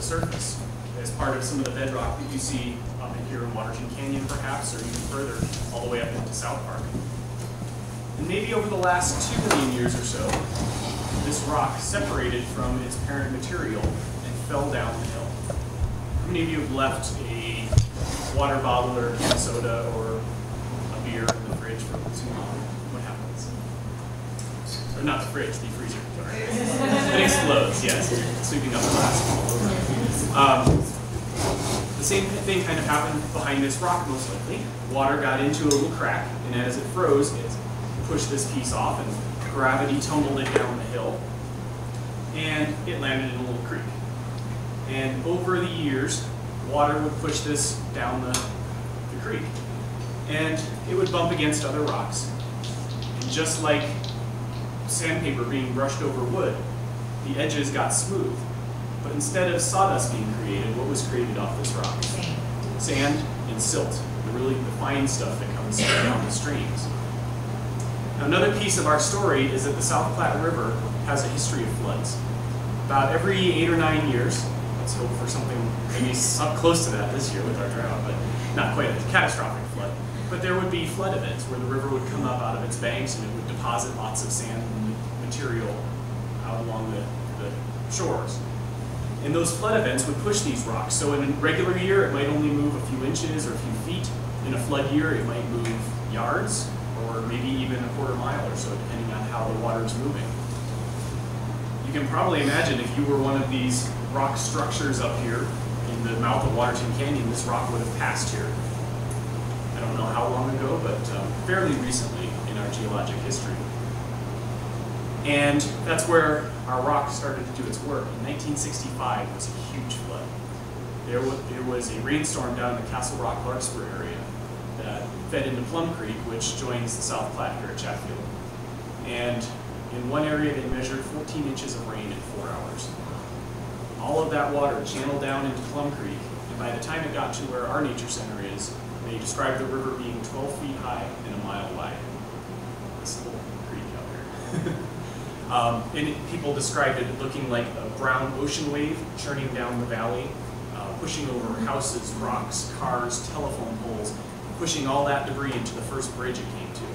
the surface as part of some of the bedrock that you see up in here in Waterton Canyon perhaps, or even further, all the way up into South Park. And maybe over the last 2 million years or so, this rock separated from its parent material and fell down the hill. How many of you have left a water bottle or a can of soda or a beer in the fridge for too long? What happens? Or not the fridge, the freezer. Sorry. It explodes, yes. You're sweeping up the glass all over. The same thing kind of happened behind this rock, most likely. Water got into a little crack, and as it froze, it pushed this piece off, and gravity tumbled it down the hill, and it landed in a little creek. And over the years, water would push this down the creek, and it would bump against other rocks. And just like sandpaper being brushed over wood, the edges got smooth. But instead of sawdust being created, what was created off this rock? Sand and silt, the fine stuff that comes down the streams. Now, another piece of our story is that the South Platte River has a history of floods. About every 8 or 9 years, let's hope for something maybe close to that this year with our drought, but not quite a catastrophic flood. But there would be flood events where the river would come up out of its banks and it would deposit lots of sand and material out along the shores. And those flood events would push these rocks. So in a regular year, it might only move a few inches or a few feet. In a flood year, it might move yards or maybe even a quarter mile or so, depending on how the water is moving. You can probably imagine if you were one of these rock structures up here in the mouth of Waterton Canyon, this rock would have passed here. I don't know how long ago, but fairly recently in our geologic history. And that's where our rock started to do its work. In 1965 was a huge flood. There was a rainstorm down in the Castle Rock Larkspur area that fed into Plum Creek, which joins the South Platte here at Chatfield. And in one area they measured 14 inches of rain in 4 hours. All of that water channeled down into Plum Creek, and by the time it got to where our nature center is, they described the river being 12 feet high and a mile wide. This little creek out there. And people described it looking like a brown ocean wave churning down the valley, pushing over houses, rocks, cars, telephone poles, pushing all that debris into the first bridge it came to.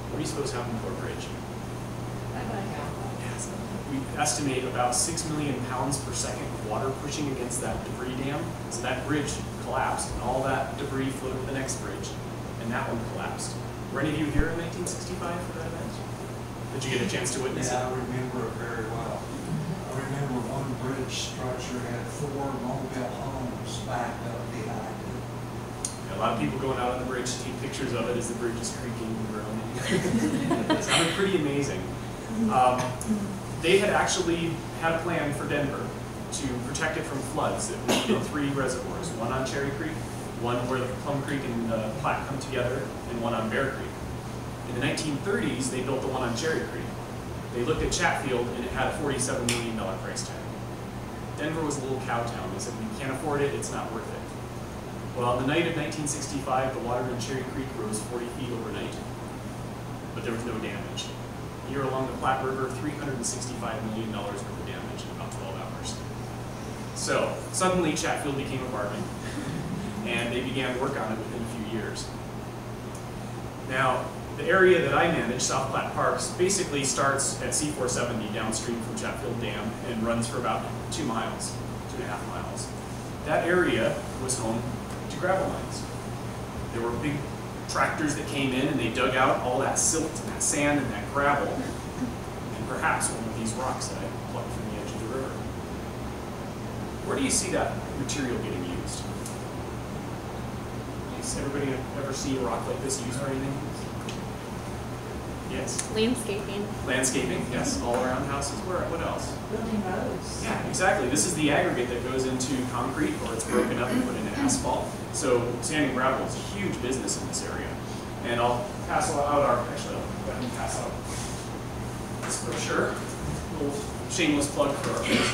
What do you suppose happened to our bridge? Yes. We estimate about 6 million pounds per second of water pushing against that debris dam. So that bridge collapsed, and all that debris flowed to the next bridge, and that one collapsed. Were any of you here in 1965 for that event? Did you get a chance to witness it? Yeah, I remember it very well. I remember one bridge structure had 4 mobile homes backed up behind it. A lot of people going out on the bridge to take pictures of it as the bridge is creaking and groaning. It sounded pretty amazing. They had actually had a plan for Denver to protect it from floods that needed 3 reservoirs, one on Cherry Creek, one where the Plum Creek and the Platte come together, and one on Bear Creek. In the 1930s, they built the one on Cherry Creek. They looked at Chatfield, and it had a $47 million price tag. Denver was a little cow town. They said, we can't afford it, it's not worth it. Well, on the night of 1965, the water in Cherry Creek rose 40 feet overnight, but there was no damage. Here along the Platte River, $365 million worth of damage in about 12 hours. So suddenly Chatfield became a bargain, and they began work on it within a few years. Now, the area that I manage, South Platte Parks, basically starts at C470 downstream from Chatfield Dam and runs for about 2 miles, 2.5 miles. That area was home to gravel mines. There were big tractors that came in and they dug out all that silt and that sand and that gravel, and perhaps one of these rocks that I plucked from the edge of the river. Where do you see that material getting used? Does everybody ever see a rock like this used for anything? Yes? Landscaping. Landscaping, yes, all around houses. What else? Building roads. Yeah, exactly. This is the aggregate that goes into concrete, or it's broken up and put into asphalt. So sand and gravel is a huge business in this area. And I'll pass out actually I'll go ahead and pass out this brochure. A little shameless plug for our place.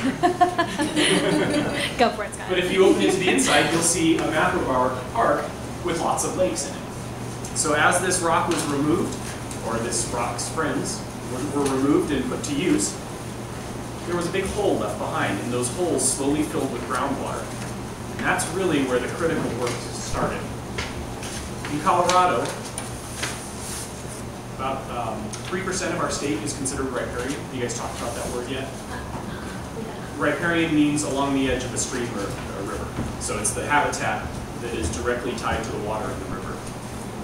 Go for it, Scott. But if you open it to the inside, you'll see a map of our park with lots of lakes in it. So as this rock was removed, or this rock's friends were removed and put to use, there was a big hole left behind, and those holes slowly filled with groundwater. And that's really where the critical work started. In Colorado, about 3% of our state is considered riparian. You guys talked about that word yet? Riparian means along the edge of a stream or a river. So it's the habitat that is directly tied to the water in the river.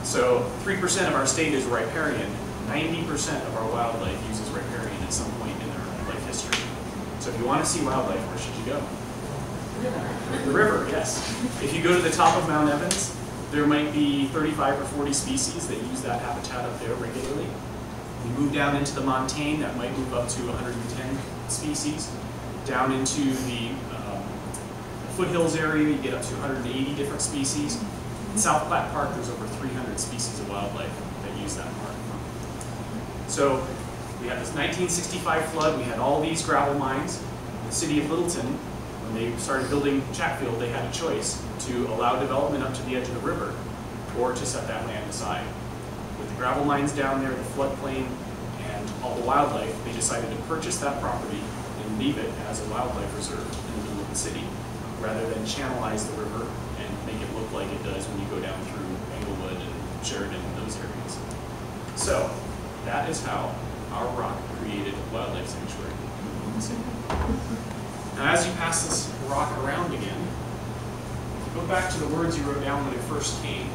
So 3% of our state is riparian. 90% of our wildlife uses riparian at some point in their life history. So if you want to see wildlife, where should you go? The river, yes. If you go to the top of Mount Evans, there might be 35 or 40 species that use that habitat up there regularly. You move down into the montane, that might move up to 110 species. Down into the foothills area, you get up to 180 different species. In South Platte Park, there's over 300 species of wildlife that use that park. So we had this 1965 flood, we had all these gravel mines. The city of Littleton, when they started building Chatfield, they had a choice to allow development up to the edge of the river or to set that land aside. With the gravel mines down there, the floodplain, and all the wildlife, they decided to purchase that property and leave it as a wildlife reserve in the middle of the city, rather than channelize the river and make it look like it does when you go down through Englewood and Sheridan and those areas. So that is how our rock created a wildlife sanctuary in the city. Now as you pass this rock around again, go back to the words you wrote down when it first came,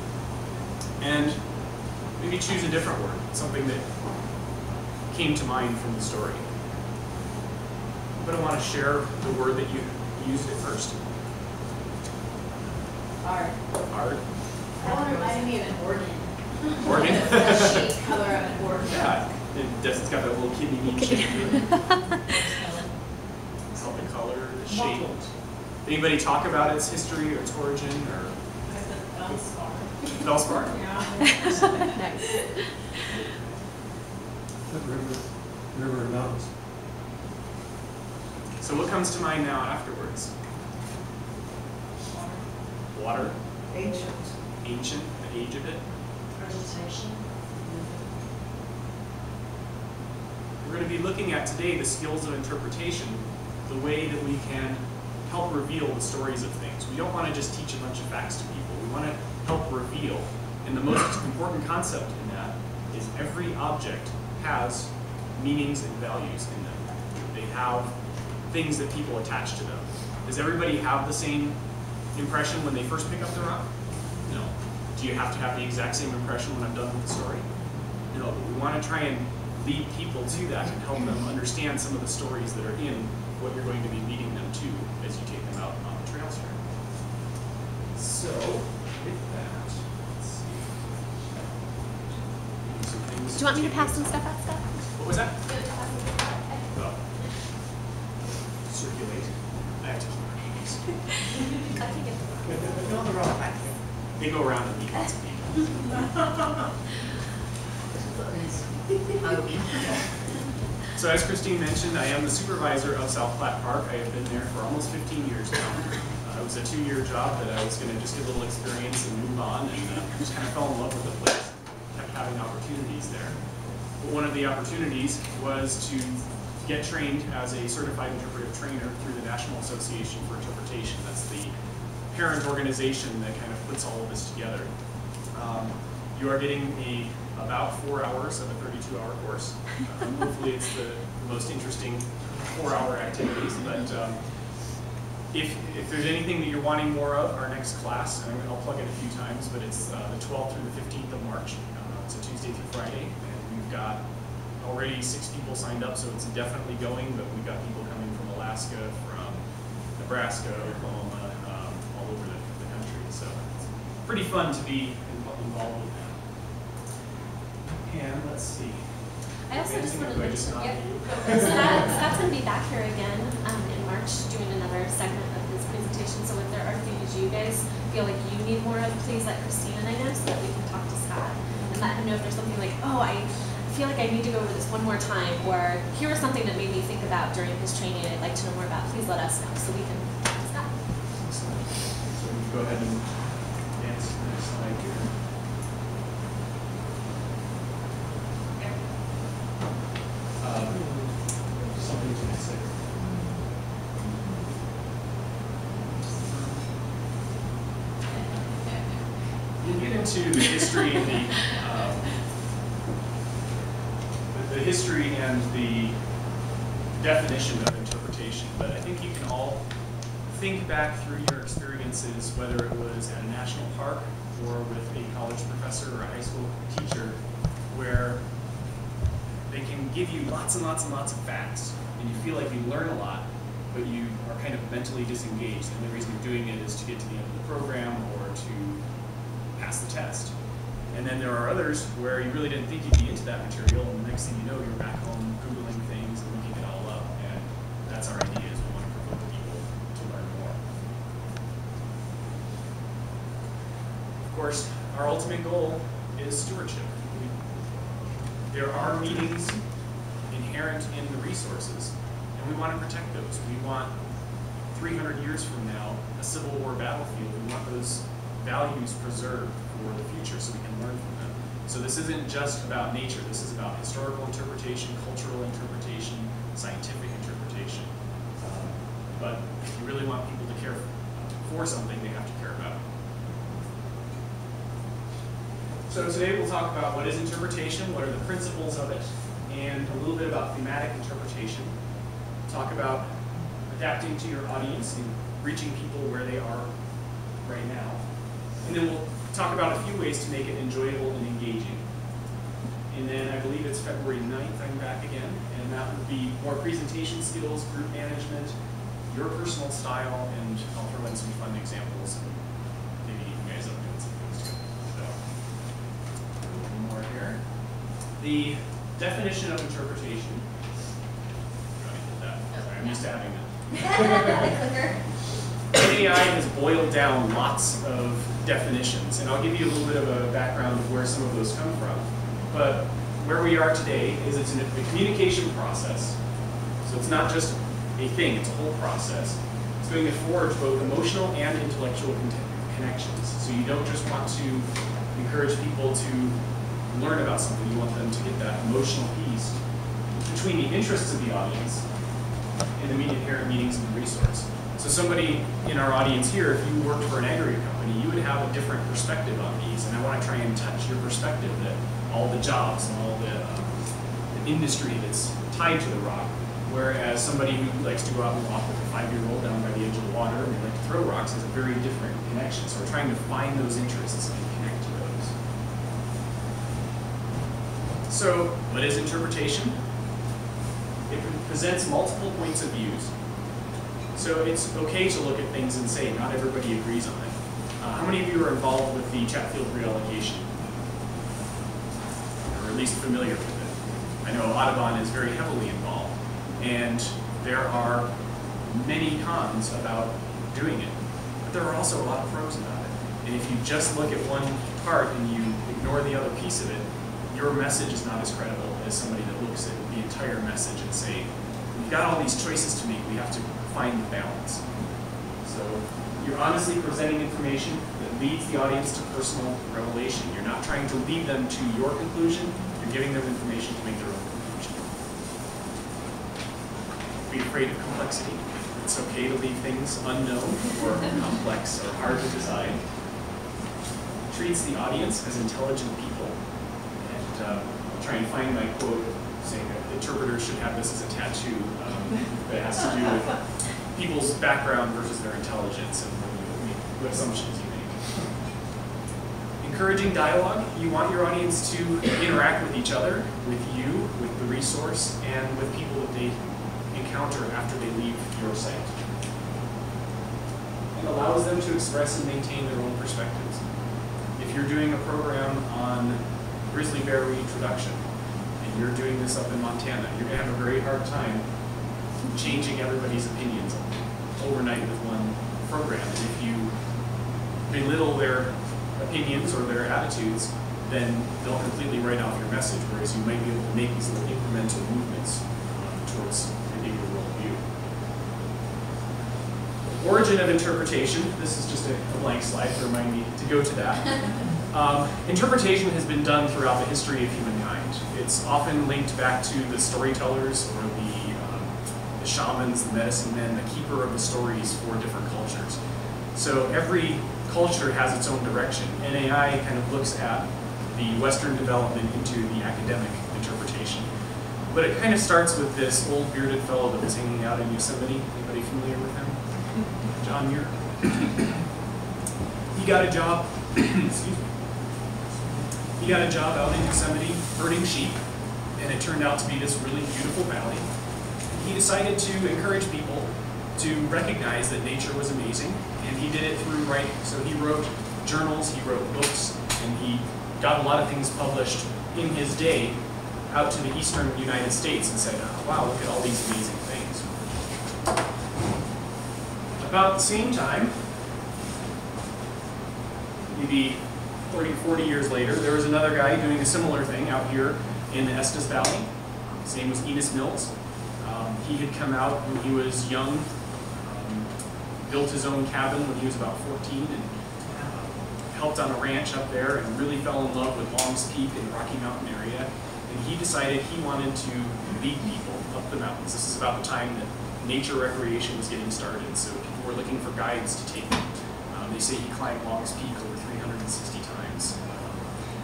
and maybe choose a different word, something that came to mind from the story. I'm going to want to share the word that you used at first. Art. Art. That one reminded me of an organ. Organ? The shape color of an organ. Yeah, it's got that little kidney bean shape to it. It's all the color, the shape. Anybody talk about its history or its origin or? Feldspar. Feldspar? Yeah. Nice. River and mountains. So what comes to mind now afterwards? Water. Ancient. Ancient, the age of it. Vegetation. We're going to be looking at today the skills of interpretation, the way that we can help reveal the stories of things. We don't want to just teach a bunch of facts to people. We want to help reveal. And the most important concept in that is every object has meanings and values in them. They have things that people attach to them. Does everybody have the same impression when they first pick up the rock? No. Do you have to have the exact same impression when I'm done with the story? No, but we want to try and lead people to that and help them understand some of the stories that are in what you're going to be leading them to as you take them out on the trails here. So, with that, let's see. Some things Do you want me to pass some stuff out, Scott? What was that? Oh. Circulate. I have to keep my hands. I can get the You're on the wrong back. They go around and meet lots of people. So as Christine mentioned, I am the supervisor of South Platte Park. I have been there for almost 15 years now. It was a 2-year job that I was going to just get a little experience and move on, and just kind of fell in love with the place. Kept having opportunities there. But one of the opportunities was to get trained as a certified interpretive trainer through the National Association for Interpretation. That's the parent organization that kind of puts all of this together. You are getting about 4 hours of a 32-hour course. Hopefully it's the most interesting 4-hour activities, but if there's anything that you're wanting more of, our next class, and I'll plug it a few times, but it's the 12th through the 15th of March. It's a Tuesday through Friday, and we've got already 6 people signed up, so it's definitely going, but we've got people coming from Alaska, from Nebraska, Oklahoma, all over the country. So it's pretty fun to be involved with that. And let's see. I also just wanted to mention, Yep. Scott's going to be back here again in March doing another segment of his presentation. So if there are things you guys feel like you need more of, please let Christine and I know so that we can talk to Scott and let him know if there's something like, oh, I feel like I need to go over this one more time, or here was something that made me think about during his training I'd like to know more about. Please let us know so we can talk to Scott. Excellent. So we go ahead and advance to the next slide here. Something to consider. into the history and the history and the definition of interpretation, but I think you can all think back through your experiences, whether it was at a national park or with a college professor or a high school teacher, where they can give you lots and lots and lots of facts, and you feel like you learn a lot, but you are kind of mentally disengaged. And the reason you're doing it is to get to the end of the program or to pass the test. And then there are others where you really didn't think you'd be into that material, and the next thing you know, you're back home Googling things and looking it all up. And that's our idea, is we want to provoke people to learn more. Of course, our ultimate goal is stewardship. There are meanings inherent in the resources, and we want to protect those. We want 300 years from now, a Civil War battlefield. We want those values preserved for the future so we can learn from them. So this isn't just about nature. This is about historical interpretation, cultural interpretation, scientific interpretation. But if you really want people to care for something, they have to care about it. So today we'll talk about what is interpretation, what are the principles of it, and a little bit about thematic interpretation. Talk about adapting to your audience and reaching people where they are right now. And then we'll talk about a few ways to make it enjoyable and engaging. And then I believe it's February 9th, I'm back again, and that would be more presentation skills, group management, your personal style, and I'll throw in some fun examples and maybe you guys up doing some things too. So, a little more here. The definition of interpretation. Sorry, I'm used to having that. AI has boiled down lots of definitions, and I'll give you a little bit of a background of where some of those come from. But where we are today is it's a communication process. So it's not just a thing, it's a whole process. It's going to forge both emotional and intellectual connections. So you don't just want to encourage people to learn about something, you want them to get that emotional piece between the interests of the audience and the inherent meanings of the resource. So somebody in our audience here, if you worked for an aggregate company, you would have a different perspective on these, and I want to try and touch your perspective, that all the jobs and all the industry that's tied to the rock, whereas somebody who likes to go out and walk with a 5-year-old down by the edge of the water and they like to throw rocks has a very different connection. So we're trying to find those interests and connect to those. So what is interpretation? It presents multiple points of views. So it's okay to look at things and say not everybody agrees on it. How many of you are involved with the Chatfield reallocation? Or at least familiar with it? I know Audubon is very heavily involved, and there are many cons about doing it. But there are also a lot of pros about it. And if you just look at one part and you ignore the other piece of it, your message is not as credible as somebody that looks at the entire message and say, we've got all these choices to make, we have to find the balance. So you're honestly presenting information that leads the audience to personal revelation. You're not trying to lead them to your conclusion, you're giving them information to make their own conclusion. Be afraid of complexity. It's okay to leave things unknown or complex or hard to decide. Treats the audience as intelligent people. And I'll try and find my quote saying that interpreters should have this as a tattoo that has to do with people's background versus their intelligence and what assumptions you make. Encouraging dialogue. You want your audience to interact with each other, with you, with the resource, and with people that they encounter after they leave your site. It allows them to express and maintain their own perspectives. If you're doing a program on grizzly bear reintroduction, and you're doing this up in Montana, you're going to have a very hard time changing everybody's opinions overnight with one program. And if you belittle their opinions or their attitudes, then they'll completely write off your message, whereas you might be able to make these little incremental movements towards a bigger worldview. Origin of interpretation. This is just a blank slide to remind me to go to that. Interpretation has been done throughout the history of humankind. It's often linked back to the storytellers or the shamans, the medicine men, the keeper of the stories for different cultures. So every culture has its own direction. NAI kind of looks at the Western development into the academic interpretation. But it kind of starts with this old bearded fellow that was hanging out in Yosemite. Anybody familiar with him? John Muir. He got a job, excuse me. He got a job out in Yosemite herding sheep, and it turned out to be this really beautiful valley. He decided to encourage people to recognize that nature was amazing, and he did it through writing. So he wrote journals, he wrote books, and he got a lot of things published in his day out to the eastern United States and said, oh, wow, look at all these amazing things. About the same time, maybe 30, 40 years later, there was another guy doing a similar thing out here in the Estes Valley. His name was Enos Mills. He had come out when he was young, built his own cabin when he was about 14, and helped on a ranch up there and really fell in love with Long's Peak in the Rocky Mountain area. And he decided he wanted to lead people up the mountains. This is about the time that nature recreation was getting started, so people were looking for guides to take them. They say he climbed Long's Peak over 360 times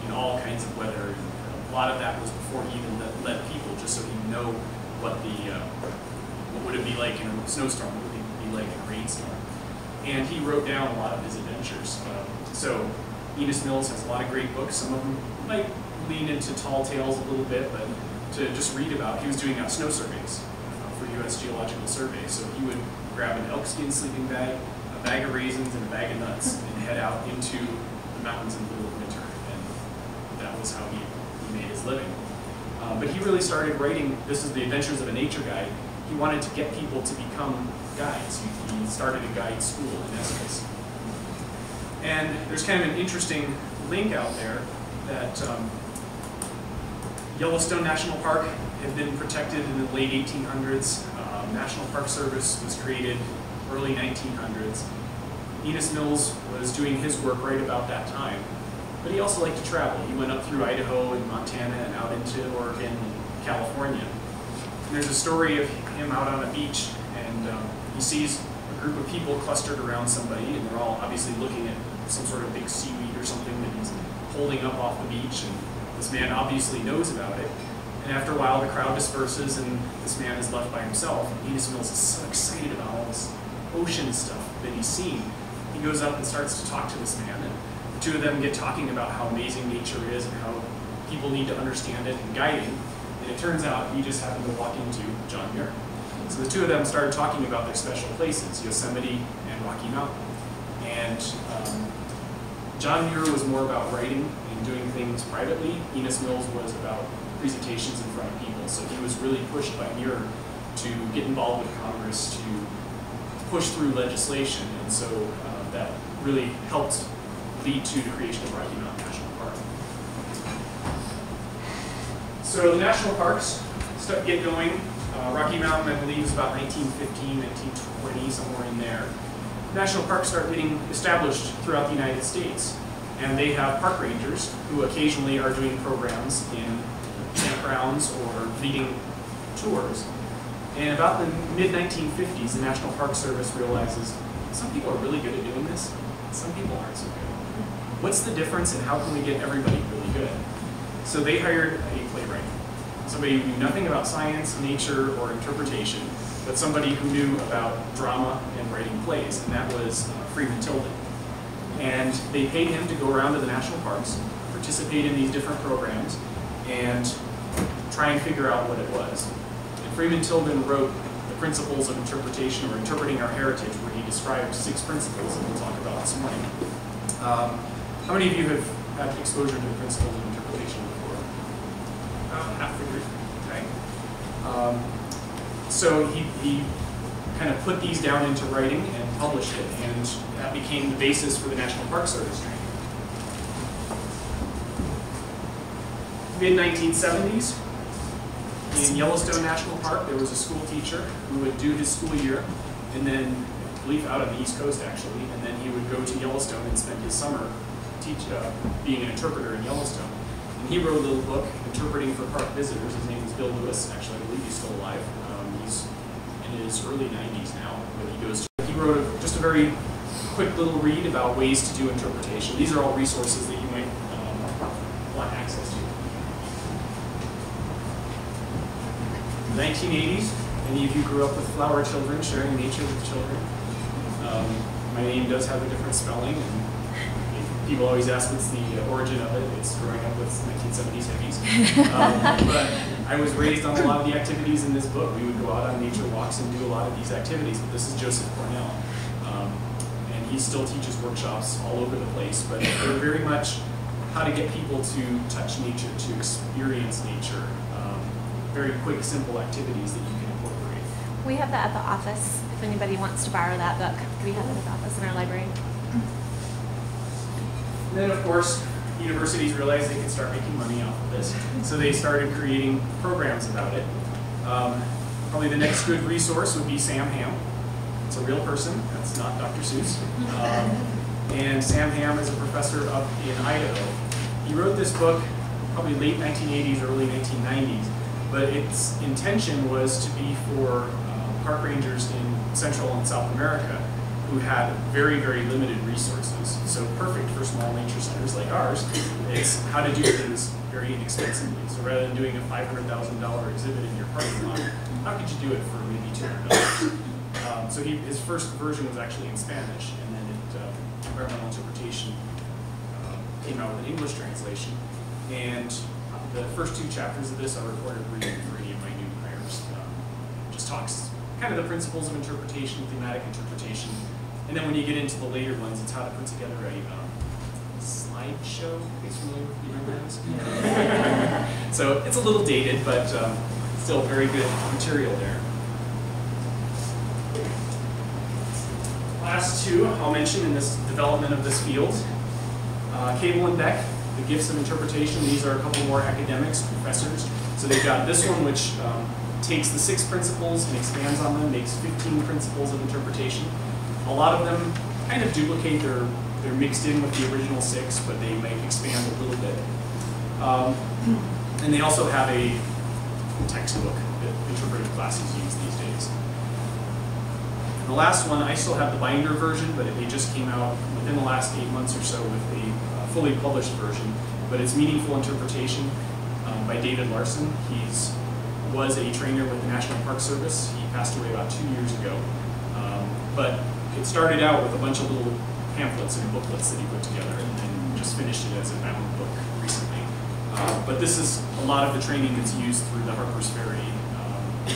in all kinds of weather. And a lot of that was before he even led people, just so he'd know what would it be like in a snowstorm, what would it be like in a rainstorm. And he wrote down a lot of his adventures. So Enos Mills has a lot of great books. Some of them might lean into tall tales a little bit, but to just read about, he was doing snow surveys for U.S. Geological Survey. So he would grab an elk skin sleeping bag, a bag of raisins, and a bag of nuts, and head out into the mountains in the middle of winter. And that was how he made his living. But he really started writing, this is the Adventures of a Nature Guide. He wanted to get people to become guides. He started a guide school in essence. And there's kind of an interesting link out there that Yellowstone National Park had been protected in the late 1800s. National Park Service was created early 1900s. Enos Mills was doing his work right about that time. But he also liked to travel. He went up through Idaho and Montana and out into Oregon and California. And there's a story of him out on a beach, and he sees a group of people clustered around somebody, and they're all obviously looking at some sort of big seaweed or something that he's holding up off the beach, and this man obviously knows about it. And after a while, the crowd disperses, and this man is left by himself. And Enos Mills is so excited about all this ocean stuff that he's seen. He goes up and starts to talk to this man, and the two of them get talking about how amazing nature is and how people need to understand it and guiding. And it turns out he just happened to walk into John Muir. So the two of them started talking about their special places, Yosemite and Rocky Mountain. And John Muir was more about writing and doing things privately. Enos Mills was about presentations in front of people. So he was really pushed by Muir to get involved with Congress, to push through legislation. And so that really helped lead to the creation of Rocky Mountain National Park. So the national parks get going. Rocky Mountain, I believe, is about 1915, 1920, somewhere in there. National parks start getting established throughout the United States. And they have park rangers who occasionally are doing programs in campgrounds or leading tours. And about the mid-1950s, the National Park Service realizes some people are really good at doing this, some people aren't so good. What's the difference and how can we get everybody really good? So they hired a playwright, somebody who knew nothing about science, nature, or interpretation, but somebody who knew about drama and writing plays, and that was Freeman Tilden. And they paid him to go around to the national parks, participate in these different programs, and try and figure out what it was. And Freeman Tilden wrote The Principles of Interpretation, or Interpreting Our Heritage, where he described 6 principles that we'll talk about this morning. How many of you have had exposure to the principles of interpretation before? Half the group, okay. So he kind of put these down into writing and published it, and that became the basis for the National Park Service training. Mid-1970s, in Yellowstone National Park, there was a school teacher who would do his school year, and then, I believe out on the East Coast actually, and then he would go to Yellowstone and spend his summer being an interpreter in Yellowstone. And he wrote a little book, Interpreting for Park Visitors. His name is Bill Lewis. Actually, I believe he's still alive. He's in his early 90s now, but he wrote just a very quick little read about ways to do interpretation. These are all resources that you might want access to. The 1980s, any of you grew up with flower children, sharing nature with children? My name does have a different spelling, and people always ask what's the origin of it. It's growing up with 1970s hippies. But I was raised on a lot of the activities in this book. We would go out on nature walks and do a lot of these activities. But this is Joseph Cornell. And he still teaches workshops all over the place. But they're very much how to get people to touch nature, to experience nature. Very quick, simple activities that you can incorporate. We have that at the office. If anybody wants to borrow that book, we have it at the office in our library. And then, of course, universities realized they could start making money off of this, so they started creating programs about it. Probably the next good resource would be Sam Ham. It's a real person. That's not Dr. Seuss. And Sam Ham is a professor up in Idaho. He wrote this book probably late 1980s, early 1990s, but its intention was to be for park rangers in Central and South America who had very, very limited resources. So perfect for small nature centers like ours. It's how to do things very inexpensively. So rather than doing a $500,000 exhibit in your parking lot, how could you do it for maybe $200? So his first version was actually in Spanish, and then environmental interpretation came out with an English translation. And the first two chapters of this are recorded reading for any of my new hires. Just talks kind of the principles of interpretation, thematic interpretation. And then when you get into the later ones, it's how to put together a slideshow. You guys familiar with, you remember those? So it's a little dated, but still very good material there. Last two I'll mention in this development of this field. Cable and Beck, The Gifts of Interpretation. These are a couple more academics, professors. So they've got this one, which takes the 6 principles and expands on them, makes 15 principles of interpretation. A lot of them kind of duplicate, they're mixed in with the original 6, but they might expand a little bit. And they also have a textbook that interpretive classes use these days. And the last one, I still have the binder version, but they just came out within the last 8 months or so with a fully published version. But it's Meaningful Interpretation by David Larson. He was a trainer with the National Park Service. He passed away about 2 years ago. But it started out with a bunch of little pamphlets and booklets that he put together, and then just finished it as a bound book recently. But this is a lot of the training that's used through the Harpers Ferry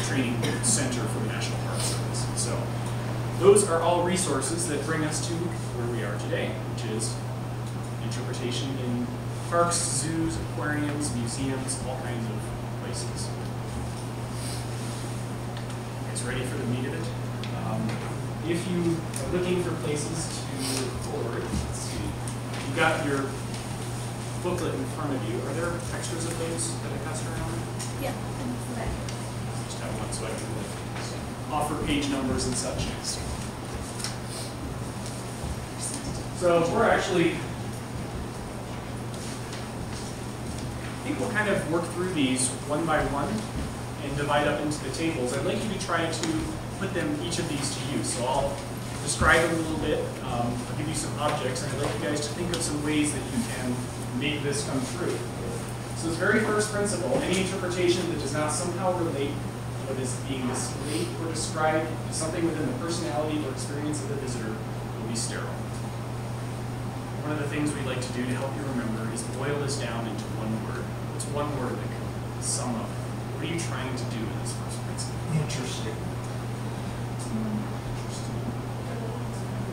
Training Center for the National Park Service. So those are all resources that bring us to where we are today, which is interpretation in parks, zoos, aquariums, museums, all kinds of places. You guys ready for the meat of it? If you are looking for places to record, let's see, you've got your booklet in front of you. Are there extras of those that I passed around? Yeah. Just have one so I can offer page numbers and such. So we're actually, I think we'll kind of work through these one by one and divide up into the tables. I'd like you to try to put each of these to use. So I'll describe it a little bit, I'll give you some objects, and I'd like you guys to think of some ways that you can make this come true. So this very first principle, any interpretation that does not somehow relate what is being displayed or described to something within the personality or experience of the visitor will be sterile. One of the things we like to do to help you remember is boil this down into one word. What's one word that can sum up? What are you trying to do in this first principle? Interesting.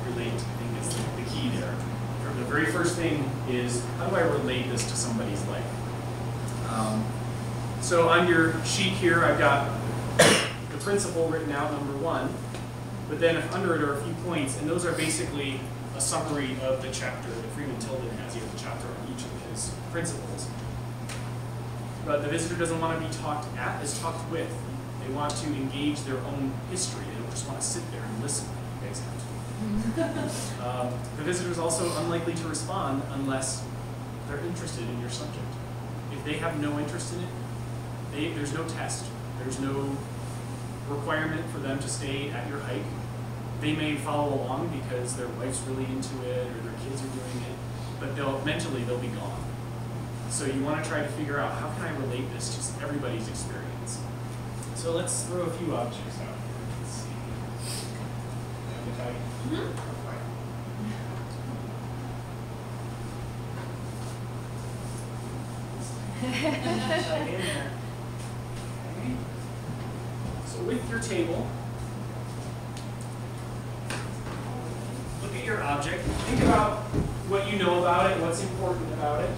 Relate, I think, is the key there. The very first thing is, how do I relate this to somebody's life? So on your sheet here, I've got the principle written out, number 1, but then under it are a few points, and those are basically a summary of the chapter that Freeman Tilden has. He has a chapter on each of his principles. But the visitor doesn't want to be talked at, is talked with. They want to engage their own history. They don't just want to sit there and listen. You guys have to. The visitor is also unlikely to respond unless they're interested in your subject. If they have no interest in it, there's no test. There's no requirement for them to stay at your hike. they may follow along because their wife's really into it or their kids are doing it, but mentally they'll be gone. So you want to try to figure out, how can I relate this to everybody's experience? So let's throw a few objects out here. Let's see. Okay. So with your table, look at your object. Think about what you know about it, what's important about it.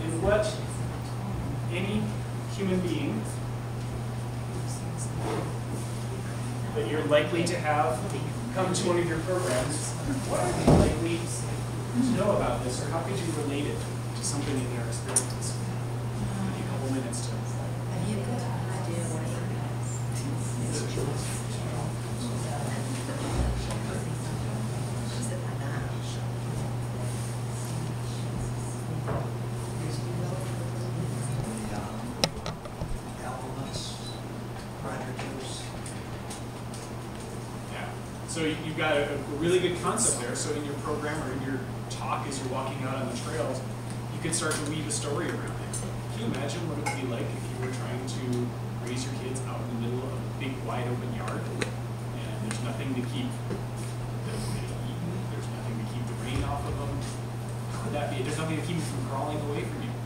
And what any human being that you're likely to have come to one of your programs, what are they likely to know about this, or how could you relate it to something in their experience? Give you a couple minutes to. Have you got an idea what it So you've got a really good concept there. So in your program or in your talk as you're walking out on the trails, you could start to weave a story around it. Can you imagine what it would be like if you were trying to raise your kids out in the middle of a big wide open yard and there's nothing to keep them from getting eaten, there's nothing to keep the rain off of them? How would that be? There's nothing to keep them from crawling away from you.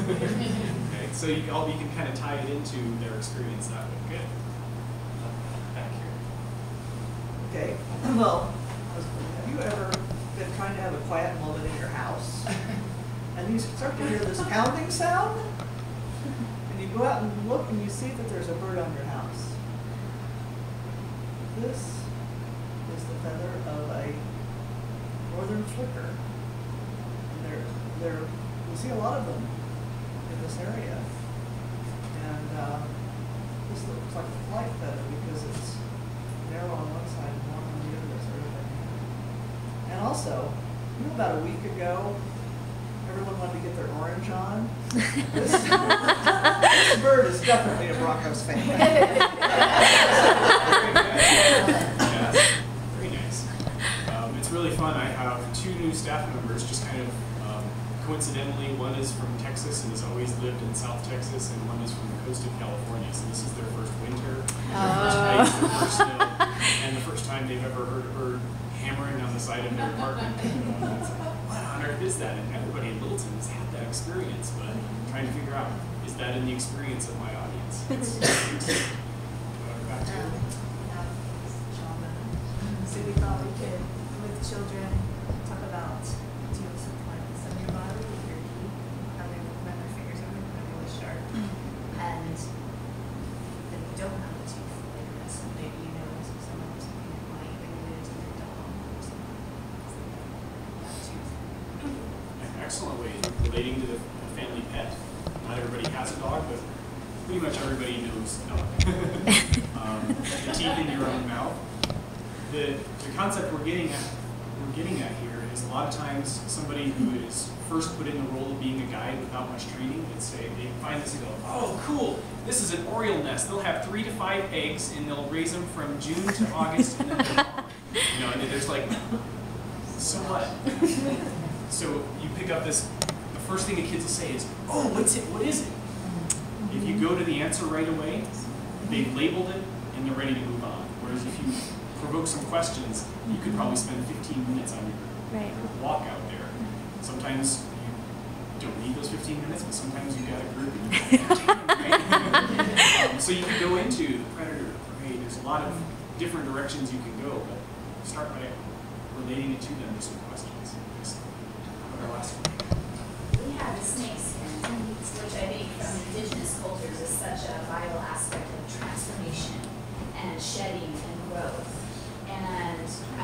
Okay, so you can kind of tie it into their experience that way. Good. Back here. Okay, well, have you ever been trying to have a quiet moment in your house? And you start to hear this pounding sound? And you go out and look and you see that there's a bird on your house. This is the feather of a northern flicker. And you see a lot of them in this area. And this looks like a flight feather because it's narrow on one side and long on the other, sort of thing. And also, you know, about a week ago, everyone wanted to get their orange on. This bird is definitely a Broncos fan. Yes, very nice. It's really fun. I have 2 new staff members, just kind of coincidentally. One is from Texas and has always lived in South Texas, and one is from the coast of California. So this is their first winter, their first ice, their first snow, and the first time they've ever heard a bird hammering on the side of their apartment. It's like, what on earth is that? And everybody in Littleton has had that experience, but trying to figure out, is that in the experience of my audience? Back to you. So we thought we could, with children, talk about doing something like this on your body with your key, how they run their fingers over it, they're really sharp. And then you don't have a tooth like this, and maybe you know someone else might even get into their dog or something. That tooth. An excellent way of relating to the family pet. Not everybody has a dog, but pretty much everybody knows a dog. The teeth in your own mouth. The concept we're getting at here is a lot of times somebody who is first put in the role of being a guide without much training would say, they find this and go, oh cool, this is an Oriole nest. They'll have 3 to 5 eggs and they'll raise them from June to August and then and then there's like, so what? So you pick up this, the first thing the kids will say is, oh, what's it? What is it? If you go to the answer right away, they've labeled it and they're ready to move on. Whereas if you provoke some questions, you could probably spend 15 minutes on your walk out there. Sometimes you don't need those 15 minutes, but sometimes you've got a group and you can't take them, right? So you can go into the predator, the prey. There's a lot of different directions you can go, but start by relating it to them with some questions. Our last one. We have the snake skin, which I think from indigenous cultures is such a vital aspect of transformation and shedding and growth. And I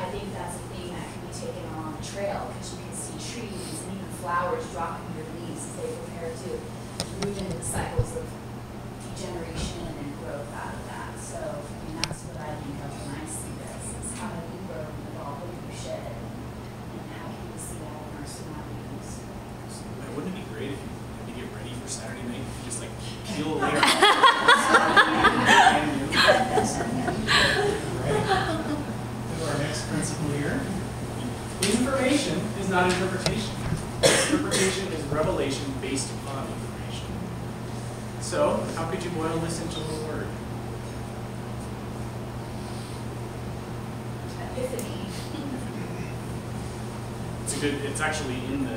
think that's a thing that can be taken along the trail because you can see trees and even flowers dropping their leaves as they prepare to move into the cycles of degeneration and growth out of that. So, I mean, that's what I think of when I see this, is how do we grow and evolve, what do we shed, and how can we see that in our surroundings? Information is not interpretation. Interpretation is revelation based upon information. So, how could you boil this into a word? Epiphany. It's actually in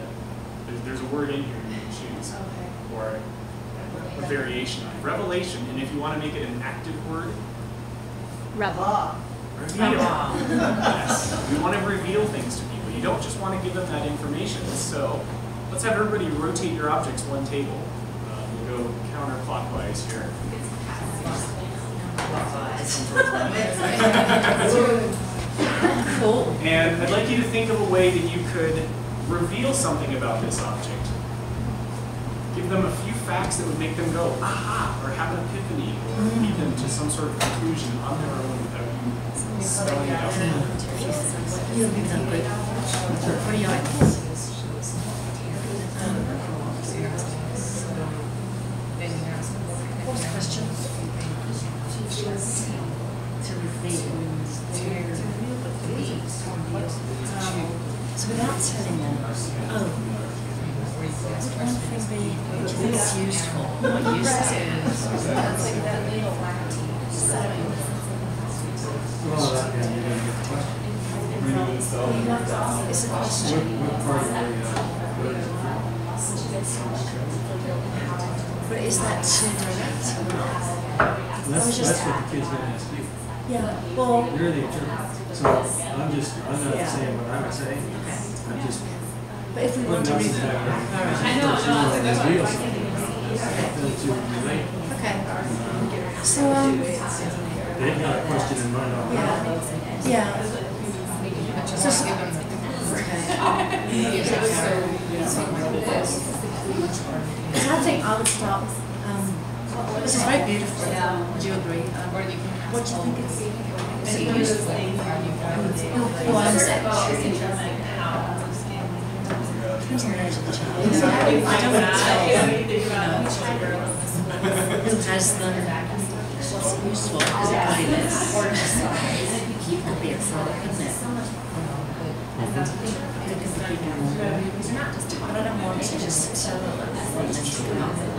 there's a word in here you can choose. Okay. Or a variation on revelation, and if you want to make it an active word, Ah, reveal. Yes, we want to reveal things to people. You don't just want to give them that information. So let's have everybody rotate your objects one table. We'll go counterclockwise here. Cool. And I'd like you to think of a way that you could reveal something about this object. Give them a few facts that would make them go, aha, or have an epiphany, or lead them to some sort of conclusion on their own without you spelling it out. You'll be done good. What are your items? What's the question? To reveal. So without telling them, oh, would one thing be this useful? What use is it? It's a question. But is that too direct? That's what the kid's gonna ask you. Yeah, well, You're the interpreter. So I'm not saying what I would say. I'm just but if we want to putting reveal. out reveal something. To relate. Okay. So, They've got a question in mind already. yeah. So, because I think I would start, this is very beautiful. Would you agree? What do you think it's useful? Well, I'm saying, depends on the age of the child. I don't want to tell them, who has them, what's useful, is it goodness? Could be a product, couldn't it? But I don't want to just tell them and then come up with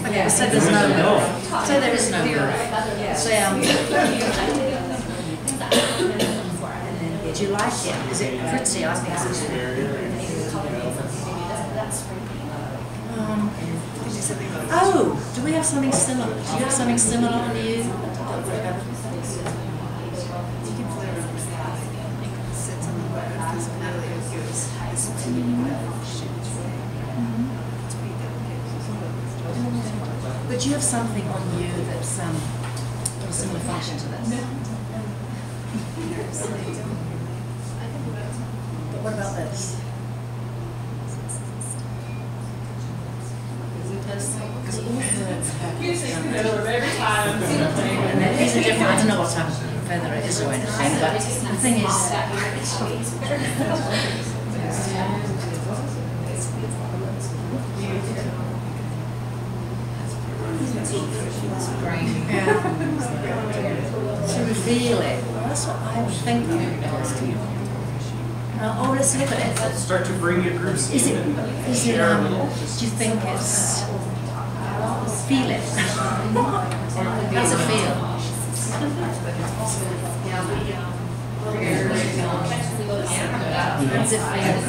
Okay, so there's no middle. So there is no middle. So do you like it? Is it pretty? I think it's oh, do we have something similar? Do you have something similar on you? But you have something on you that's got a similar function to this. But what about this? Because all birds have and then these are different. I don't know what type of feather it is or anything, but the thing is, to reveal it. Well, that's what I would think of. Oh, let's look at it. Start to bring your groups Is it, in. do you think it's, feel it? How's it feel? How's it feel?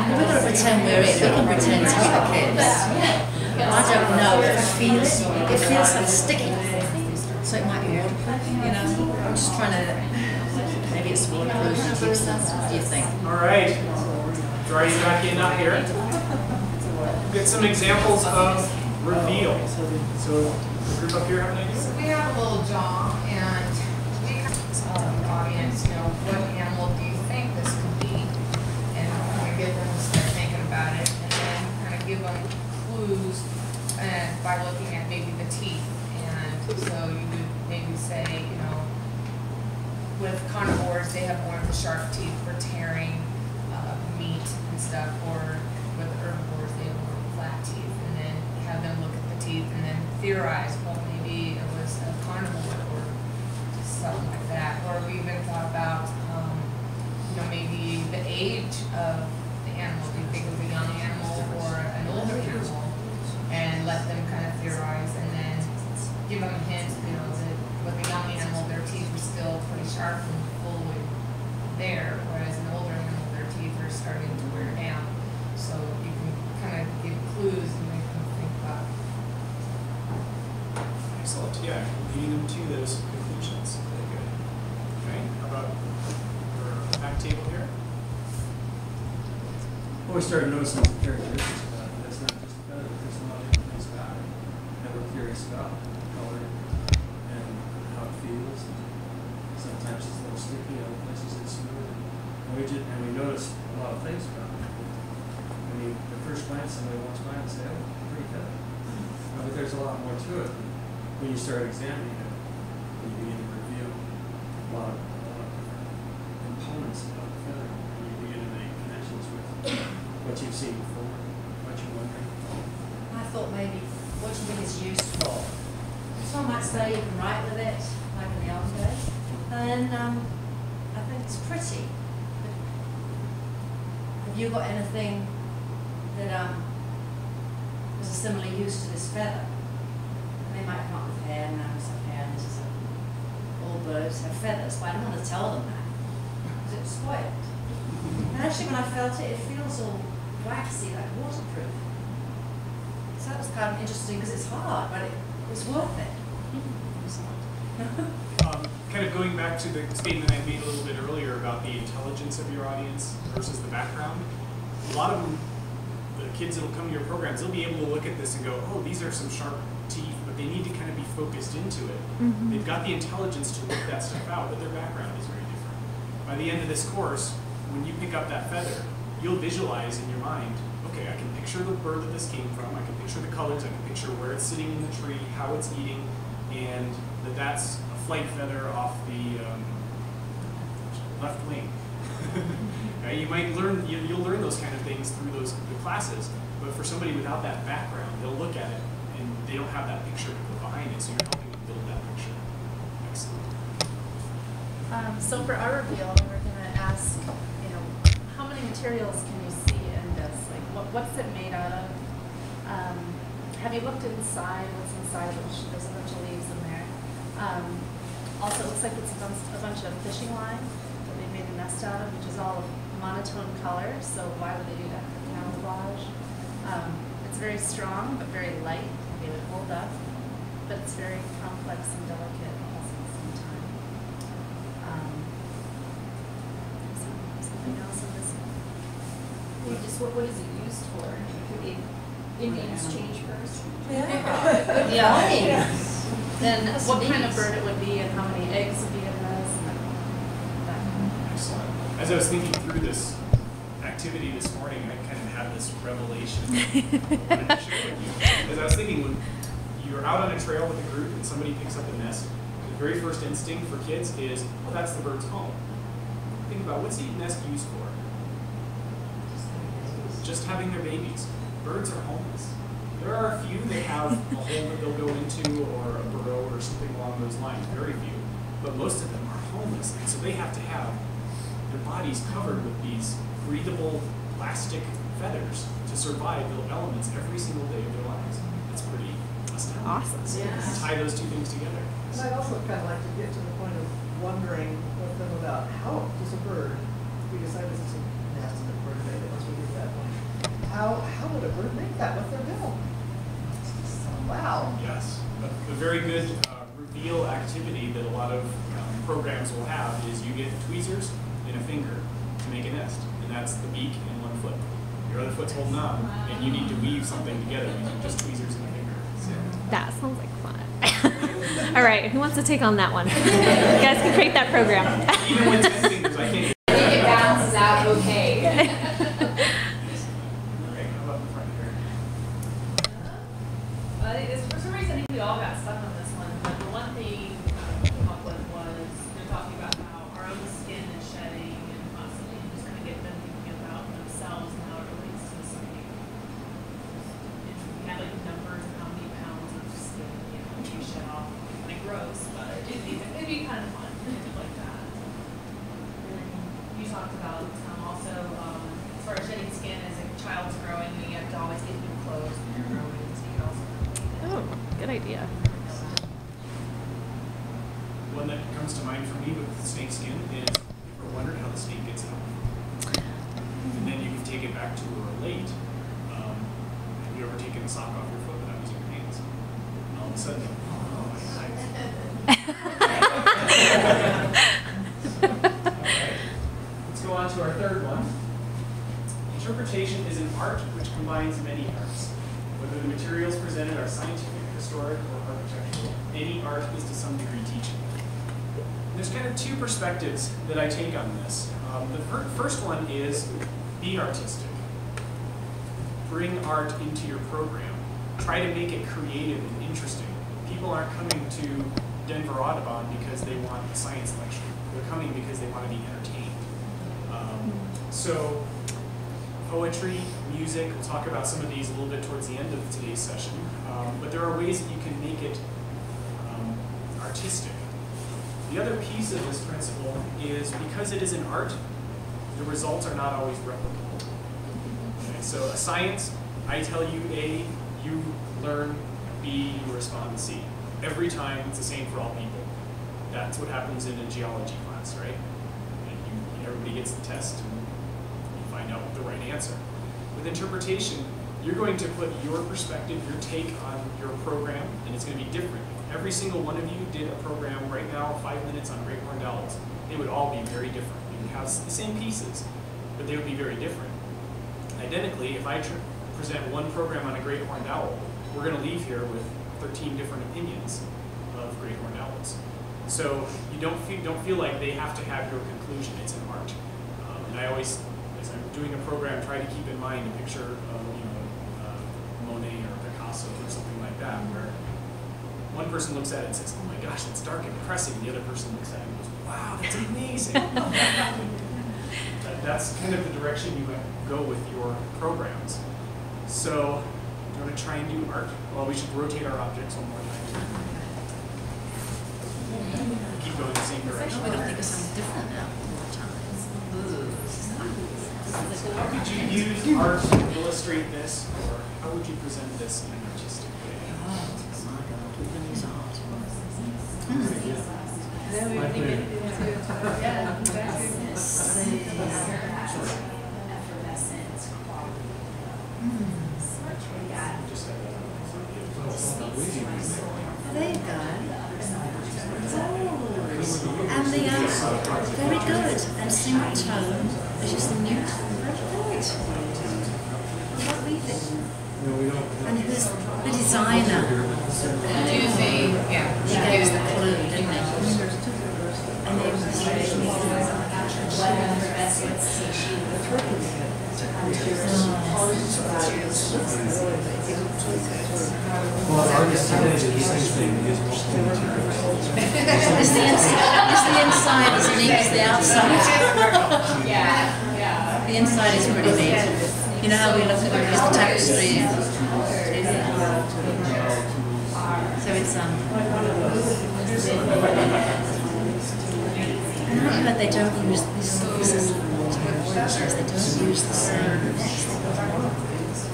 We're going to pretend we're it. We can pretend to be the kids. I don't know if I feel it. It feels like sticky. So it might be waterproof, you know. I'm just trying to, maybe it's waterproof and keeps that. What do you think? All right. Draw you back in up here. Get some examples of reveal. So the group up here have an idea? So we have a little jaw, and we have the audience, you know, what animal do you think this could be? And we get them to start thinking about it, and then kind of give them clues by looking at maybe the teeth. And so you would maybe say, you know, with carnivores, they have more of the sharp teeth for tearing meat and stuff, or with herbivores, they have more flat teeth. And then have them look at the teeth and then theorize, well, maybe it was a carnivore or something like that. Or we even thought about, maybe the age of the animal. Do you think it was a young animal or an older animal? And let them kind of theorize, and then give them a hint, that with a young animal, their teeth are still pretty sharp and fully there, whereas an older animal, their teeth are starting to wear down. So you can kind of give clues and make them think about it. Excellent. Yeah, leading them to those conclusions. Very good. Okay. How about your back table here? Well, we started noticing some characteristics about it. That's not just a feather, but there's a lot of different things about it that we're curious about. Color and how it feels. And sometimes it's a little sticky, other places it's smooth. And we noticed a lot of things about it. I mean, at first glance, somebody walks by and say, oh, pretty feather. But there's a lot more to it. When you start examining it, you begin to reveal a lot of different components about the feather. And you begin to make connections with what you've seen before, what you're wondering. I thought maybe what do you think it's used for? Some might say you can write with it, like in the old days. And I think it's pretty. Have you got anything that is a similar use to this feather? And they might come up with hair, and I was like, hair, and this is all birds have feathers, but I don't want to tell them that because it's spoiled. And actually, when I felt it, it feels all waxy, like waterproof. So that was kind of interesting because it's hard, but it was worth it. Kind of going back to the statement I made a little bit earlier about the intelligence of your audience versus the background. A lot of them, the kids that will come to your programs, they'll be able to look at this and go, oh, these are some sharp teeth, but they need to kind of be focused into it. Mm-hmm. They've got the intelligence to look that stuff out, but their background is very different. By the end of this course, when you pick up that feather, you'll visualize in your mind, okay, I can picture the bird that this came from, I can picture the colors, I can picture where it's sitting in the tree, how it's eating, and that's a flight feather off the left wing. Right? You might learn, you'll learn those kind of things through the classes, but for somebody without that background, they'll look at it and they don't have that picture to put behind it, so you're helping them build that picture. Excellent. So for our reveal, we're going to ask, how many materials can you see in this? Like, what's it made out of? Have you looked inside? What's inside? There's a bunch of leaves in there. Also, it looks like it's a bunch of fishing line that they made a nest out of, which is all monotone colors. So why would they do that for camouflage? It's very strong, but very light. It would hold up, but it's very complex and delicate also at the same time. Something else in this one? What is it used for? Did Indians change first? Yeah. Then what kind of bird it would be and how many eggs would be in this. Excellent. As I was thinking through this activity this morning, I kind of had this revelation I wanted to share with you. As I was thinking, when you're out on a trail with a group and somebody picks up a nest, the very first instinct for kids is, well, that's the bird's home. Think about, what's the nest used for? Just having their babies. Birds are homeless. There are a few that have a hole that they'll go into, or a burrow, or something along those lines. Very few. But most of them are homeless. And so they have to have their bodies covered with these breathable plastic feathers to survive the elements every single day of their lives. That's pretty astounding. Awesome. Yeah. Tie those two things together. And I'd also kind of like to get to the point of wondering with them about how does a bird, we decided this is a nest and a bird made it once we get to that point. How would a bird make that with their bill? Wow. Yes. A very good reveal activity that a lot of programs will have is you get tweezers and a finger to make a nest. And that's the beak and one foot. Your other foot's holding on, and you need to weave something together using just tweezers and a finger. So. That sounds like fun. All right, who wants to take on that one? You guys can create that program. Even with 10 fingers, I can't. I think it balances out okay. Okay, how about the front here? For some reason, we all got stuck on this one, but the one thing we came up with was, they're talking about how comes to mind for me with snake skin is, you ever wondered how the snake gets out? And then you can take it back to relate. Have you ever taken a sock off your foot without using your hands? And all of a sudden, oh my God. Alright, let's go on to our third one. Interpretation is an art which combines many arts. Whether the materials presented are scientific, historic, or architectural, any art is to some degree teaching. There's kind of two perspectives that I take on this. The first one is be artistic. Bring art into your program. Try to make it creative and interesting. People aren't coming to Denver Audubon because they want a science lecture. They're coming because they want to be entertained. So poetry, music, we'll talk about some of these a little bit towards the end of today's session, but there are ways that you can make it artistic. The other piece of this principle is because it is an art, the results are not always replicable. Okay, so a science, I tell you A, you learn B, you respond C. Every time it's the same for all people. That's what happens in a geology class, right? And everybody gets the test and you find out the right answer. With interpretation, you're going to put your perspective, your take on your program, and it's going to be different. Every single one of you did a program right now, 5 minutes on great horned owls. They would all be very different. You would have the same pieces, but they would be very different. Identically, if I present one program on a great horned owl, we're going to leave here with 13 different opinions of great horned owls. So you don't feel like they have to have your conclusion. It's an art. And I always, as I'm doing a program, try to keep in mind a picture of Monet or Picasso or something like that, where one person looks at it and says, "Oh my gosh, that's dark and depressing." The other person looks at it and goes, "Wow, that's amazing." That's kind of the direction you go with your programs. So you want to try and do art? Well, we should rotate our objects one more time. Keep going the same direction. We don't think of something different now all the time. How could you use art to illustrate this, or how would you present this in an artistic way? Oh my God, we can use art. Effervescent quality. There you go. And the very good and single tone, which is the new tone. Very good. What we think. And who's the designer? He gave us the clue, didn't he? And it was Well, artists today do the same thing. They use multiple materials. It's the inside as neat as the outside. Yeah. The inside is pretty neat. You know how we look at the tapestry? So it's and I heard they don't use this is they don't use the same.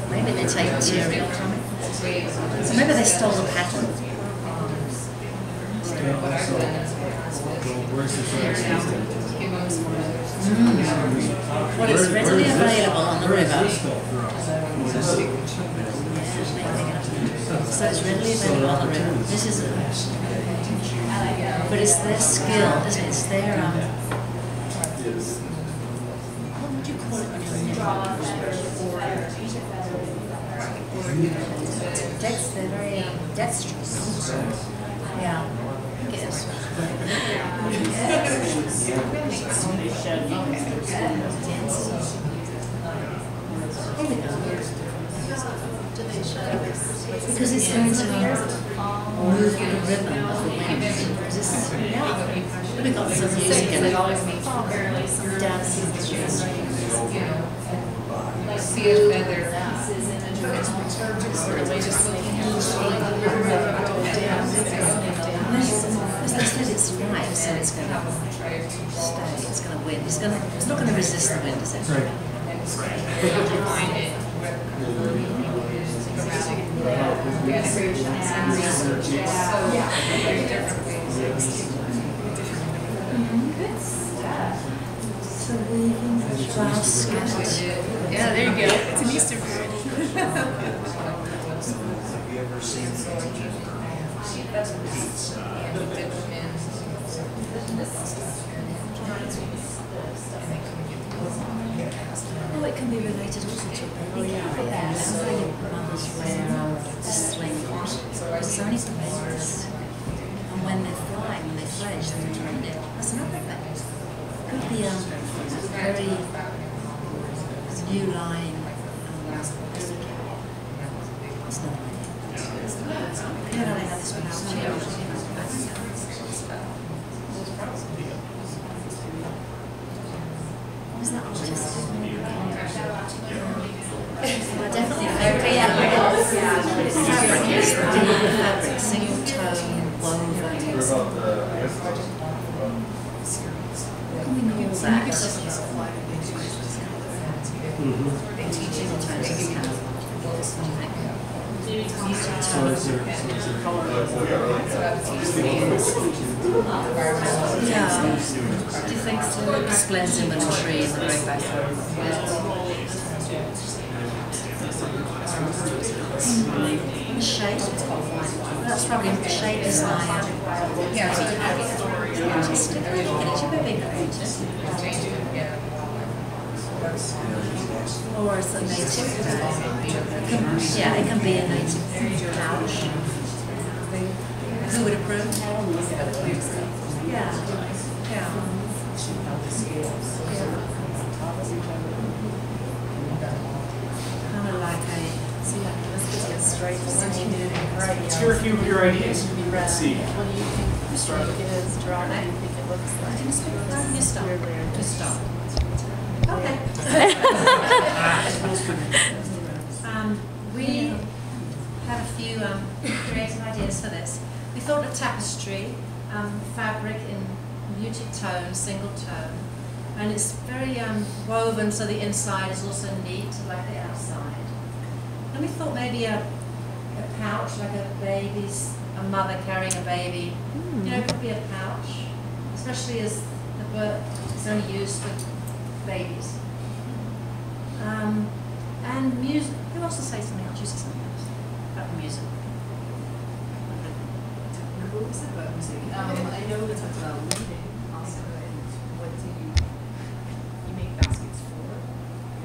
Maybe they take material from it. So maybe they stole the pattern. Well, it's readily available on the river. So it's readily available on the river. This is but it's their skill, isn't it? It's their what would you call it when you're they're very dexterous. Yeah. Yes. Because it's going to move the rhythm of the wind. We've got some music in it. Dancing. See a feather. As they said, it's right, so it's going to stay, it's going to win. It's not going to resist the wind, is it? Good stuff. So weaving the basket. Yeah, there you go. It's an Easter bird. Have you ever seen Oh, it can be related also to baby carrier. That's how your mothers wear sling. It's only for babies. And when they're flying, when they fledge, they're trained it. That's another effect. Could be a very new line. That's another idea. You know, they have this big is that artistic? Definitely fabric. Fabric is the fabric, single tone, woven. We know all that. They teach you the tones of kind of yeah. Do you think so? It blends in with the tree in the very background. The shape. That's probably the shape design. Yeah, artistic. It's a bit creative. Or is it native? Yeah, it can be a native pouch. Who would approve? Yeah. Yeah. Kind of like a, see, let's just get straight to Let's hear a few of your ideas. Let's see. What do you think? We'll start. It is drawn. What do you think it looks like? Just stop. Okay. We had a few creative ideas for this. We thought of tapestry, fabric in muted tone, single tone, and it's very woven so the inside is also neat like the outside. And we thought maybe a pouch, like a mother carrying a baby. You know, it could be a pouch, especially as the bird is only used for babies. And music. Who wants to say something else? You say something else about the music. What was it about music? I know we talked about weaving also, and what do you make baskets for?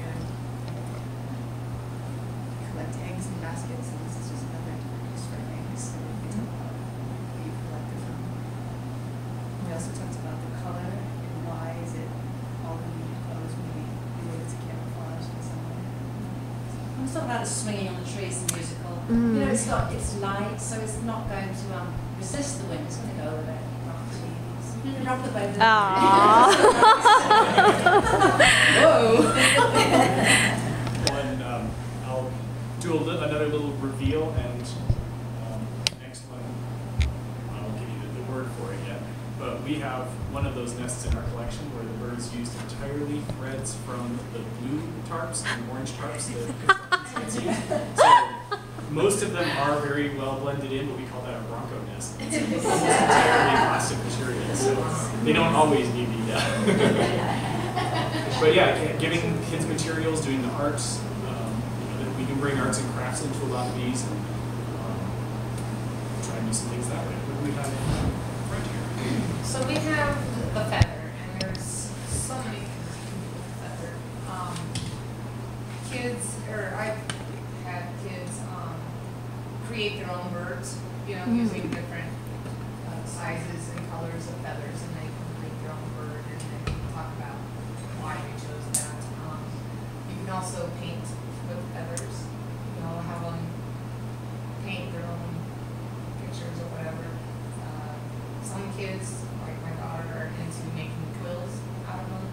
And collect eggs in baskets, and this is just another use for eggs. So we can talk about what you collected them. We also talked about the color and why is it all the muted colors maybe related to camouflage in some way. It's not about the swinging on the trees and musical. You know, it's light, so it's not going to resist the wind. It's going to go over it. Rock the boat. And I'll do another little reveal, and next one, I won't give you the word for it yet, but we have one of those nests in our collection where the birds used entirely threads from the blue tarps and orange tarps that construction sites use. So most of them are very well blended in, but we call that a bronco nest. It's almost entirely plastic material, so they don't always need the But yeah, giving kids materials, doing the arts, we can bring arts and crafts into a lot of these and try and do some things that way. What do we have in front here? So we have the feather, and there's so many things you can do with feather. I've had kids create their own birds, using different sizes and colors of feathers, and they can create their own bird, and then talk about why they chose that. You can also paint with feathers, have them paint their own pictures or whatever. Some kids, like my daughter, are into making quills out of them,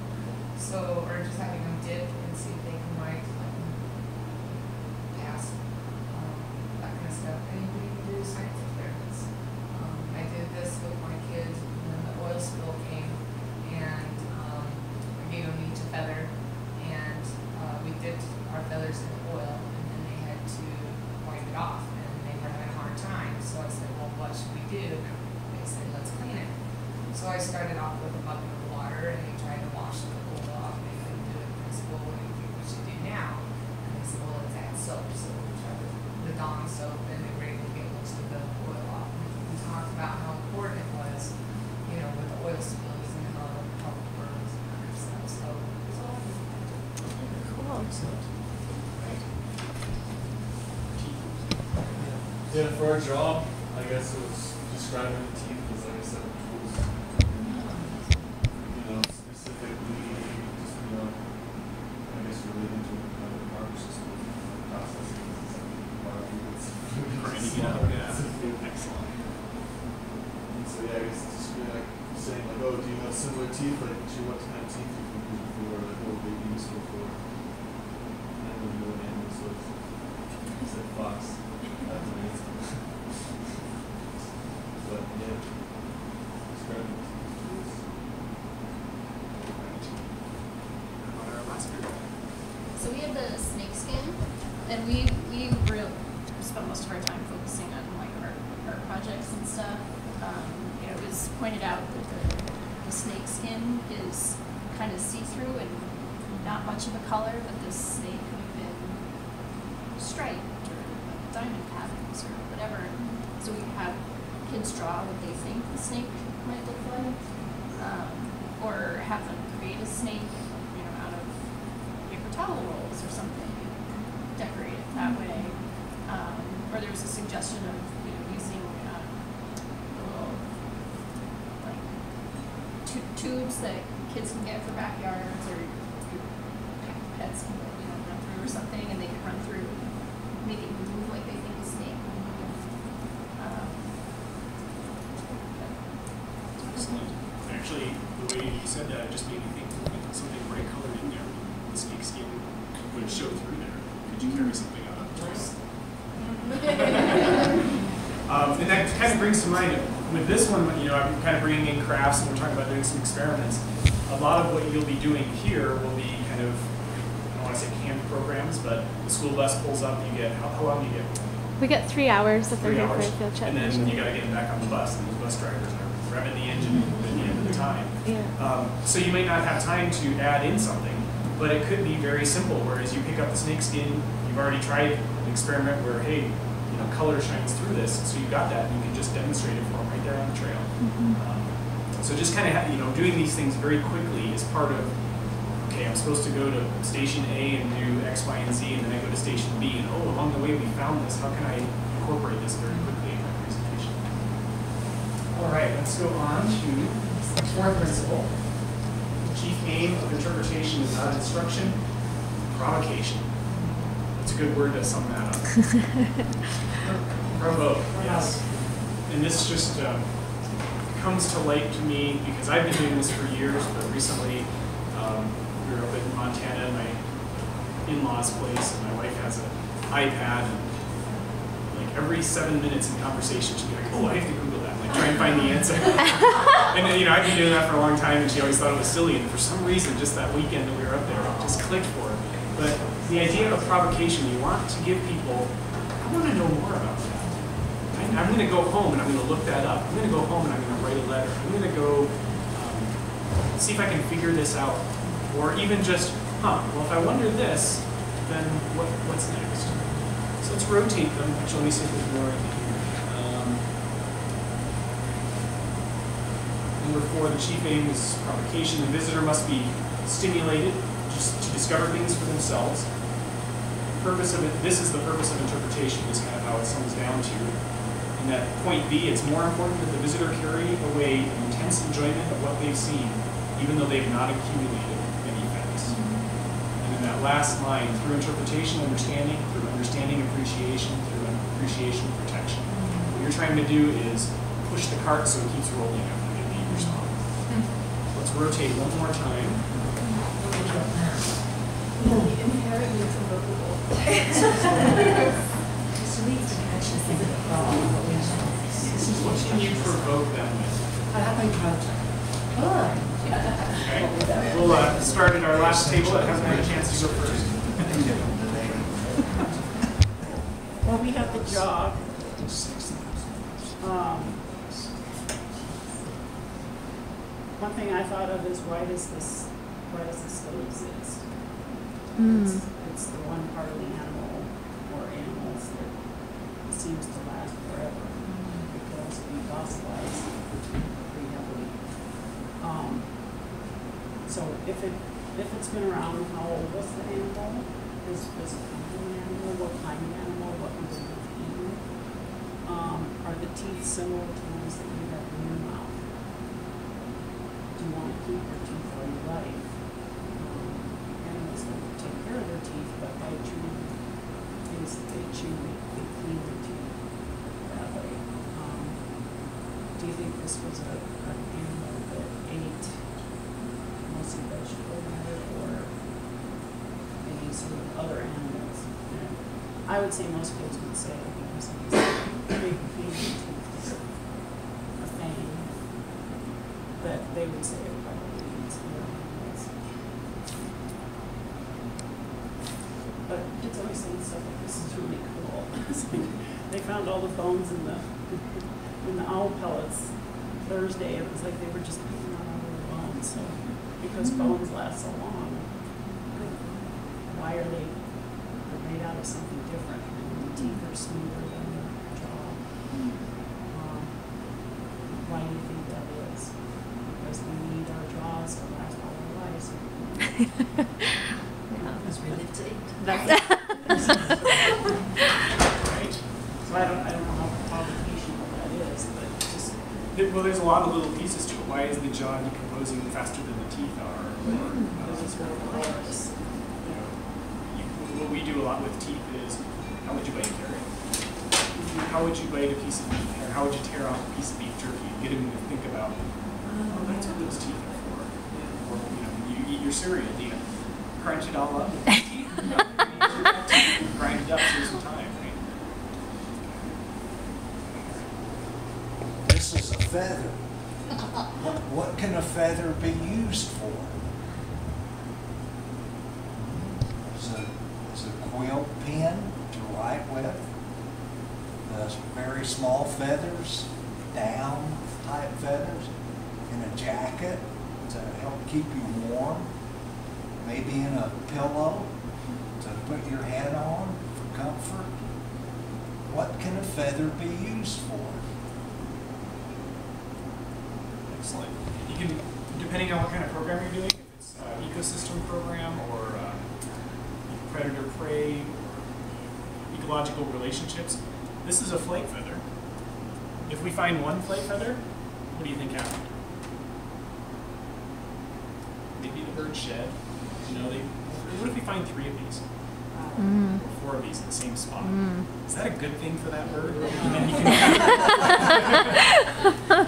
or just having them dip and see if they can write past that kind of stuff. Anybody can do science experiments. I did this with my kids when the oil spill came, and I gave them each a feather, and we dipped our feathers in oil, and then they had to wipe it off, and they were having a hard time. So I said, well, what should we do? They said, let's clean it. So So I started off with a bucket of water and he tried to wash the oil off and he couldn't do it. And I said, well, what do you think we should do now? And they said, well, let's add soap. So we tried the Dawn soap and they were able to get most of the oil off. We talked about how important it was, you know, with the oil spills and how it burns and other stuff. So it's all Cool. Yeah, for our job, I guess it was describing the teeth as, like I said, tools. You know, specifically, just, you know, I guess related to kind of barber system processing. Grinding it up, yeah. Excellent. And so, yeah, I guess it's just like saying, like, oh, do you have similar teeth? Like, gee, what kind of teeth you can use for? Like, what would they be useful for? I don't really know what animals was. I said fox. That's amazing. But yeah, describe it. On our last group. So we have the snake skin, and we really spent most of our time focusing on like our projects and stuff. You know, it was pointed out that the snake skin is kind of see-through and not much of a color, but this snake could have been striped or diamond patterns or whatever. So we have kids draw what they think the snake might look like, or have them create a snake, you know, out of paper towel rolls or something, decorate it that way. Or there was a suggestion of, you know, using little like tubes that kids can get for backyards or your pets can, you know, run through or something, and they can run through, make it move like they think a snake would move. Excellent. Actually, the way you said that just made me think of something bright colored in there. The snake skin would show through there. Could you carry something out of the and that kind of brings to mind, with this one, you know, I'm kind of bringing in crafts and we're talking about doing some experiments. A lot of what you'll be doing here will be kind of, I don't want to say camp programs, but the school bus pulls up, you get, how long do you get? We get 3 hours if they're 3 here for hours. a field trip. And then you got to get them back on the bus, and those bus drivers are revving the engine at the end of the time. Yeah. So you might not have time to add in something, but it could be very simple, whereas you pick up the snake skin, you've already tried an experiment where, hey, you know, color shines through this, so you got that, and you can just demonstrate it for them right there on the trail. So just kind of, you know, doing these things very quickly is part of, okay, I'm supposed to go to station A and do X, Y, and Z, and then I go to station B, and oh, along the way we found this, how can I incorporate this very quickly in my presentation? All right, let's go on to the fourth principle. The chief aim of interpretation is not instruction, provocation. That's a good word to sum that up. Provoke, yes. And this just comes to light to me because I've been doing this for years, but recently we were up in Montana at my in-laws' place, and my wife has an iPad, and like every 7 minutes in conversation, she'd be like, oh, I have to Google that, like try and find the answer. And you know, I've been doing that for a long time, and she always thought it was silly, and for some reason, just that weekend that we were up there, it just clicked for her. But the idea of provocation, you want to give people, I want to know more about that. I'm going to go home and I'm going to look that up. I'm going to go home and I'm going to write a letter. I'm going to go see if I can figure this out. Or even just, well, if I wonder this, then what's next? So let's rotate them. Actually, let me see if there's more in here. Number 4, the chief aim is provocation. The visitor must be stimulated just to discover things for themselves. Purpose of it, this is the purpose of interpretation, is kind of how it sums down to. And that point B, it's more important that the visitor carry away an intense enjoyment of what they've seen, even though they've not accumulated any facts. And then that last line, through interpretation, understanding, through understanding, appreciation, through appreciation, protection. What you're trying to do is push the cart so it keeps rolling after they leave your spot. Let's rotate one more time. Inherently provocable. This is what can you provoke them with? Okay. We'll start at our last table that hasn't had a chance to go first. Well, we have the jog. one thing I thought of is why does this still exist? It's the one part of the animal or animals that seems to last forever because we fossilize pretty heavily. So if it's been around, how old was the animal? Is it an animal? What kind of animal? What would it have eaten? Are the teeth similar to ones that you have in your mouth? Do you want to keep your teeth all your life? Animals don't take care of their teeth, but by chewing things that they chew, they clean their teeth that way. Do you think this was an animal that ate mostly vegetable matter or maybe sort of other animals? And I would say most kids would say because of these big feeding teeth, a fang, that they would say it probably eats other animals. But it's always saying stuff like this is really cool. It's like they found all the bones in the owl pellets Thursday. It was like they were just picking on all the bones. So because bones last so long, why are they made out of something different? And the teeth are smoother than the jaw. Why do you think that is? Because we need our jaws to last all our lives. Because we live to eat. Right. So I don't know how educational that is, but just Well, there's a lot of little pieces to it. Why is the jaw decomposing faster than the teeth are? this is where it works. What we do a lot with teeth is, how would you bite a carrot? How would you bite a piece of beef? Or how would you tear off a piece of beef jerky? Get him to think about, oh, that's what those teeth are for. Or, you eat your cereal, do you crunch it all up with your teeth? Grind it up, save some time, right? This is a feather. What can a feather be used for? Is a quill pen to write with? Very small feathers, down type feathers, in a jacket to help keep you warm, maybe in a pillow to put your head on for comfort. What can a feather be used for? Excellent. You can, depending on what kind of program you're doing, if it's an ecosystem program or predator-prey, ecological relationships, this is a flake feather. If we find one flake feather, what do you think happened? Maybe the bird shed. What if we find 3 of these? Or 4 of these in the same spot? Is that a good thing for that bird? And then you can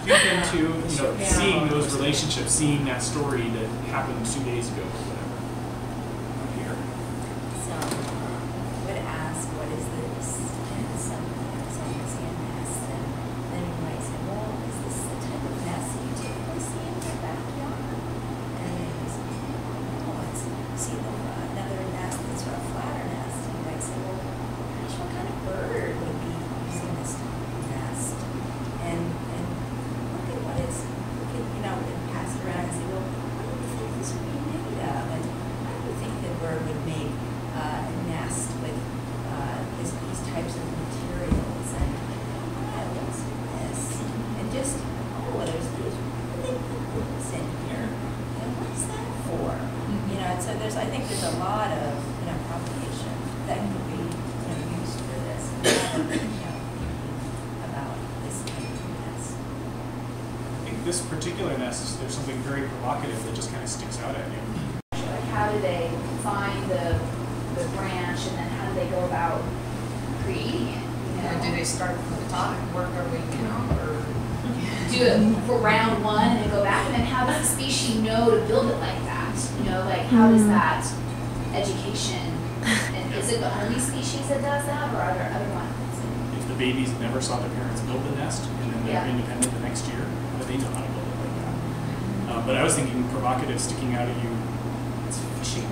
get into seeing those relationships, seeing that story that happened 2 days ago or whatever. Up here. So, would ask, what is this? And sometimes someone see a nest, and then you might say, well, is this the type of nest that you typically see in your backyard? And then you say, oh, it's, see another nest that's sort of flatter nest, and you might say, well, gosh, what kind of bird would be using this type of nest? And look at what it's, and pass it around and say, well, what do you think this would be made of? And how do you think the bird would make a nest with these types of materials? And what's this? And just, there's these really good books in here. And what's that for? And so I think there's a lot of propagation that could be used for this. About this kind of nest. I think this particular nest, there's something very provocative that just kind of sticks out at you. Like how do they find the branch, and then how do they go about creating it? Or do they start from the top and work their way down, or Do it for round 1 and then go back, and then how does the species know to build it like that? How does that education, and is it the only species that does that, or are there other ones? If the babies never saw their parents build the nest and then they're independent the next year, how do they know how to build it like that? But I was thinking provocative, sticking out at you, it's fishing.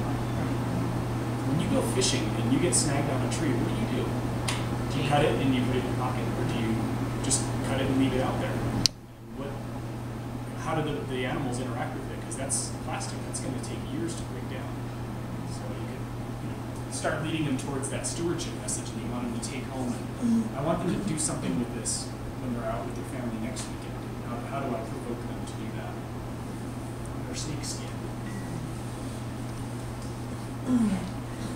When you go fishing and you get snagged on a tree, what do? Do you cut it and you put it in your pocket, or do you just cut it and leave it out there? How how do the animals interact with it? Because that's plastic. That's going to take years to break down. So you could start leading them towards that stewardship message that you want them to take home. And I want them to do something with this when they're out with their family next weekend. How do I provoke them to do that? Their snake skin.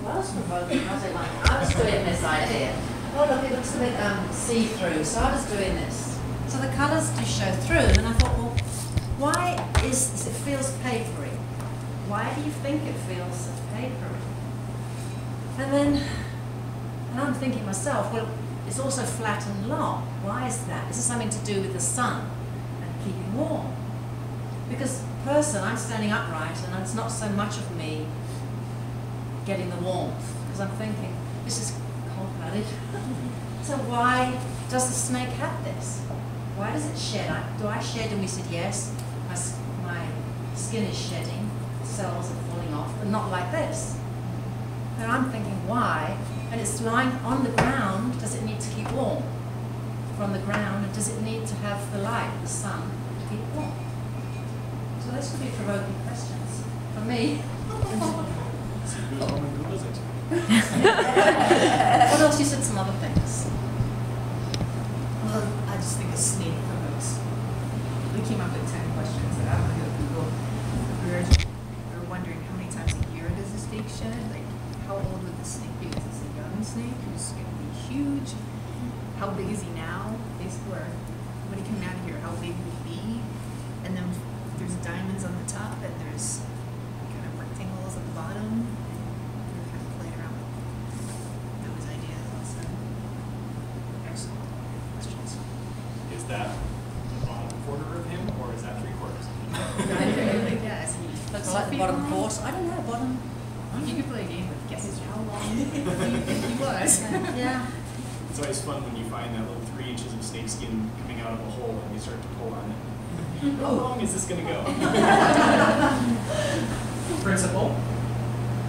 Well, I was provoking. I was doing this idea. Oh look, it looks a bit see-through. So I was doing this. So the colours do show through, and I thought, well, why is this? It feels papery. Why do you think it feels so papery? And I'm thinking myself, well, it's also flat and long. Why is that? Is it something to do with the sun and keeping warm? Because I'm standing upright, and it's not so much of me getting the warmth, because I'm thinking, this is cold-blooded. So why does the snake have this? Why does it shed? Do I shed? And we said yes, my skin is shedding, cells are falling off, but not like this. And I'm thinking, why? And it's lying on the ground. Does it need to keep warm from the ground? And does it need to have the light, the sun, to keep warm? So those could be provoking questions for me. What else? You said some other things. Well, I just think a snake provokes. We came up with 10 questions that I want to go Google. We were wondering how many times a year does a snake shed? Like, how old would the snake be? Is this a young snake who's going to be huge? How big is he now? Basically, when he came out of here, how big would he be? And then there's diamonds on the top, and there's kind of rectangles at the bottom. And we're kind of playing around with those ideas also. Excellent questions. Is that the bottom quarter of him, or is that 3/4 of him? Yes. Looks like the bottom course. I don't know, bottom. You could play a game with guesses how long do you think he was. Yeah. It's always fun when you find that little 3 inches of snake skin coming out of a hole and you start to pull on it. How long is this going to go? Principle.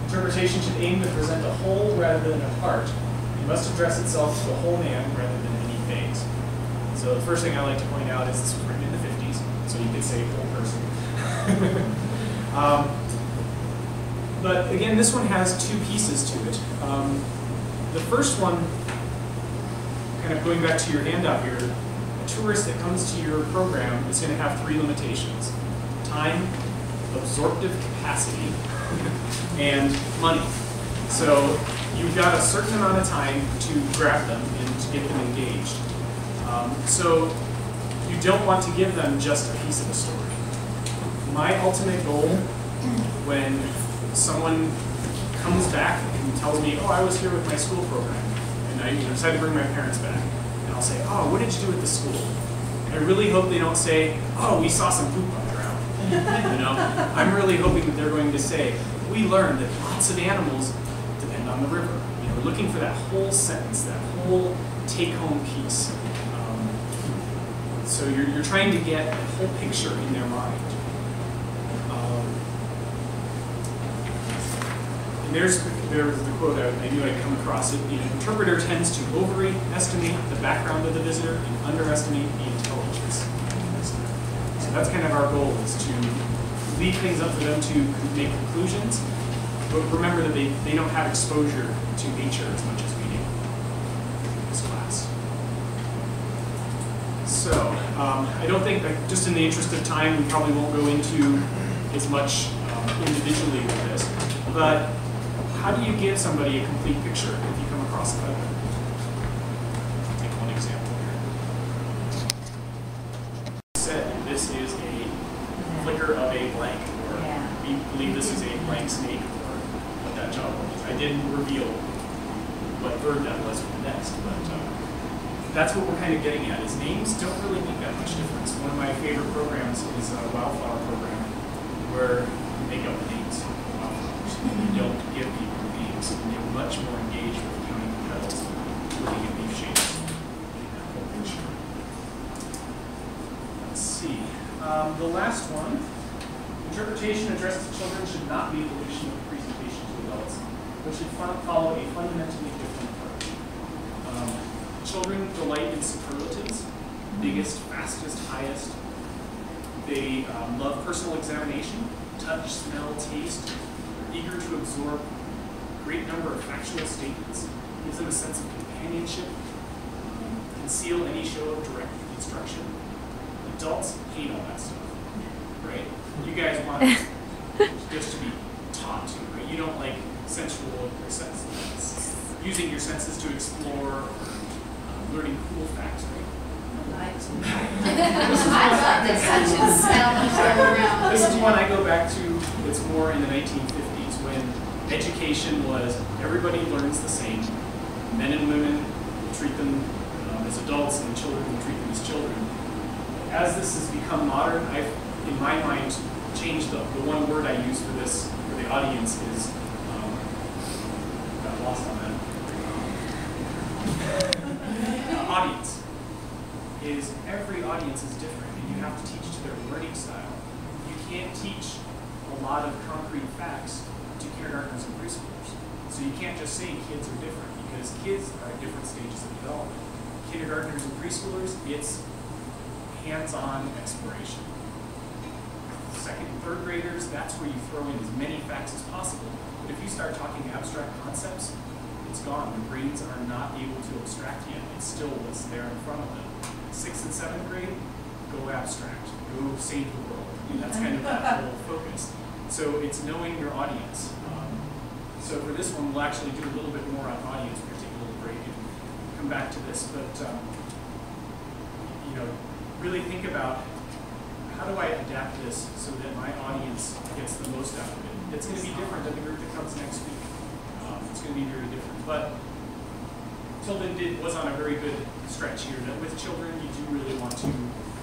Interpretation should aim to present a whole rather than a part. It must address itself to the whole man rather than any phase. So the first thing I like to point out is this was written in the 50s, so you could say whole person. But again, this one has 2 pieces to it. The first one, kind of going back to your handout here, a tourist that comes to your program is going to have 3 limitations: time, absorptive capacity, and money. So you've got a certain amount of time to grab them and to get them engaged. So you don't want to give them just a piece of the story. My ultimate goal when someone comes back and tells me, oh, I was here with my school program, and I decided to bring my parents back, and I'll say, oh, what did you do at the school? I really hope they don't say, oh, we saw some poop on the ground. I'm really hoping that they're going to say, we learned that lots of animals depend on the river. We're looking for that whole sentence, that whole take-home piece. So you're trying to get a whole picture in their mind. And there's the quote, I knew I'd come across it. The interpreter tends to overestimate the background of the visitor and underestimate the intelligence of the visitor. So that's kind of our goal, is to leave things up for them to make conclusions. But remember that they don't have exposure to nature as much as we do in this class. So I don't think that, just in the interest of time, we probably won't go into as much individually with this. But how do you give somebody a complete picture if you come across a feather? Take one example here. This is a flicker of a blank, or we believe this is a blank snake, or what that job was. I didn't reveal what bird that was for the next, but that's what we're kind of getting at, is names don't really make that much difference. One of my favorite programs is a wildflower program, where you make up the names of wildflowers. You don't give people names, and they're much more engaged with counting the petals, looking at leaf shapes, getting that whole picture. Let's see. The last one, interpretation addressed to children should not be a deletion of the presentation to adults, but should follow a fundamentally different approach. Children delight in superlatives: biggest, fastest, highest. They love personal examination, touch, smell, taste, eager to absorb a great number of factual statements, gives them a sense of companionship, conceal any show of direct instruction. Adults hate all that stuff, right? You guys want just to be taught to, right? You don't like sensual using your senses to explore, learning cool facts, right? This is one I go back to. It's more in the 1950s when education was everybody learns the same. Men and women treat them as adults, and children treat them as children. As this has become modern, I've, in my mind, changed the one word I use for this for the audience is got lost on that. Audience is every audience is different, and you have to teach to their learning style. You can't teach a lot of concrete facts to kindergartners and preschoolers. So you can't just say kids are different, because kids are at different stages of development. Kindergartners and preschoolers, it's hands-on exploration. Second and third graders, that's where you throw in as many facts as possible. But if you start talking abstract concepts, it's gone. Their brains are not able to abstract yet. It's still what's there in front of them. 6th and 7th grade, go abstract, go save the world. And that's kind of that whole focus. So it's knowing your audience. So for this one, we'll actually do a little bit more on audience. We're going to take a little break and come back to this. But you know, really think about how do I adapt this so that my audience gets the most out of it. It's going to be different than the group that comes next week. It's going to be very different. But Tilden was on a very good stretch here. That with children, you do really want to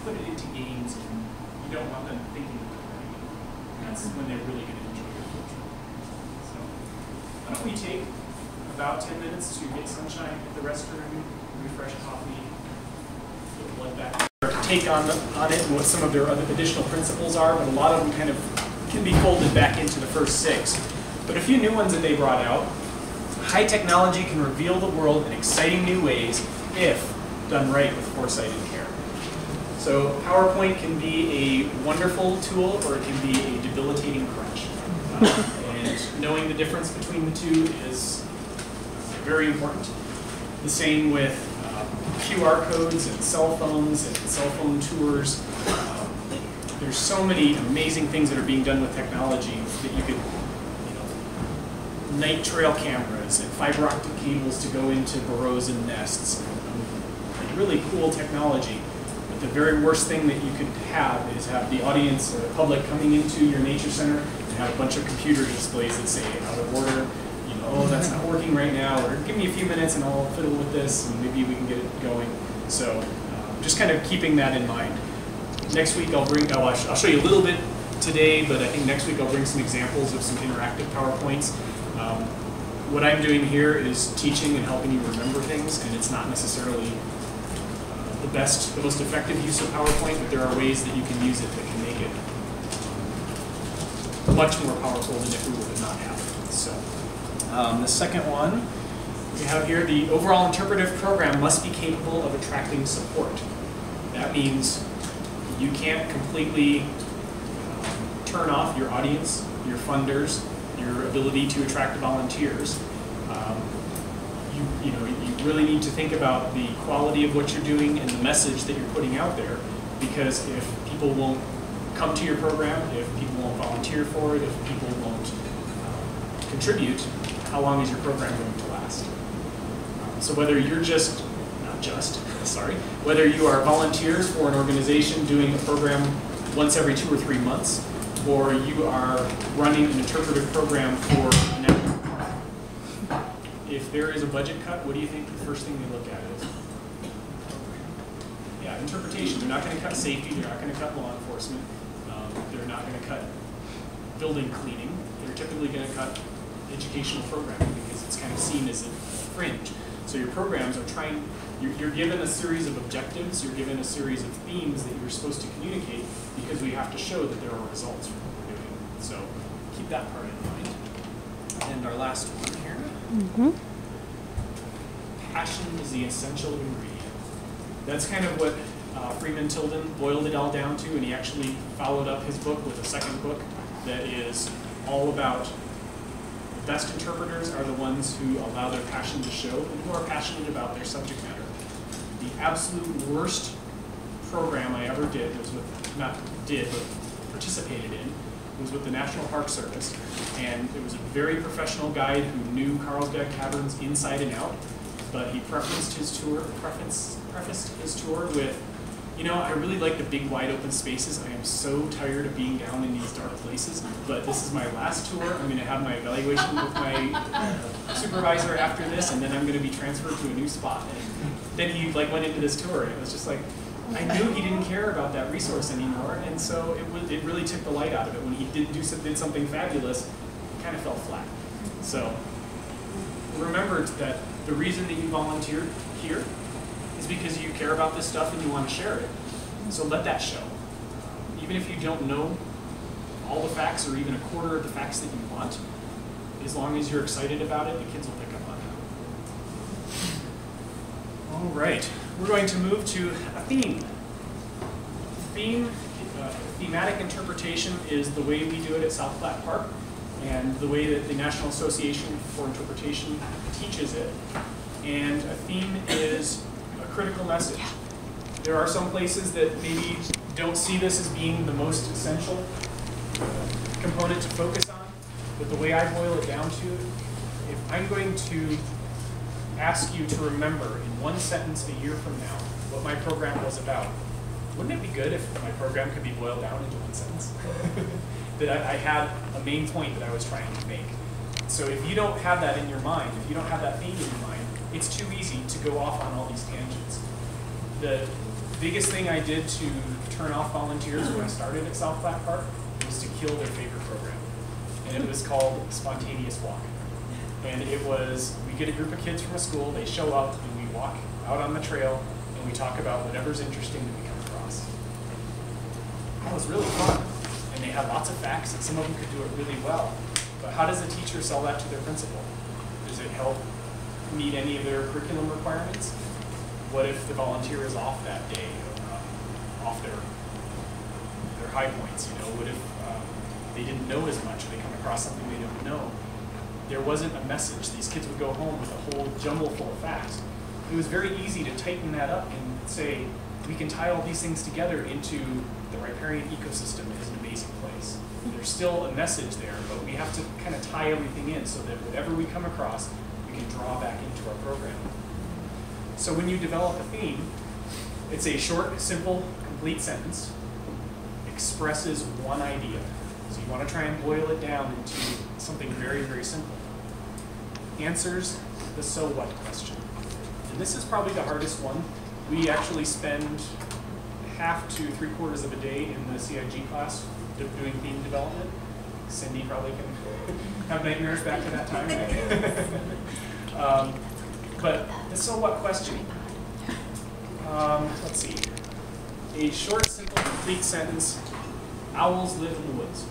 put it into games, and you don't want them thinking about learning it. And that's when they're really going to enjoy your culture. So, why don't we take about 10 minutes to get sunshine at the restroom, refresh coffee, get blood back. Take on it and what some of their other additional principles are, but a lot of them kind of can be folded back into the first 6. But a few new ones that they brought out. High technology can reveal the world in exciting new ways if done right with foresight and care. So PowerPoint can be a wonderful tool, or it can be a debilitating crutch. And knowing the difference between the two is very important. The same with QR codes and cell phones and cell phone tours. There's so many amazing things that are being done with technology that you could, night trail cameras and fiber optic cables to go into burrows and nests. Really cool technology. But the very worst thing that you could have is have the audience or the public coming into your nature center and have a bunch of computer displays that say out of order, oh, that's not working right now, or give me a few minutes and I'll fiddle with this and maybe we can get it going. So just kind of keeping that in mind. Next week I'll show you a little bit today, but I think next week I'll bring some examples of some interactive PowerPoints. What I'm doing here is teaching and helping you remember things, and it's not necessarily the most effective use of PowerPoint, but there are ways that you can use it that can make it much more powerful than if we were to not have it. So the second one we have here, the overall interpretive program must be capable of attracting support. That means you can't completely turn off your audience, your funders, your ability to attract volunteers. You really need to think about the quality of what you're doing and the message that you're putting out there, because if people won't come to your program, if people won't volunteer for it, if people won't contribute, how long is your program going to last? So whether you're whether you are volunteers for an organization doing a program once every 2 or 3 months, or you are running an interpretive program for an hour. If there is a budget cut, what do you think the first thing they look at is? Yeah, interpretation. They're not going to cut safety. They're not going to cut law enforcement. They're not going to cut building cleaning. They're typically going to cut educational programming because it's kind of seen as a fringe. So your programs are you're given a series of objectives, you're given a series of themes that you're supposed to communicate, because we have to show that there are results from what we're doing. So keep that part in mind. And our last one here. Passion is the essential ingredient. That's kind of what Freeman Tilden boiled it all down to, and he actually followed up his book with a second book that is all about the best interpreters are the ones who allow their passion to show and who are passionate about their subject matter. The absolute worst program I ever did was with, not did, but participated in, was with the National Park Service, and it was a very professional guide who knew Carlsbad Caverns inside and out, but he prefaced his tour with, you know, I really like the big wide open spaces. I am so tired of being down in these dark places, but this is my last tour. I'm going to have my evaluation with my supervisor after this, and then I'm going to be transferred to a new spot. And then he like went into this tour, and it was just like, I knew he didn't care about that resource anymore, and so it really took the light out of it. When he did something fabulous, it kind of fell flat. So remember that the reason that you volunteered here is because you care about this stuff and you want to share it. So let that show. Even if you don't know all the facts or even a quarter of the facts that you want, as long as you're excited about it, the kids will pick up on that. All right, we're going to move to a theme. Thematic interpretation is the way we do it at South Platte Park and the way that the National Association for Interpretation teaches it. And a theme is a critical message. There are some places that maybe don't see this as being the most essential component to focus on, but the way I boil it down to, if I'm going to ask you to remember in one sentence a year from now what my program was about, wouldn't it be good if my program could be boiled down into one sentence? That I had a main point that I was trying to make. So if you don't have that in your mind, if you don't have that theme in your mind, it's too easy to go off on all these tangents. The biggest thing I did to turn off volunteers when I started at South Platte Park was to kill their favorite program. And it was called Spontaneous Walk. And it was, we get a group of kids from a school, they show up, and we walk out on the trail, and we talk about whatever's interesting that we come across. That was really fun. And they had lots of facts, and some of them could do it really well. But how does a teacher sell that to their principal? Does it help meet any of their curriculum requirements? What if the volunteer is off that day, off their high points? You know, what if they didn't know as much, or they come across something they don't know? There wasn't a message. These kids would go home with a whole jumble full of facts. It was very easy to tighten that up and say, we can tie all these things together into the riparian ecosystem is an amazing place. There's still a message there, but we have to kind of tie everything in so that whatever we come across, we can draw back into our program. So when you develop a theme, it's a short, simple, complete sentence, expresses one idea. So you want to try and boil it down into something very, very simple. Answers the so what question. And this is probably the hardest one. We actually spend half to 3/4 of a day in the CIG class doing theme development. Cindy probably can have nightmares back to that time. But the so what question. Let's see. A short, simple, complete sentence. Owls live in the woods.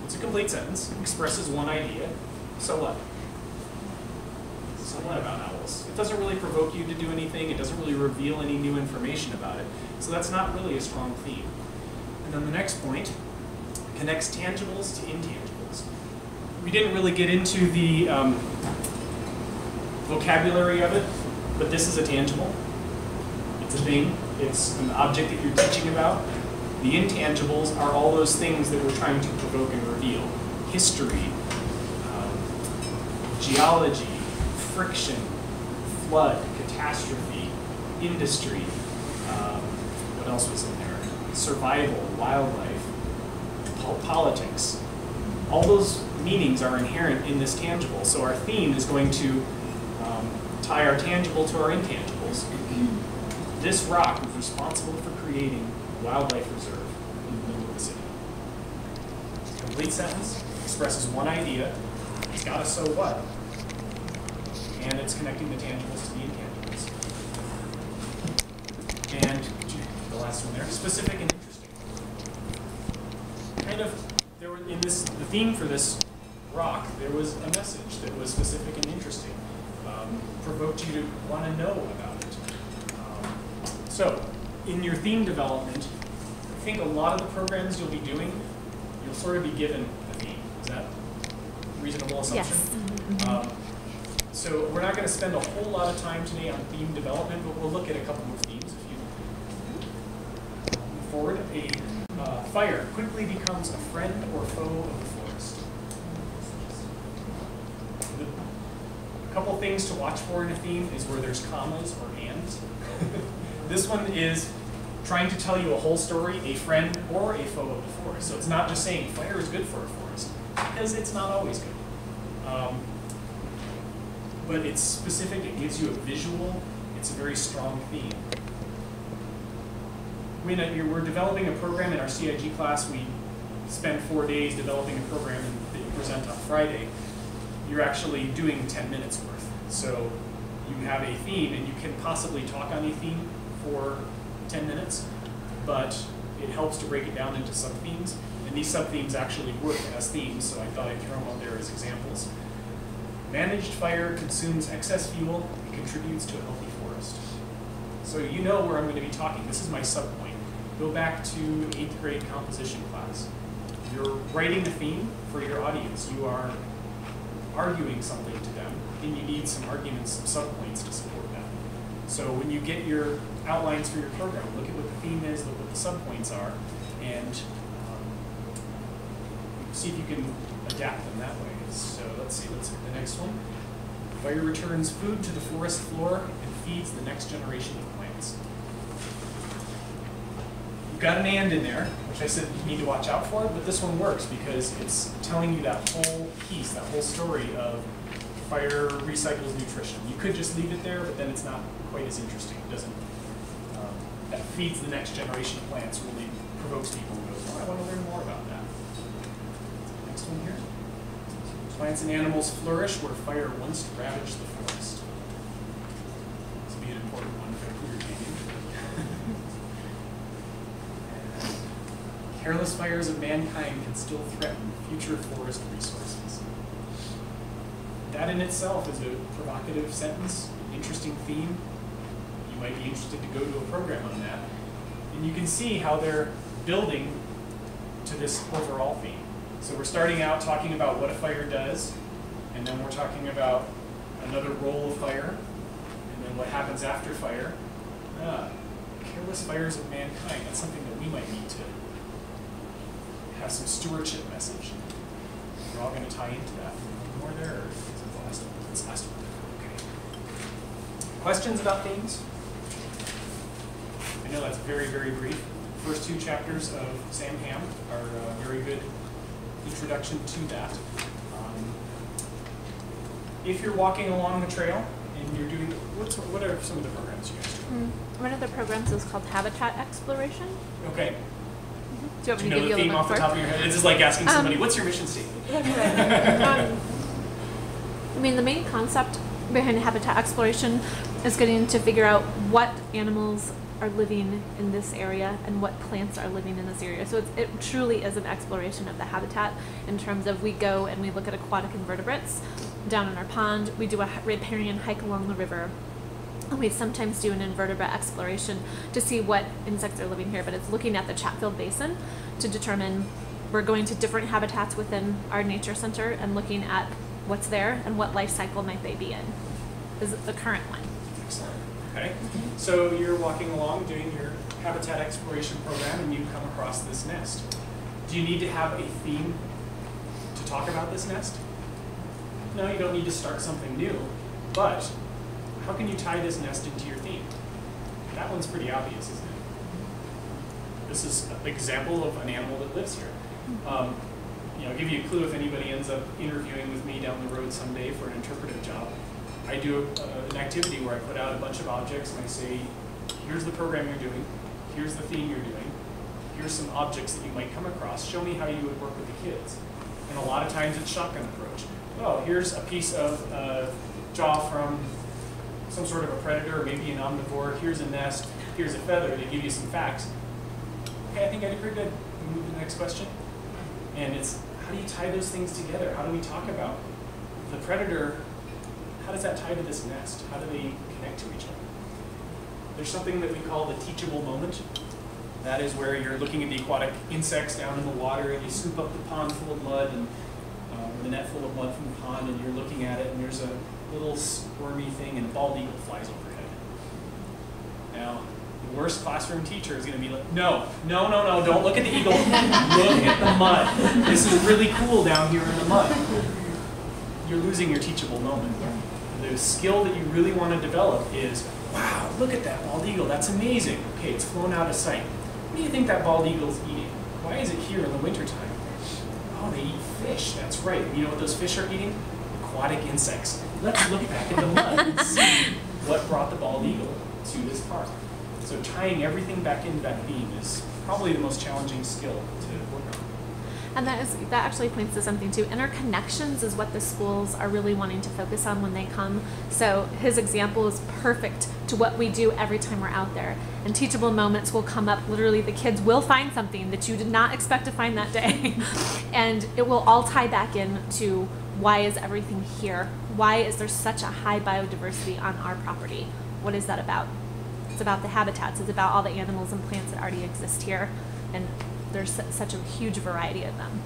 It's a complete sentence, expresses one idea. So what? So what about owls? It doesn't really provoke you to do anything. It doesn't really reveal any new information about it. So that's not really a strong theme. And then the next point connects tangibles to intangibles. We didn't really get into the vocabulary of it, but this is a tangible. It's a thing. It's an object that you're teaching about. The intangibles are all those things that we're trying to provoke and reveal. History, geology, friction, flood, catastrophe, industry, what else was in there? Survival, wildlife, politics. All those meanings are inherent in this tangible. So our theme is going to tie our tangible to our intangibles. This rock was responsible for creating a wildlife reserve in the middle of the city. Complete sentence, expresses one idea, it's got a so what, and it's connecting the tangibles to the intangibles. And the last one there, specific and interesting. Kind of, there were in this, the theme for this rock, there was a message that was specific and interesting. Provoked you to want to know about it. So, in your theme development, I think a lot of the programs you'll be doing, you'll sort of be given a theme. Is that a reasonable assumption? Yes. So we're not going to spend a whole lot of time today on theme development, but we'll look at a couple of themes. If you move forward, a fire quickly becomes a friend or foe of the forest. A couple things to watch for in a theme is where there's commas or ands. This one is trying to tell you a whole story, a friend or a foe of the forest. So it's not just saying fire is good for a forest, because it's not always good. But it's specific, it gives you a visual, it's a very strong theme. When we're developing a program in our CIG class, we spend 4 days developing a program that you present on Friday. You're actually doing 10 minutes worth. So you have a theme, and you can possibly talk on a theme for 10 minutes, but it helps to break it down into sub-themes. And these sub-themes actually work as themes, so I thought I'd throw them out there as examples. Managed fire consumes excess fuel and contributes to a healthy forest. So you know where I'm going to be talking. This is my sub-point. Go back to 8th grade composition class. You're writing a theme for your audience. You are arguing something to them, and you need some arguments, some sub-points to support that. So when you get your outlines for your program, look at what the theme is, look what the sub-points are, and see if you can adapt them that way. So let's see, let's hit the next one. Fire returns food to the forest floor and feeds the next generation of plants. You've got an and in there, which I said you need to watch out for, but this one works because it's telling you that whole piece, that whole story of fire recycles nutrition. You could just leave it there, but then it's not quite as interesting. It doesn't, that feeds the next generation of plants really provokes people and goes, oh, I want to learn more about that. Next one here. Plants and animals flourish where fire once ravaged the forest. This will be an important one for Cougar Canyon. Careless fires of mankind can still threaten future forest resources. That in itself is a provocative sentence, an interesting theme. You might be interested to go to a program on that. And you can see how they're building to this overall theme. So we're starting out talking about what a fire does, and then we're talking about another role of fire, and then what happens after fire. Careless fires of mankind, that's something that we might need to have some stewardship message. We're all going to tie into that. More there, or is it the last one? It's the last one. Okay. Questions about themes? I know that's very, very brief. First 2 chapters of Sam Ham are very good introduction to that. If you're walking along the trail and you're doing, what are some of the programs you guys do? One of the programs is called Habitat Exploration. Okay. Do you want me to know give the you a theme little off the bit top of your head? It's just like asking somebody, what's your mission statement? I mean, the main concept behind habitat exploration is getting to figure out what animals are living in this area and what plants are living in this area. So it truly is an exploration of the habitat in terms of we go and we look at aquatic invertebrates down in our pond. We do a riparian hike along the river. And we sometimes do an invertebrate exploration to see what insects are living here, but it's looking at the Chatfield Basin to determine, we're going to different habitats within our nature center and looking at what's there and what life cycle might they be in. Is it the current one? Excellent. Okay. So you're walking along doing your habitat exploration program and you come across this nest. Do you need to have a theme to talk about this nest? No, you don't need to start something new, but how can you tie this nest into your theme? That one's pretty obvious, isn't it? This is an example of an animal that lives here. I'll give you a clue if anybody ends up interviewing with me down the road someday for an interpretive job. I do an activity where I put out a bunch of objects and I say, here's the program you're doing, here's the theme you're doing, here's some objects that you might come across, show me how you would work with the kids. And a lot of times it's shotgun approach. Oh, here's a piece of jaw from some sort of a predator or maybe an omnivore, here's a nest, here's a feather, they give you some facts. Okay, I think I did pretty good. We move to the next question. And it's, how do you tie those things together? How do we talk about the predator? How does that tie to this nest? How do they connect to each other? There's something that we call the teachable moment. That is where you're looking at the aquatic insects down in the water, and you scoop up the pond full of mud, and the net full of mud from the pond, and you're looking at it, and there's a little squirmy thing, and a bald eagle flies overhead. Now, the worst classroom teacher is going to be like, no, don't look at the eagle, look at the mud. This is really cool down here in the mud. You're losing your teachable moment. The skill that you really want to develop is, wow, look at that bald eagle, that's amazing. Okay, it's flown out of sight. What do you think that bald eagle's eating? Why is it here in the wintertime? Oh, they eat fish, that's right. You know what those fish are eating? Aquatic insects. Let's look back in the mud and see what brought the bald eagle to this park. So tying everything back into that theme is probably the most challenging skill to work on. And that actually points to something too. Interconnections is what the schools are really wanting to focus on when they come. So his example is perfect to what we do every time we're out there. And teachable moments will come up. Literally, the kids will find something that you did not expect to find that day. And it will all tie back into why is everything here? Why is there such a high biodiversity on our property? What is that about? It's about the habitats. It's about all the animals and plants that already exist here. And there's such a huge variety of them.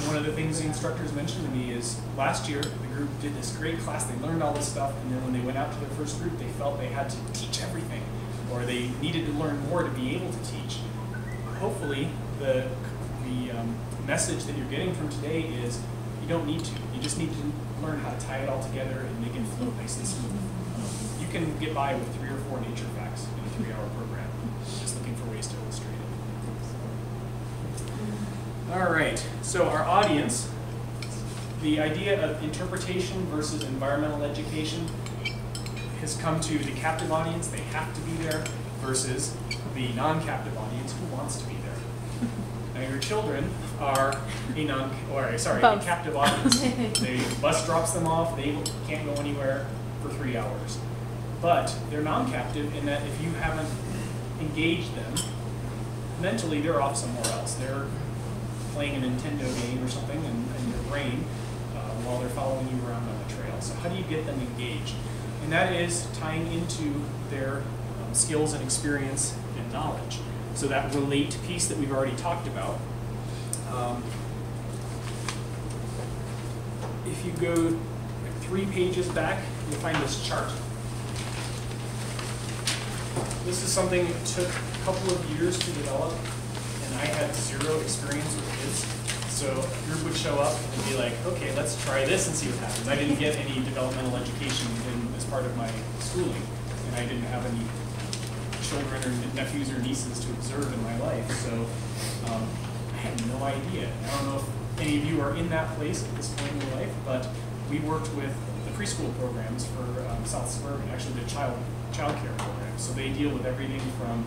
One of the things the instructors mentioned to me is last year the group did this great class, they learned all this stuff, and then when they went out to their first group they felt they had to teach everything, or they needed to learn more to be able to teach. Hopefully the message that you're getting from today is you don't need to. You just need to learn how to tie it all together and make it flow nice and smooth. You can get by with 3 or 4 nature facts in a 3-hour program, just looking for ways to illustrate it. All right, so our audience, the idea of interpretation versus environmental education has come to the captive audience, they have to be there, versus the non-captive audience who wants to be there. Now your children are a captive audience. The bus drops them off, they can't go anywhere for 3 hours. But they're non-captive in that if you haven't engaged them, mentally they're off somewhere else. They're playing a Nintendo game or something in your brain while they're following you around on the trail. So how do you get them engaged? And that is tying into their skills and experience and knowledge. So that relate piece that we've already talked about. If you go like 3 pages back, you'll find this chart. This is something that took a couple of years to develop, and I had 0 experience with kids. So a group would show up and be like, okay, let's try this and see what happens. I didn't get any developmental education as part of my schooling, and I didn't have any children or nephews or nieces to observe in my life, so I had no idea. I don't know if any of you are in that place at this point in your life, but we worked with the preschool programs for South Suburban, actually the child care programs. So they deal with everything from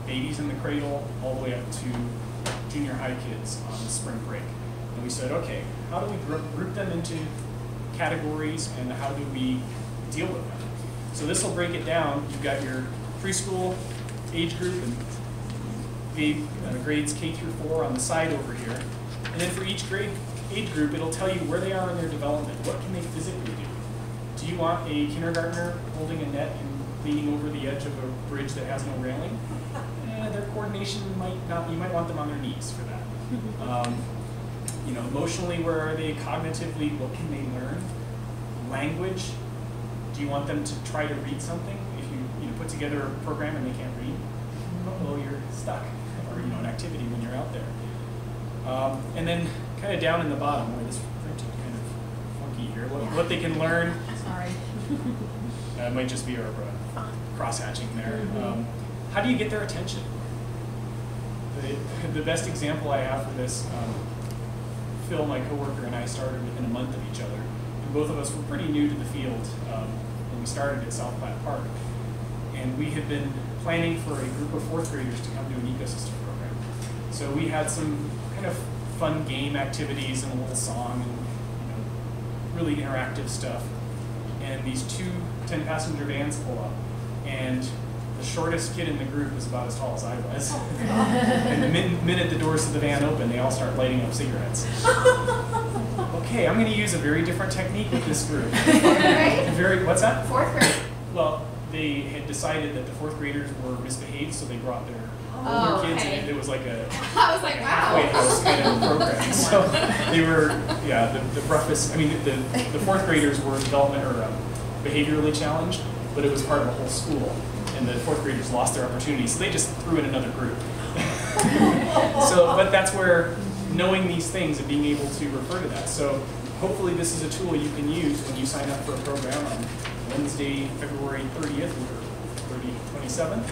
babies in the cradle all the way up to junior high kids on spring break. And we said, okay, how do we group them into categories and how do we deal with them? So this will break it down. You've got your preschool age group and grades K through 4 on the side over here. And then for each age group, it'll tell you where they are in their development. What can they physically do? Do you want a kindergartner holding a net and leaning over the edge of a bridge that has no railing? Their coordination might not, you might want them on their knees for that. You know, emotionally, where are they? Cognitively, what can they learn? Language, do you want them to try to read something? If you put together a program and they can't read, oh, you're stuck. Or an activity when you're out there. And then kind of down in the bottom, where this printed kind of funky here, what they can learn. Sorry. It might just be our cross-hatching there. How do you get their attention? The best example I have for this, Phil, my coworker, and I started within a month of each other. And both of us were pretty new to the field when we started at South Platte Park. And we had been planning for a group of 4th graders to come to an ecosystem program. So we had some kind of fun game activities and a little song and really interactive stuff. And these 2 10-passenger vans pull up. And the shortest kid in the group is about as tall as I was. And the minute the doors to the van open, they all start lighting up cigarettes. Okay, I'm going to use a very different technique with this group. Fourth grade? What's that? 4th grade. Well, they had decided that the fourth graders were misbehaved, so they brought their Oh, older kids, okay. and it was like a I was like, halfway wow. house kind of program. So they were, yeah, the roughest. I mean, the fourth graders were development or behaviorally challenged, but it was part of a whole school, and the fourth graders lost their opportunity, so they just threw in another group. So, but that's where knowing these things and being able to refer to that. So hopefully this is a tool you can use when you sign up for a program on Wednesday, February 30th or 27th,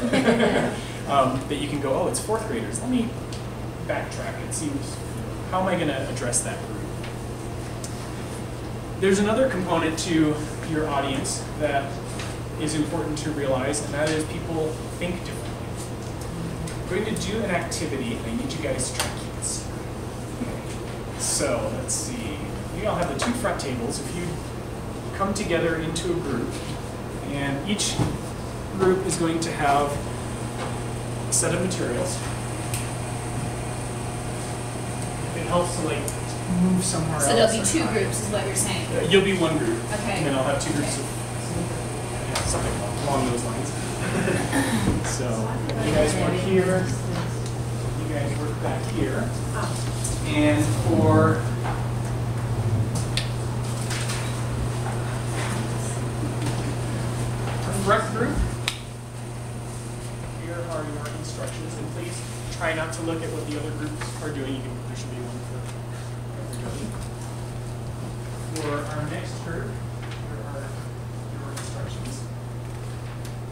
that you can go, oh, it's fourth graders. Let me backtrack and see how am I going to address that group. There's another component to your audience that is important to realize, and that is people think differently. We're going to do an activity, and I need you guys to try to keep it simple. So let's see. You all have the two front tables. If you come together into a group, and each group is going to have a set of materials. It helps to like move somewhere So else. there'll be two groups, is what you're saying? You'll be one group, Okay. and then I'll have two groups of something along those lines. So you guys work here, you guys work back here, and for the front group, here are your instructions, and please try not to look at what the other groups are doing. There should be one for everybody. For our next group, here are your instructions.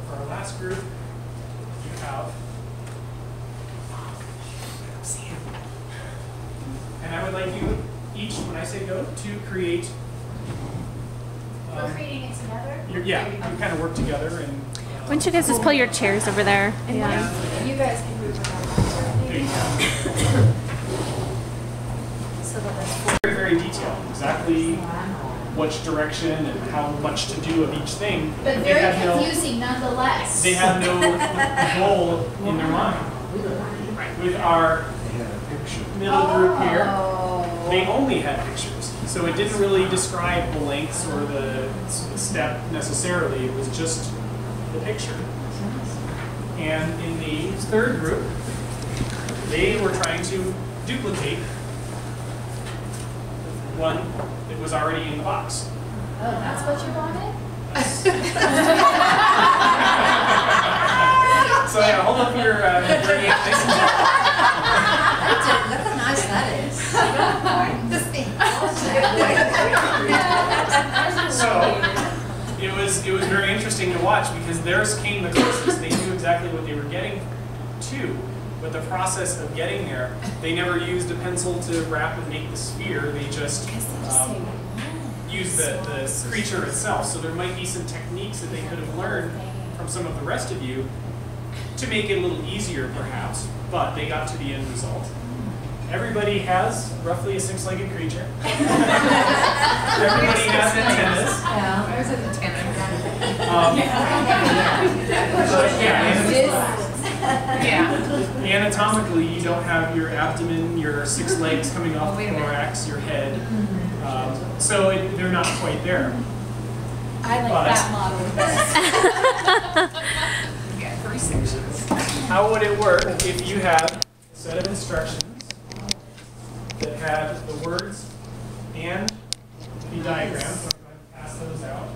For our last group, you have, and I would like you each, when I say go, to create. We're creating it together? Yeah, you kind of work together and. Why don't you guys just pull your chairs over there? And you guys can move around. There you go. So that that's Very, very detailed, exactly which direction and how much to do of each thing. But they very have no- confusing nonetheless. They have no goal in their mind. With our middle group here, they only had pictures. So it didn't really describe the lengths or the step necessarily, it was just the picture. And in the third group, they were trying to duplicate one that was already in the box. Oh, that's what you wanted? So yeah, hold up your bring it nice and tall. Look how nice that is. So it was very interesting to watch because theirs came the closest. They knew exactly what they were getting to, but the process of getting there, they never used a pencil to wrap and make the sphere. They just used the creature itself. So there might be some techniques that they could have learned from some of the rest of you to make it a little easier, perhaps. But they got to the end result. Everybody has roughly a six-legged creature. Everybody has antennas. Yeah. There's an antenna. But Yeah. anatomically, you don't have your abdomen, your six legs coming off Wait the a minute. thorax, your head. So they're not quite there. I like But- that model. Yeah, 3 sections. How would it work if you had a set of instructions that had the words and the diagram? So I'm going to pass those out.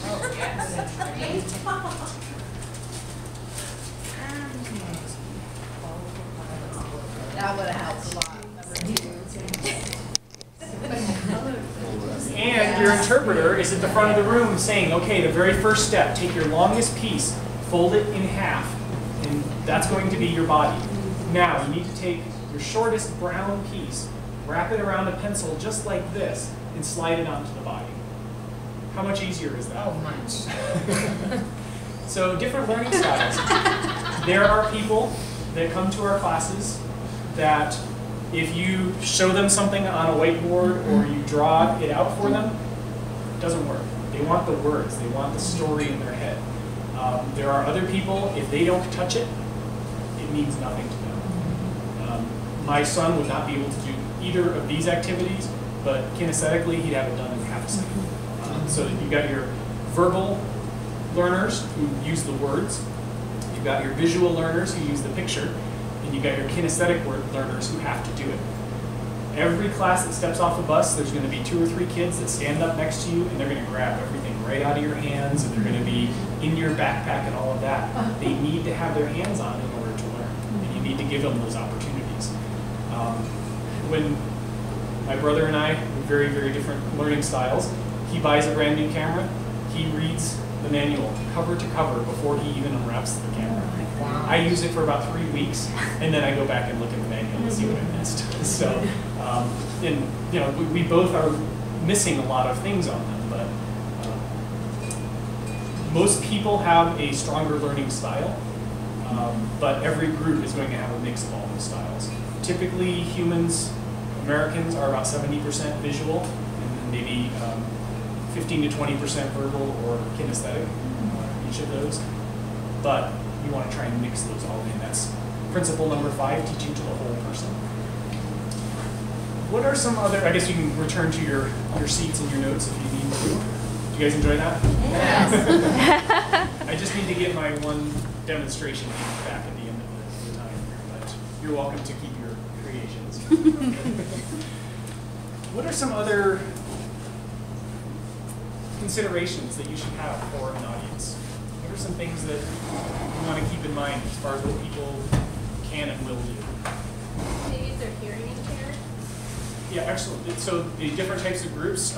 Oh, yes. That would have helped a lot. Number 2. And your interpreter is at the front of the room saying, okay, the very first step, take your longest piece, fold it in half, and that's going to be your body. Now, you need to take your shortest brown piece, wrap it around a pencil just like this, and slide it onto the body. How much easier is that? Oh, much. So, different learning styles. There are people that come to our classes that if you show them something on a whiteboard or you draw it out for them, it doesn't work. They want the words. They want the story in their head. There are other people, if they don't touch it, it means nothing to them. My son would not be able to do either of these activities, but kinesthetically, he'd have it done in half a second. So that you've got your verbal learners who use the words, you've got your visual learners who use the picture, and you've got your kinesthetic learners who have to do it. Every class that steps off a bus, there's going to be 2 or 3 kids that stand up next to you, and they're going to grab everything right out of your hands, and they're going to be in your backpack and all of that. They need to have their hands on in order to learn, and you need to give them those opportunities. When my brother and I, very, very different learning styles, he buys a brand new camera, he reads the manual cover to cover before he even unwraps the camera. I use it for about 3 weeks, and then I go back and look at the manual and see what I missed. So, and you know, we both are missing a lot of things on them, but most people have a stronger learning style, but every group is going to have a mix of all those styles. Typically, humans, Americans, are about 70% visual, and then maybe 15 to 20% verbal or kinesthetic, each of those. But you want to try and mix those all in. That's principle number 5, teaching to the whole person. What are some other, I guess you can return to your seats and your notes if you need to. Do you guys enjoy that? Yes. I just need to get my one demonstration back at the end of the time here, but you're welcome to keep your creations. What are some other considerations that you should have for an audience? What are some things that you want to keep in mind as far as what people can and will do? Maybe if they're hearing impaired? Yeah, excellent. So the different types of groups,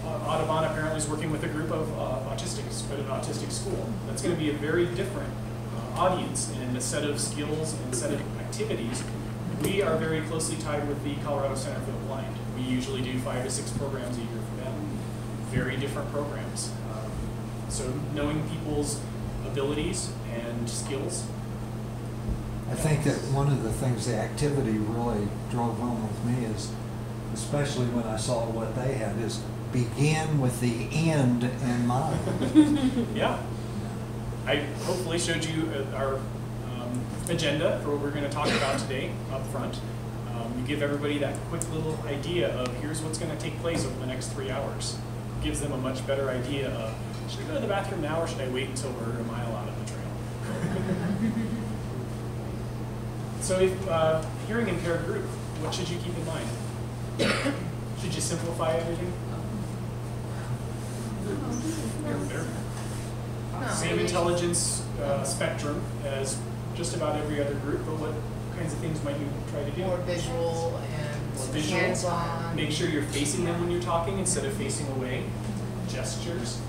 Audubon apparently is working with a group of autistics at an autistic school. That's going to be a very different audience and a set of skills and a set of activities. We are very closely tied with the Colorado Center for the Blind. We usually do 5 to 6 programs a year for them. Very different programs. So knowing people's abilities and skills. I think that one of the things the activity really drove home with me is, especially when I saw what they had, is begin with the end in mind. Yeah. I hopefully showed you our agenda for what we're going to talk about today up front. We give everybody that quick little idea of here's what's going to take place over the next 3 hours. Gives them a much better idea of, should I go to the bathroom now or should I wait until we're a mile out of the trail? So if hearing impaired group, what should you keep in mind? Should you simplify everything? Same intelligence spectrum as just about every other group, but what kinds of things might you try to do? More visual and More visual. hands-on. Make sure you're facing them when you're talking instead of facing away. Gestures.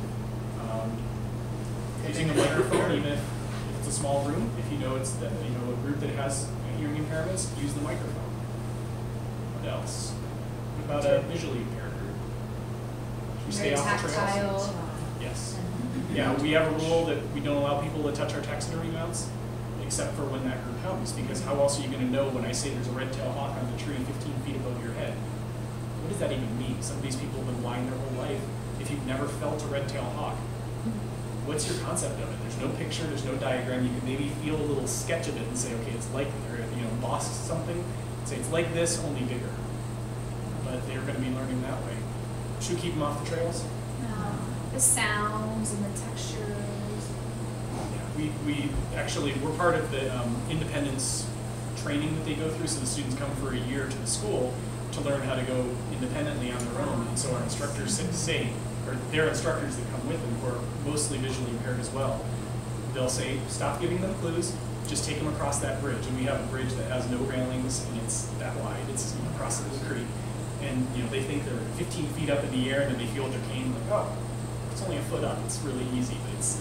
Using a microphone, even if it's a small room. If you know it's a group that has hearing impairments, use the microphone. What else? What about a visually impaired group? Should we stay off the trails? Tactile. Yes. Yeah, we have a rule that we don't allow people to touch our taxidermy mounts, except for when that group comes, because how else are you going to know when I say there's a red-tailed hawk on the tree 15 feet above your head? What does that even mean? Some of these people have been blind their whole life. If you've never felt a red-tailed hawk, what's your concept of it? There's no picture, there's no diagram. You can maybe feel a little sketch of it and say, okay, it's like, or emboss something, say it's like this, only bigger. But they're going to be learning that way. Should we keep them off the trails? The sounds and the textures. Yeah, we're part of the independence training that they go through. So the students come for a year to the school to learn how to go independently on their own. And so our instructors say, or their instructors that come with them, who are mostly visually impaired as well, they'll say, stop giving them clues, just take them across that bridge. And we have a bridge that has no railings and it's that wide. It's across the creek. And they think they're 15 feet up in the air and then they feel their cane, like, oh, it's only a foot up. It's really easy, but it's,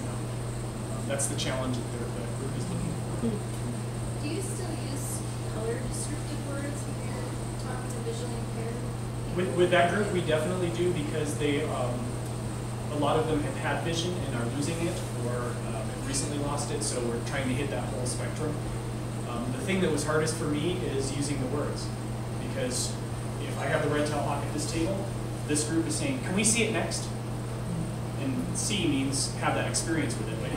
that's the challenge that the group is looking for. Do you still use color descriptive words when you're talking to visually impaired? With that group, we definitely do because they, a lot of them have had vision and are losing it or have recently lost it, so we're trying to hit that whole spectrum. The thing that was hardest for me is using the words, because if I have the red-tailed hawk at this table, this group is saying, can we see it next? And see means have that experience with it. But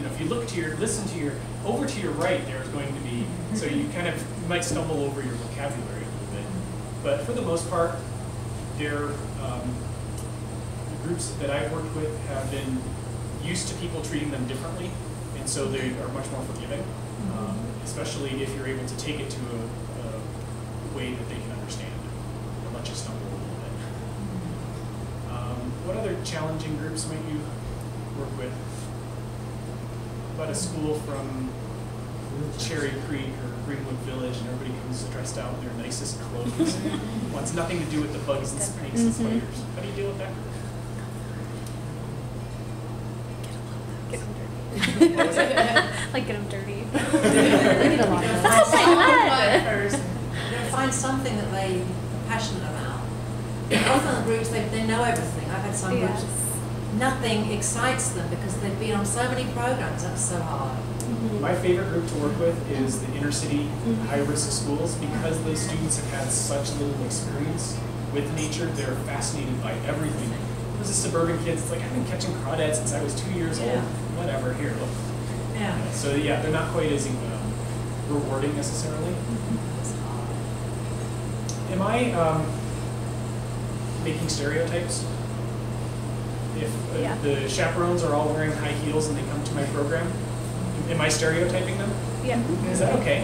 if you listen to over to your right, there's going to be, so you might stumble over your vocabulary a little bit. But for the most part, the groups that I've worked with have been used to people treating them differently, and so they are much more forgiving, especially if you're able to take it to a way that they can understand and let you stumble a little bit. What other challenging groups might you work with? About a school from Cherry Creek or Greenwood Village, and everybody comes dressed out in their nicest clothes. Wants nothing to do with the bugs and snakes and spiders. How do you deal with that? Like get them dirty. They get a lot of That's what I person. They'll find something that they are passionate about. Often the groups, they know everything. I've had some groups, nothing excites them because they've been on so many programs. That's so hard. My favorite group to work with is the inner city high-risk schools, because those students have had such little experience with nature. They're fascinated by everything. Those are suburban kids. It's like, I've been catching crawdads since I was 2 years old. Whatever, here, look. Yeah. So yeah, they're not quite as rewarding necessarily. Am I making stereotypes? If the chaperones are all wearing high heels and they come to my program, am I stereotyping them? Yeah. Is that okay?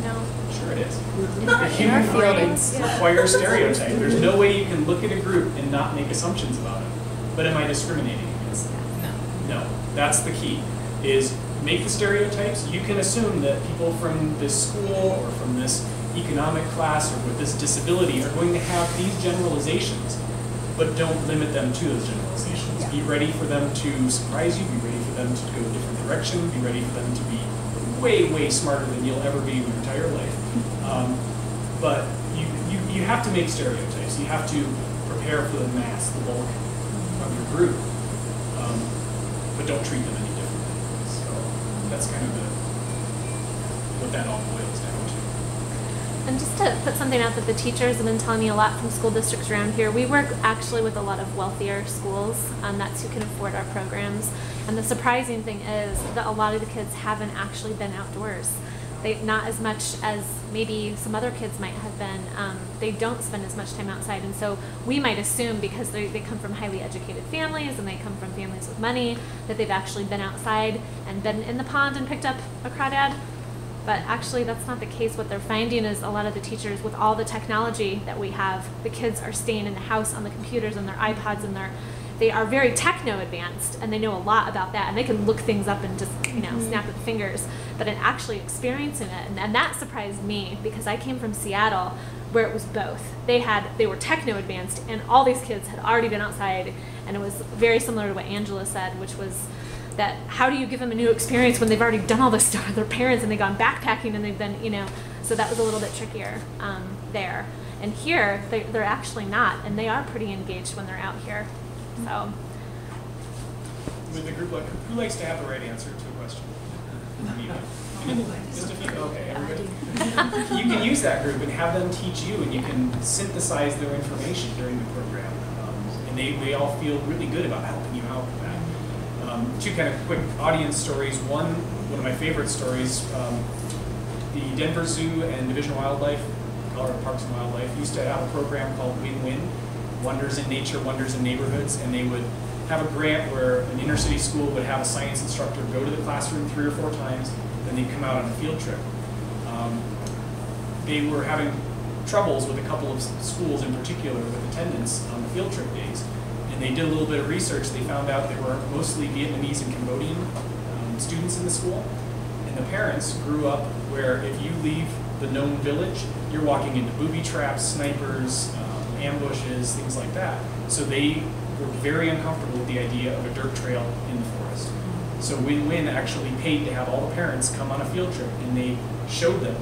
No. Sure it is. The human brain requires stereotype. There's no way you can look at a group and not make assumptions about it. But am I discriminating against them? No. That's the key, is make the stereotypes. You can assume that people from this school or from this economic class or with this disability are going to have these generalizations, but don't limit them to those generalizations. Be ready for them to surprise you, be ready for them to go a different direction, be ready for them to be way, way smarter than you'll ever be in your entire life. But you have to make stereotypes. You have to prepare for the mass, the bulk of your group, but don't treat them any differently. So that's kind of what that all boils down to. And just to put something out that the teachers have been telling me a lot from school districts around here, we work actually with a lot of wealthier schools. That's who can afford our programs. And the surprising thing is that a lot of the kids haven't actually been outdoors. Not as much as maybe some other kids might have been. They don't spend as much time outside. And so we might assume, because they come from highly educated families and they come from families with money, that they've actually been outside and been in the pond and picked up a crawdad. But actually that's not the case. What they're finding is a lot of the teachers, with all the technology that we have, the kids are staying in the house on the computers and their iPods, and they are very techno advanced, and they know a lot about that, and they can look things up and just snap with fingers. But in actually experiencing it, and that surprised me, because I came from Seattle, where it was both. They were techno advanced, and all these kids had already been outside, and it was very similar to what Angela said, which was that how do you give them a new experience when they've already done all this stuff with their parents and they've gone backpacking and they've been, so that was a little bit trickier there. And here, they're actually not, and they are pretty engaged when they're out here. So. With the group, who likes to have the right answer to a question? Just a few? Okay, everybody. You can use that group and have them teach you, and you can synthesize their information during the program. And they all feel really good about helping you out with that. Two kind of quick audience stories. One of my favorite stories, the Denver Zoo and Division of Wildlife, Colorado Parks and Wildlife, used to have a program called Win-Win, Wonders in Nature, Wonders in Neighborhoods, and they would have a grant where an inner city school would have a science instructor go to the classroom 3 or 4 times, then they'd come out on a field trip. They were having troubles with a couple of schools in particular with attendance on the field trip days. And they did a little bit of research. They found out there were mostly Vietnamese and Cambodian students in the school. And the parents grew up where if you leave the known village, you're walking into booby traps, snipers, ambushes, things like that. So they were very uncomfortable with the idea of a dirt trail in the forest. So Win-Win actually paid to have all the parents come on a field trip, and they showed them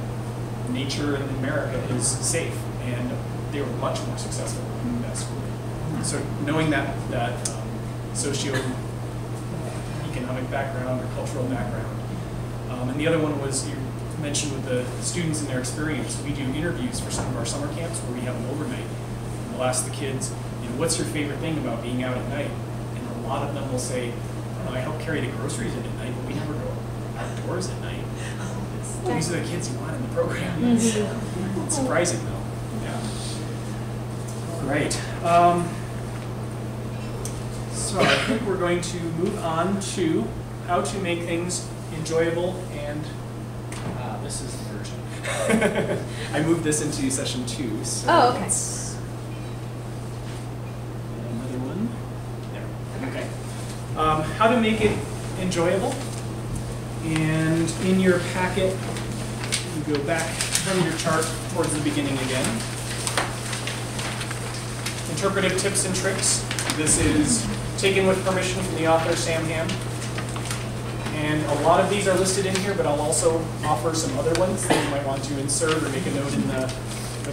nature in America is safe, and they were much more successful in that school. So knowing that socio-economic background or cultural background. And the other one was you mentioned with the students and their experience. We do interviews for some of our summer camps where we have them overnight. And we'll ask the kids, what's your favorite thing about being out at night? And a lot of them will say, I don't know, I help carry the groceries in at night, but we never go outdoors at night. These are the kids you want in the program. It's surprising though. Yeah. Great. So I think we're going to move on to how to make things enjoyable, and this is the version. I moved this into session 2. So Oh, okay. let's- another one. There. Okay. How to make it enjoyable. And in your packet, you go back from your chart towards the beginning again. Interpretive tips and tricks. This is taken with permission from the author, Sam Ham. And a lot of these are listed in here, but I'll also offer some other ones that you might want to insert or make a note in the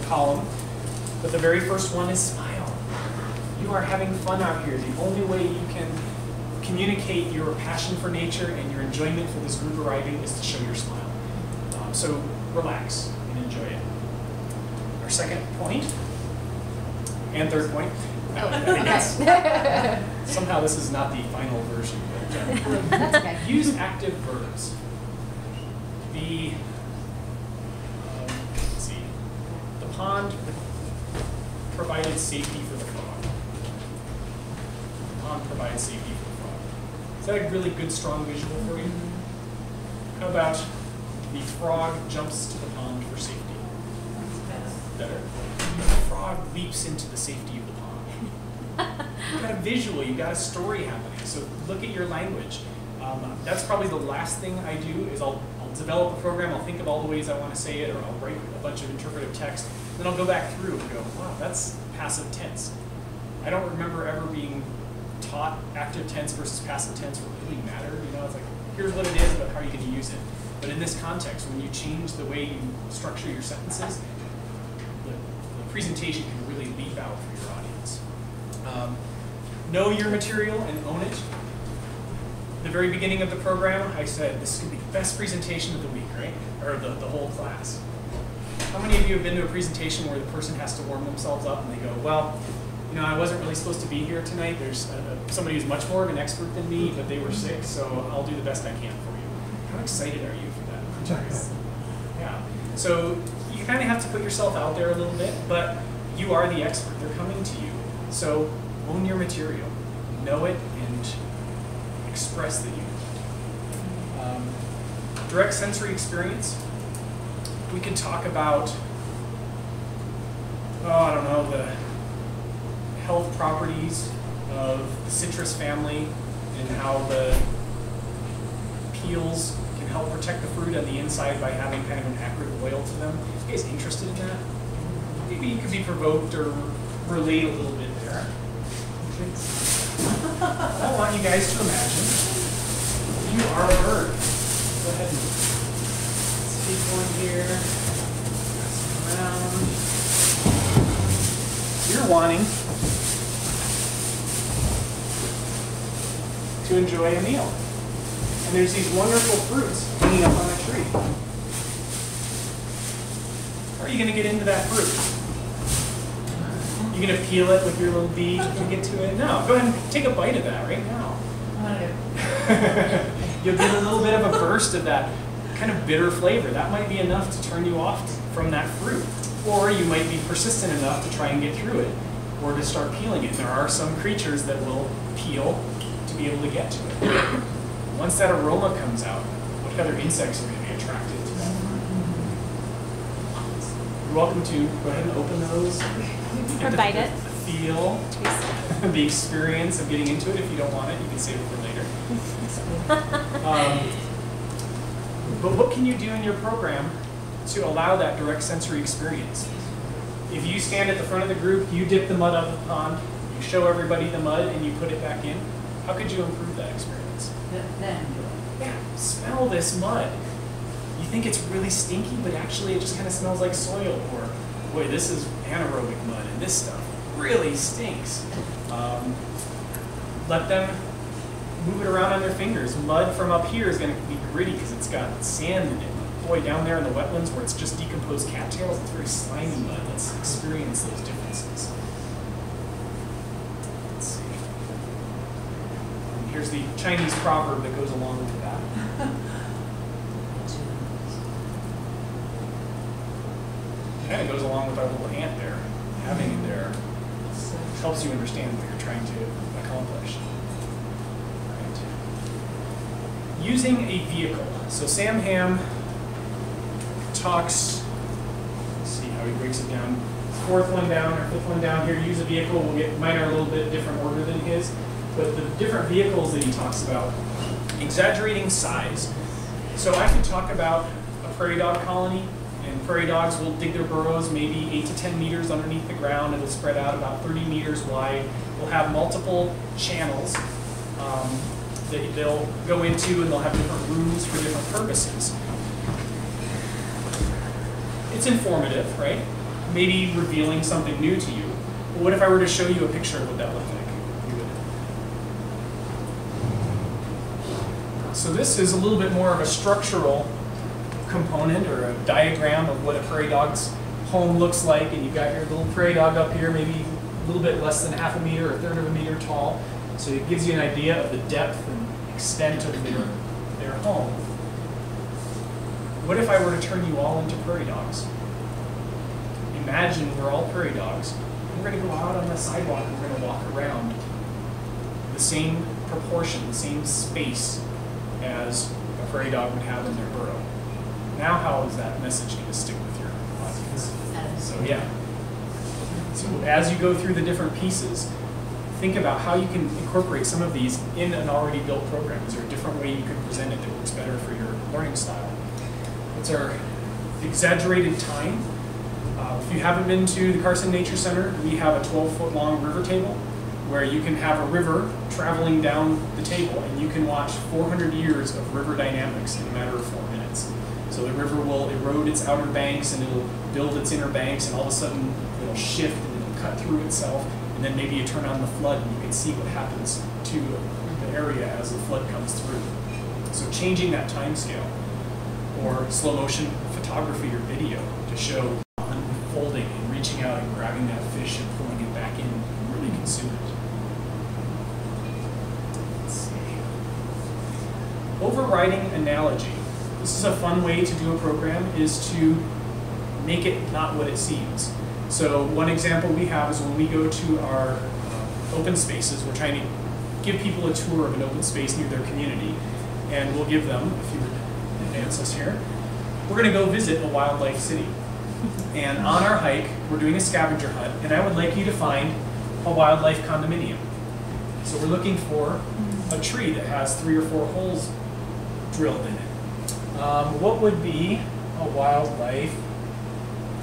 column. But the very first one is smile. You are having fun out here. The only way you can communicate your passion for nature and your enjoyment for this group arriving is to show your smile. So relax and enjoy it. Our second point, and third point. No, I think it's, somehow this is not the final version. But, That's okay. use active verbs. Let's see, the pond provided safety for the frog. The pond provides safety for the frog. Is that a really good, strong visual for you? How about the frog jumps to the pond for safety? Better. The frog leaps into the safety of the pond. You got a visual, you got a story happening. So look at your language. That's probably the last thing I do is I'll develop a program, I'll think of all the ways I want to say it, or I'll write a bunch of interpretive text, then I'll go back through and go, wow, that's passive tense. I don't remember ever being taught active tense versus passive tense really mattered. You know, it's like, here's what it is, but how are you going to use it? But in this context, when you change the way you structure your sentences, the presentation can really leap out for your audience. Know your material and own it. At the very beginning of the program, I said, this is going to be the best presentation of the week, right? Or the whole class. How many of you have been to a presentation where the person has to warm themselves up and they go, well, you know, I wasn't really supposed to be here tonight. There's somebody who's much more of an expert than me, but they were sick, so I'll do the best I can for you. How excited are you for that material? Yeah. So you kind of have to put yourself out there a little bit, but you are the expert. They're coming to you. So own your material, know it, and express that you know it. Direct sensory experience. We could talk about, I don't know, the health properties of the citrus family and how the peels can help protect the fruit on the inside by having kind of an acrid oil to them. Are you guys interested in that? Maybe you could be provoked or relate a little bit there. I want you guys to imagine you are a bird. Go ahead and take one here, pass it around. You're wanting to enjoy a meal. And there's these wonderful fruits hanging up on a tree. How are you going to get into that fruit? You going to peel it with your little beak and get to it? No, go ahead and take a bite of that right now. You'll get a little bit of a burst of that kind of bitter flavor. That might be enough to turn you off from that fruit. Or you might be persistent enough to try and get through it, or to start peeling it. There are some creatures that will peel to be able to get to it. Once that aroma comes out, what other insects are going to be attracted to that? You're welcome to go ahead and open those. Or bite it. The feel, the experience of getting into it. If you don't want it, you can save it for later. But what can you do in your program to allow that direct sensory experience? If you stand at the front of the group, you dip the mud out of the pond, you show everybody the mud, and you put it back in, how could you improve that experience? Yeah, smell this mud. You think it's really stinky, but actually it just kind of smells like soil. Or, boy, this is anaerobic mud, and this stuff really stinks. Let them move it around on their fingers. Mud from up here is going to be gritty because it's got sand in it. Boy, down there in the wetlands where it's just decomposed cattails, it's very slimy mud. Let's experience those differences. Let's see. And here's the Chinese proverb that goes along with that. It kind of goes along with our little ant there. Having it there helps you understand what you're trying to accomplish. using a vehicle. So Sam Ham talks, let's see how he breaks it down. Fourth one down or fifth one down here, use a vehicle. Mine are a little bit different order than his, but the different vehicles that he talks about, exaggerating size. So I could talk about a prairie dog colony, and prairie dogs will dig their burrows maybe 8 to 10 meters underneath the ground. It'll spread out about 30 meters wide. We'll have multiple channels that they'll go into, and they'll have different rooms for different purposes. It's informative, right? Maybe revealing something new to you. But what if I were to show you a picture of what that looked like? So this is a little bit more of a structural component or a diagram of what a prairie dog's home looks like, and you've got your little prairie dog up here, maybe a little bit less than half a meter or a third of a meter tall. So it gives you an idea of the depth and extent of their home. What if I were to turn you all into prairie dogs? Imagine we're all prairie dogs. We're going to go out on the sidewalk and we're going to walk around the same proportion, the same space as a prairie dog would have in their burrow. Now how is that message going to stick with your audience? So yeah. So as you go through the different pieces, think about how you can incorporate some of these in an already built program. Is there a different way you can present it that works better for your learning style? What's our exaggerated time? If you haven't been to the Carson Nature Center, we have a 12-foot long river table where you can have a river traveling down the table, and you can watch 400 years of river dynamics in a matter of 4 minutes. So the river will erode its outer banks and it'll build its inner banks, and all of a sudden it'll shift and it'll cut through itself, and then maybe you turn on the flood and you can see what happens to the area as the flood comes through. So changing that time scale, or slow motion photography or video to show unfolding and reaching out and grabbing that fish and pulling it back in and really consume it. Let's see. Overriding analogy. This is a fun way to do a program, is to make it not what it seems. So one example we have is when we go to our open spaces, we're trying to give people a tour of an open space near their community, and we'll give them, if you would advance us here, we're going to go visit a wildlife city. And on our hike, we're doing a scavenger hunt, and I would like you to find a wildlife condominium. So we're looking for a tree that has 3 or 4 holes drilled in it. What would be a wildlife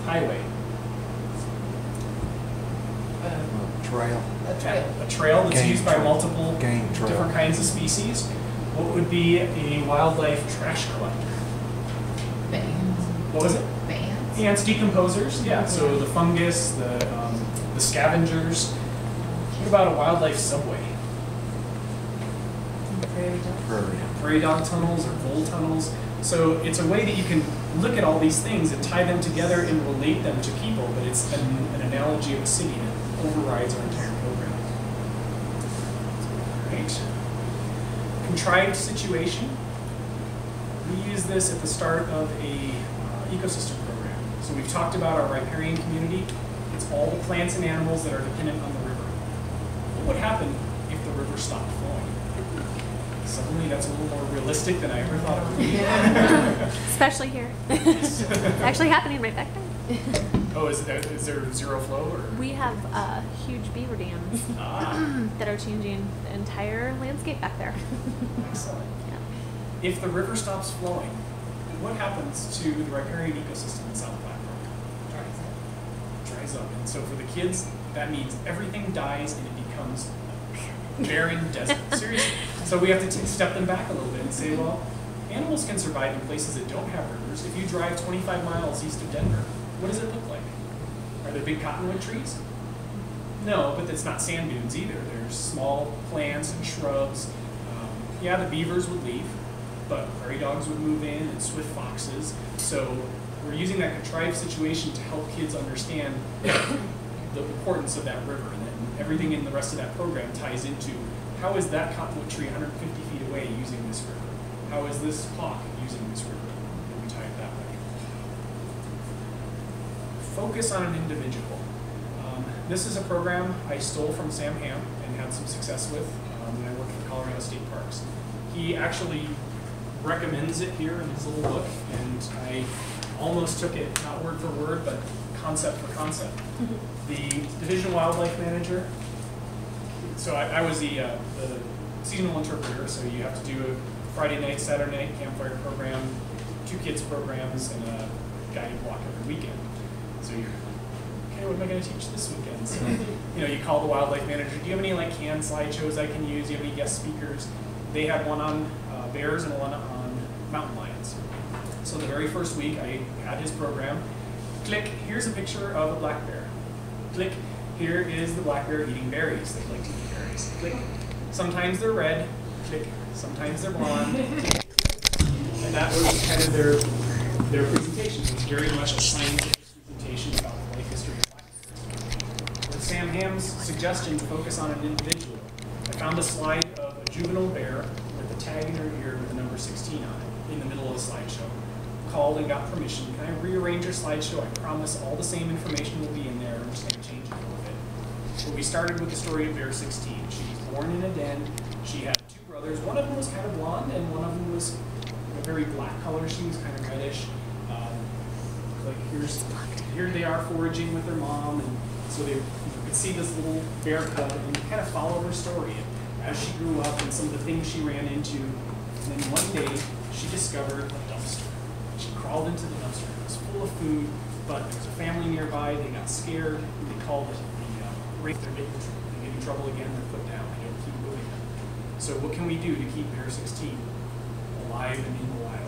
highway? Trail. A trail. A trail that's Game used by trail. multiple Game trail. different kinds of species. What would be a wildlife trash collector? Bands. What was it? Bands. Ants, decomposers. Yeah. So the fungus, the scavengers. What about a wildlife subway? Prairie dog tunnels or vole tunnels. So it's a way that you can look at all these things and tie them together and relate them to people, but it's an analogy of a city that overrides our entire program. Right. Contrived situation. We use this at the start of a ecosystem program. So we've talked about our riparian community. It's all the plants and animals that are dependent on the river. What would happen if the river stopped flowing? Suddenly that's a little more realistic than I ever thought it would be. Especially here. It's actually happening right back there. Oh, is there zero flow? Or? We have huge beaver dams that are changing the entire landscape back there. Excellent. Yeah. If the river stops flowing, what happens to the riparian ecosystem in South Platform? Dries up. And so for the kids, that means everything dies and it becomes a barren desert. Seriously. So we have to step them back a little bit and say, well, animals can survive in places that don't have rivers. If you drive 25 miles east of Denver, what does it look like? Are there big cottonwood trees? No, but it's not sand dunes either. There's small plants and shrubs. Yeah, the beavers would leave, but prairie dogs would move in and swift foxes. So we're using that contrived situation to help kids understand the importance of that river. And then everything in the rest of that program ties into how is that cottonwood tree 150 feet away using this river? How is this hawk using this river? And we tie it that way. Focus on an individual. This is a program I stole from Sam Ham and had some success with when I worked for Colorado State Parks. He actually recommends it here in his little book, and I almost took it, not word for word, but concept for concept. The division wildlife manager, so I was the seasonal interpreter, so you have to do a Friday night, Saturday night campfire program, 2 kids programs, and a guided walk every weekend. So you're, okay, what am I going to teach this weekend? So, you know, you call the wildlife manager, do you have any like canned slideshows I can use? Do you have any guest speakers? They had one on bears and one on mountain lions. So the very first week I had his program. Click, here's a picture of a black bear. Click, here is the black bear eating berries. They like to eat berries. Click, sometimes they're red. Click, sometimes they're blonde. And that was kind of their presentation. It was very much a scientific presentation about the life history of black bears. With Sam Ham's suggestion to focus on an individual, I found a slide of a juvenile bear with a tag in her ear with the number 16 on it in the middle of the slideshow. Called and got permission. Can I rearrange your slideshow? I promise all the same information will be in there. I'm just going to change it a little bit. So we started with the story of Bear 16. She was born in a den. She had 2 brothers. One of them was kind of blonde, and one of them was a very black color. She was kind of reddish. Like here they are foraging with their mom, and so you could see this little bear cub, and you kind of follow her story as she grew up and some of the things she ran into. And then one day she discovered a dumpster. She crawled into the dumpster. It was full of food, but there was a family nearby. They got scared. They called it the rape. They get in trouble again. They're put down. They don't keep moving them. So what can we do to keep Bear 16 alive and in the wild?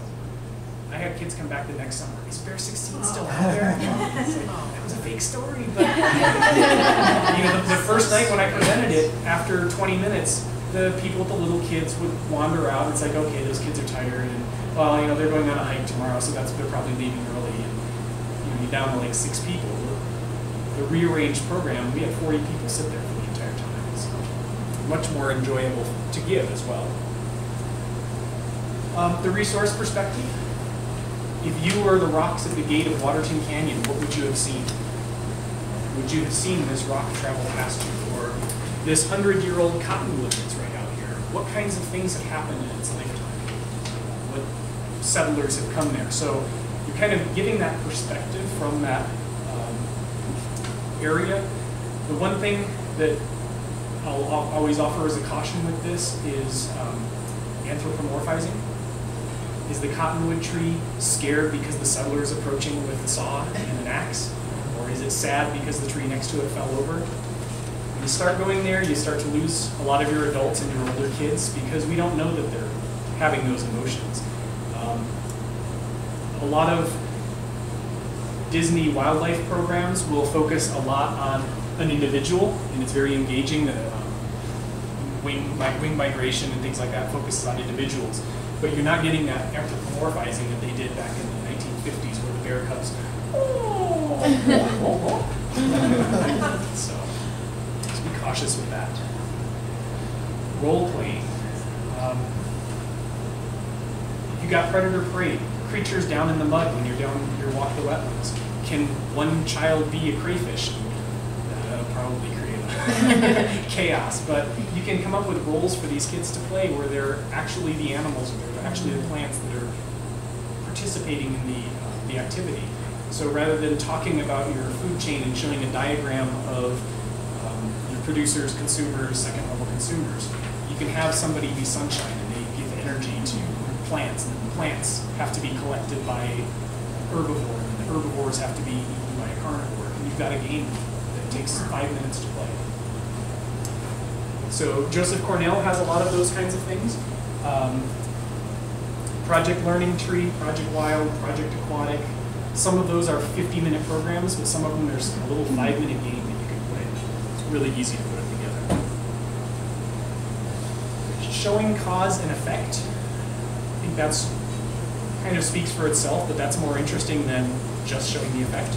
I had kids come back the next summer. Is Bear 16 still out there? It's like, oh, that was a fake story. But you know, the first night when I presented it, after 20 minutes, the people with the little kids would wander out. It's like, okay, those kids are tired, and well, you know, they're going on a hike tomorrow, so they're probably leaving early, and you know, you're down to like 6 people. The rearranged program, we had 40 people sit there for the entire time. It's much more enjoyable to give as well. The resource perspective. If you were the rocks at the gate of Waterton Canyon, what would you have seen? Would you have seen this rock travel past you, or this 100-year-old cottonwood that's right out here? What kinds of things have happened in its lifetime? What settlers have come there? So you're kind of getting that perspective from that area. The one thing that I'll always offer as a caution with this is anthropomorphizing. Is the cottonwood tree scared because the settler is approaching with a saw and an axe? Or is it sad because the tree next to it fell over? When you start going there, you start to lose a lot of your adults and your older kids because we don't know that they're having those emotions. A lot of Disney wildlife programs will focus a lot on an individual, and it's very engaging. Wing migration and things like that focuses on individuals. But you're not getting that anthropomorphizing that they did back in the 1950s where the bear cubs, so just be cautious with that. Role playing. You got predator prey, creatures down in the mud when you're walking the wetlands. Can one child be a crayfish? That'll probably create chaos, but you can come up with roles for these kids to play where they're actually the animals, or they're actually the plants that are participating in the activity. So rather than talking about your food chain and showing a diagram of your producers, consumers, second level consumers, you can have somebody be sunshine and they give energy to plants, and the plants have to be collected by an herbivore, and the herbivores have to be eaten by a carnivore, and you've got a game that takes 5 minutes to play. So Joseph Cornell has a lot of those kinds of things. Project Learning Tree, Project Wild, Project Aquatic. Some of those are 50-minute programs, but some of them there's a little 5-minute game that you can play. It's really easy to put it together. Showing cause and effect. I think that's kind of speaks for itself, but that's more interesting than just showing the effect.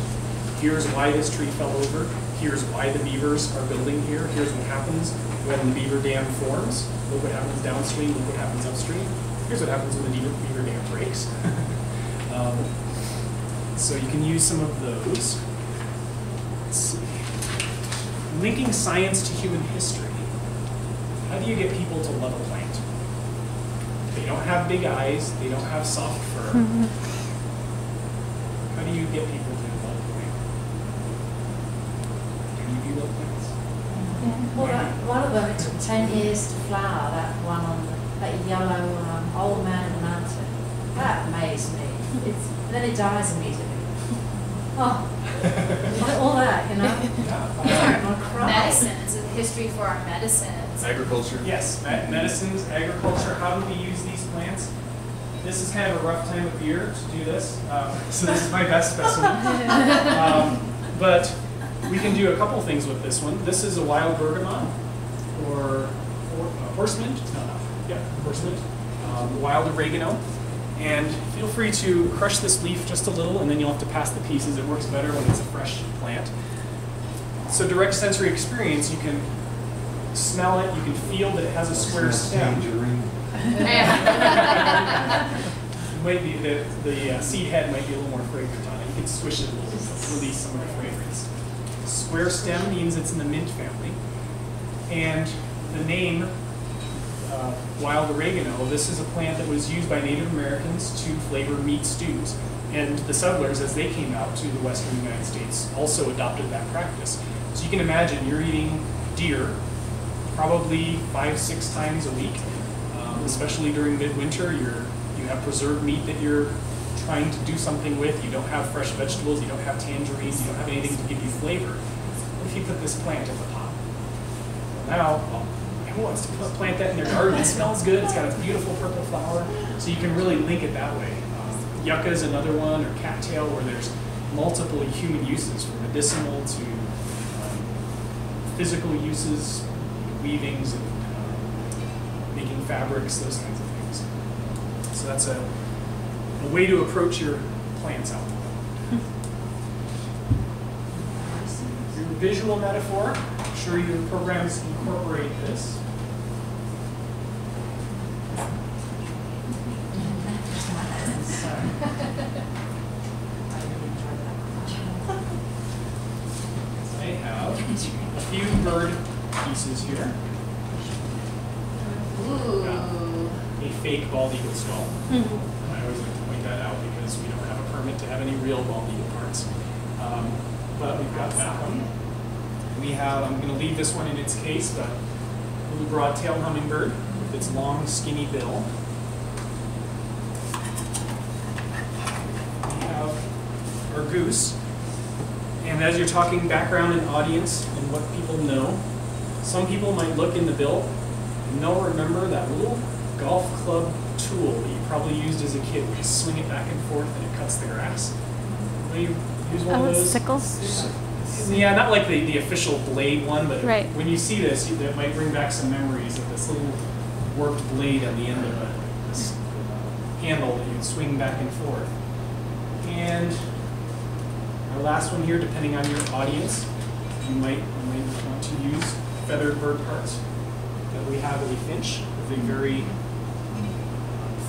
Here's why this tree fell over. Here's why the beavers are building here. Here's what happens when the beaver dam forms. Look what happens downstream. Look what happens upstream. Here's what happens when the beaver dam breaks. So you can use some of those. Let's see. Linking science to human history. How do you get people to love a plant? They don't have big eyes. They don't have soft fur. How do you get people to love plant? Do you love plants? Well, one of them, it took 10 years to flower, that one on that yellow old man in the mountain. That amazed me. And then it dies immediately. Oh, all that, you know? Medicine is a history for our medicines. Agriculture. Yes, medicines, agriculture. How do we use these plants? This is kind of a rough time of year to do this, so this is my best specimen. But we can do a couple things with this one. This is a wild bergamot, or horsemint. Horsemint. Wild oregano. And feel free to crush this leaf just a little, and then you'll have to pass the pieces. It works better when it's a fresh plant. So direct sensory experience, you can smell it, you can feel that it has a square stem. Might be the seed head might be a little more fragrant on it. You can squish it a little to release some of the fragrance. Square stem means it's in the mint family. And the name, wild oregano, this is a plant that was used by Native Americans to flavor meat stews. And the settlers, as they came out to the western United States, also adopted that practice. So you can imagine you're eating deer probably 5-6 times a week, especially during midwinter. You have preserved meat that you're trying to do something with. You don't have fresh vegetables. You don't have tangerines. You don't have anything to give you flavor. What if you put this plant in the pot? Now, who wants to plant that in their garden? It smells good. It's got a beautiful purple flower. So you can really link it that way. Yucca is another one, or cattail, where there's multiple human uses, from medicinal to physical uses, weavings, and making fabrics, those kinds of things. So that's a way to approach your plants out. Your visual metaphor, I'm sure your programs incorporate this. I have a few bird pieces here. Ooh. A fake bald eagle skull. I always like to point that out because we don't have a permit to have any real bald eagle parts. But we've got that one. We have, I'm going to leave this one in its case, but a little broad-tailed hummingbird with its long, skinny bill. We have our goose. And as you're talking background and audience and what people know, some people might look in the bill and they'll remember that little golf club tool that you probably used as a kid where you swing it back and forth and it cuts the grass. You use one of those? Sickles? Yeah, not like the official blade one, but Right. when you see this, that might bring back some memories of this little warped blade on the end of this handle that you'd swing back and forth. And our last one here, depending on your audience, you might want to use feathered bird parts. That we have a finch with a very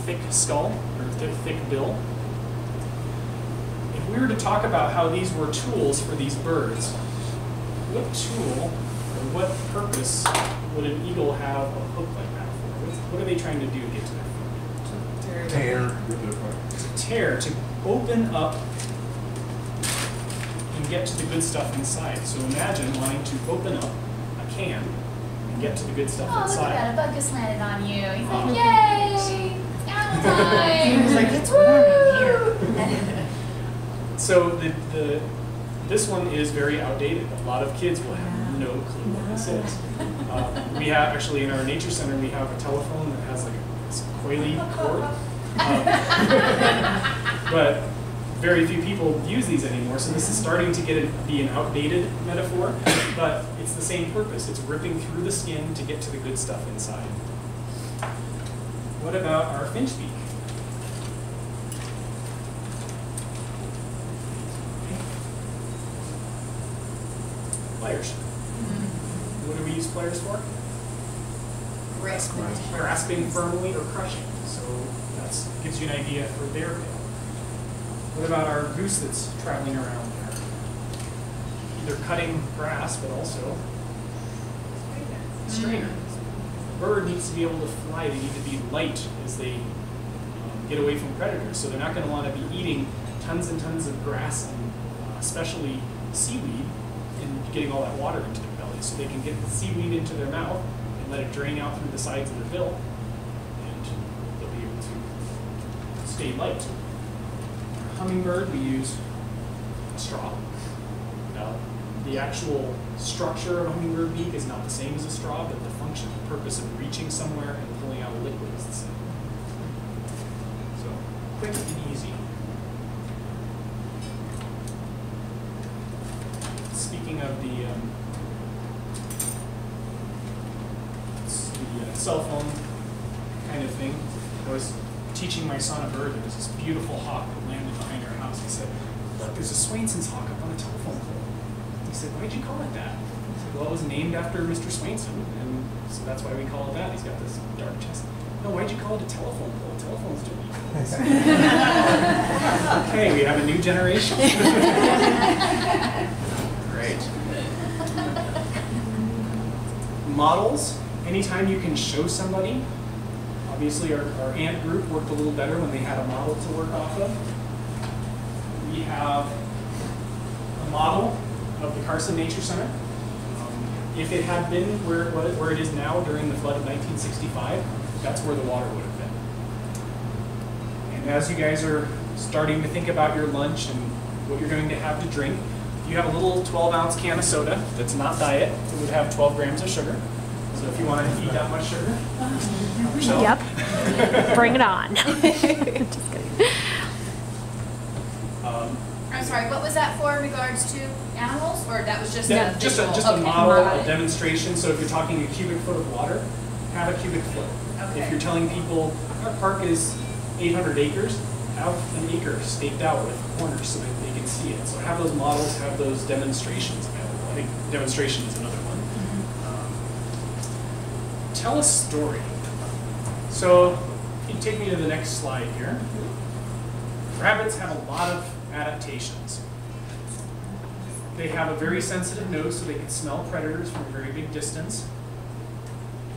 thick skull, or thick bill. If we were to talk about how these were tools for these birds, what tool or what purpose would an eagle have a hook like that for? What are they trying to do to get to their food? Tear. To tear, to open up and get to the good stuff inside. So imagine wanting to open up a can and get to the good stuff Oh, look inside. at that. A bug just landed on you. He's like, yay! It's animal time! He's like, it's warm in here. So this one is very outdated. A lot of kids will have no clue what this is. We have, actually in our nature center, we have a telephone that has like this coily cord. But very few people use these anymore, so this is starting to be an outdated metaphor, but it's the same purpose. It's ripping through the skin to get to the good stuff inside. What about our finch beak? Pliers. What do we use pliers for? Grasping firmly or crushing. So that gives you an idea for their bill. What about our goose that's traveling around there? Either cutting grass, but also strainer. bird needs to be able to fly. They need to be light as they get away from predators. So they're not going to want to be eating tons and tons of grass and especially seaweed and getting all that water into their belly. So they can get the seaweed into their mouth and let it drain out through the sides of their bill, and they'll be able to stay light. Hummingbird, we use straw. Now, the actual structure of a hummingbird beak is not the same as a straw, but the function, the purpose of reaching somewhere and pulling out a liquid is the same. So, quick and easy. Speaking of the cell phone kind of thing, I was teaching my son a bird. There was this beautiful hawk that landed behind our house. He said, "Look, there's a Swainson's hawk up on a telephone pole." He said, "Why'd you call it that?" I said, "Well, it was named after Mr. Swainson, and so that's why we call it that. He's got this dark chest." "No, why'd you call it a telephone pole? Telephones don't need poles." Okay, we have a new generation. Great. Models. Anytime you can show somebody. Obviously, our ant group worked a little better when they had a model to work off of. We have a model of the Carson Nature Center. If it had been where it is now during the flood of 1965, that's where the water would have been. And as you guys are starting to think about your lunch and what you're going to have to drink, you have a little 12-ounce can of soda that's not diet. It would have 12 grams of sugar. So if you want to eat that much sugar, Michelle. Yep. Bring it on. Just kidding. I'm sorry, what was that for in regards to animals, or that was just a Just visual? a Okay. model, a demonstration. So if you're talking a cubic foot of water, have a cubic foot. Okay. If you're telling people our park is 800 acres, have an acre staked out with corners so that they can see it. So have those models, have those demonstrations available. I think demonstration is another one. Tell a story. So if you take me to the next slide here. Rabbits have a lot of adaptations. They have a very sensitive nose so they can smell predators from a very big distance.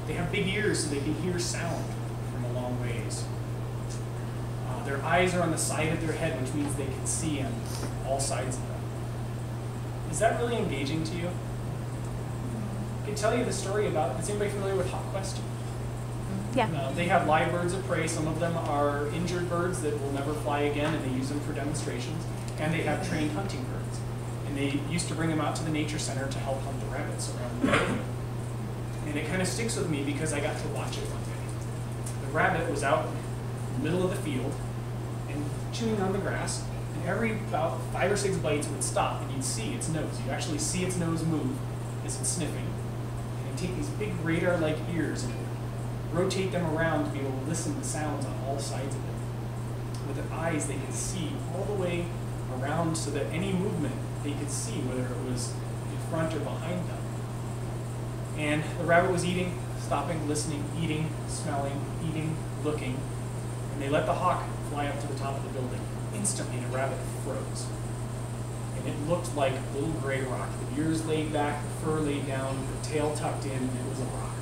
They have big ears so they can hear sound from a long ways. Their eyes are on the side of their head, which means they can see on all sides of them. Is that really engaging to you? I can tell you the story about, is anybody familiar with Hawk Quest? Yeah. They have live birds of prey. Some of them are injured birds that will never fly again, and they use them for demonstrations. And they have trained hunting birds. And they used to bring them out to the nature center to help hunt the rabbits around the area. And it kind of sticks with me because I got to watch it one day. The rabbit was out in the middle of the field and chewing on the grass, and every about 5 or 6 bites would stop, and you'd see its nose. You actually see its nose move as it's sniffing. And it'd take these big radar-like ears and rotate them around to be able to listen to sounds on all sides of it. With their eyes, they could see all the way around so that any movement they could see, whether it was in front or behind them. And the rabbit was eating, stopping, listening, eating, smelling, eating, looking, and they let the hawk fly up to the top of the building. Instantly, the rabbit froze. And it looked like a little gray rock. The ears laid back, the fur laid down, the tail tucked in, and it was a rock.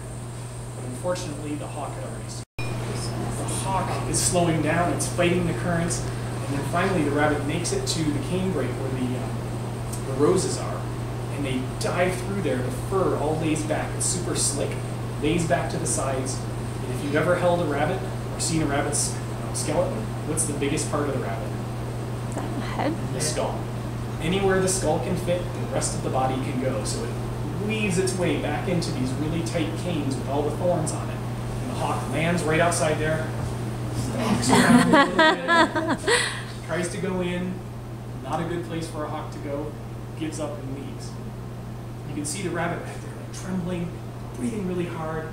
But unfortunately, the hawk had already stopped. The hawk is slowing down, it's fighting the currents, and then finally the rabbit makes it to the canebrake where the roses are, and they dive through there. The fur all lays back, it's super slick, lays back to the sides. And if you've ever held a rabbit or seen a rabbit's skeleton, what's the biggest part of the rabbit? The head. The skull. Anywhere the skull can fit, the rest of the body can go. So it weaves its way back into these really tight canes with all the thorns on it. And the hawk lands right outside there, stalks around a little bit, tries to go in, not a good place for a hawk to go, gives up and leaves. You can see the rabbit back there, like trembling, breathing really hard,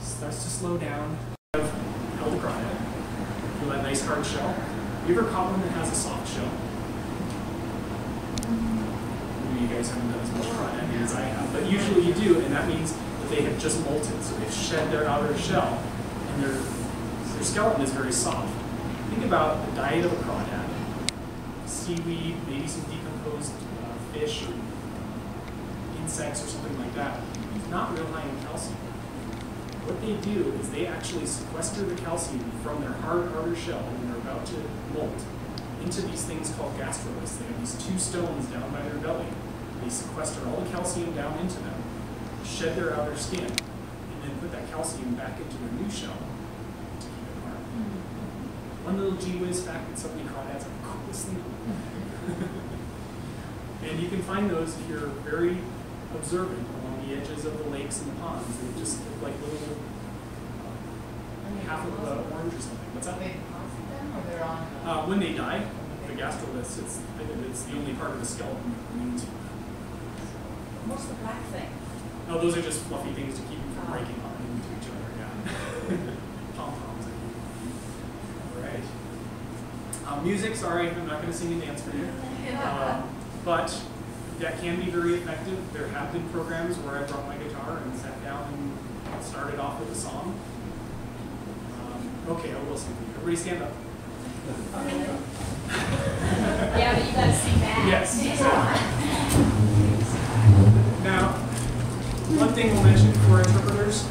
starts to slow down. I've held a crawdad. Feel that nice hard shell. You ever caught one that has a soft shell? You guys haven't done as much crawdad as I have, but usually you do, and that means that they have just molted, so they've shed their outer shell, and their skeleton is very soft. Think about the diet of a crawdad: seaweed, maybe some decomposed fish or insects or something like that. It's not real high in calcium. what they do is they actually sequester the calcium from their hard outer shell when they're about to molt into these things called gastroliths. They have these two stones down by their belly. They sequester all the calcium down into them, shed their outer skin, and then put that calcium back into their new shell to keep it hard. One little gee-whiz fact that somebody caught as the coolest thing. And you can find those if you're very observant along the edges of the lakes and the ponds. They just look like little half of the orange or something. What's that? They deposit them or they're on? When they die, the gastroliths, it's the only part of the skeleton that remains. What's the black thing? Oh, those are just fluffy things to keep them from breaking on into each other. Yeah. Pom-poms. All right. Music, sorry, I'm not going to sing and dance for you. But that can be very effective. There have been programs where I brought my guitar and sat down and started off with a song. Okay, I will sing for you. Everybody stand up. Yeah, but you gotta sing back. Yes, exactly. Now, one thing we'll mention for interpreters,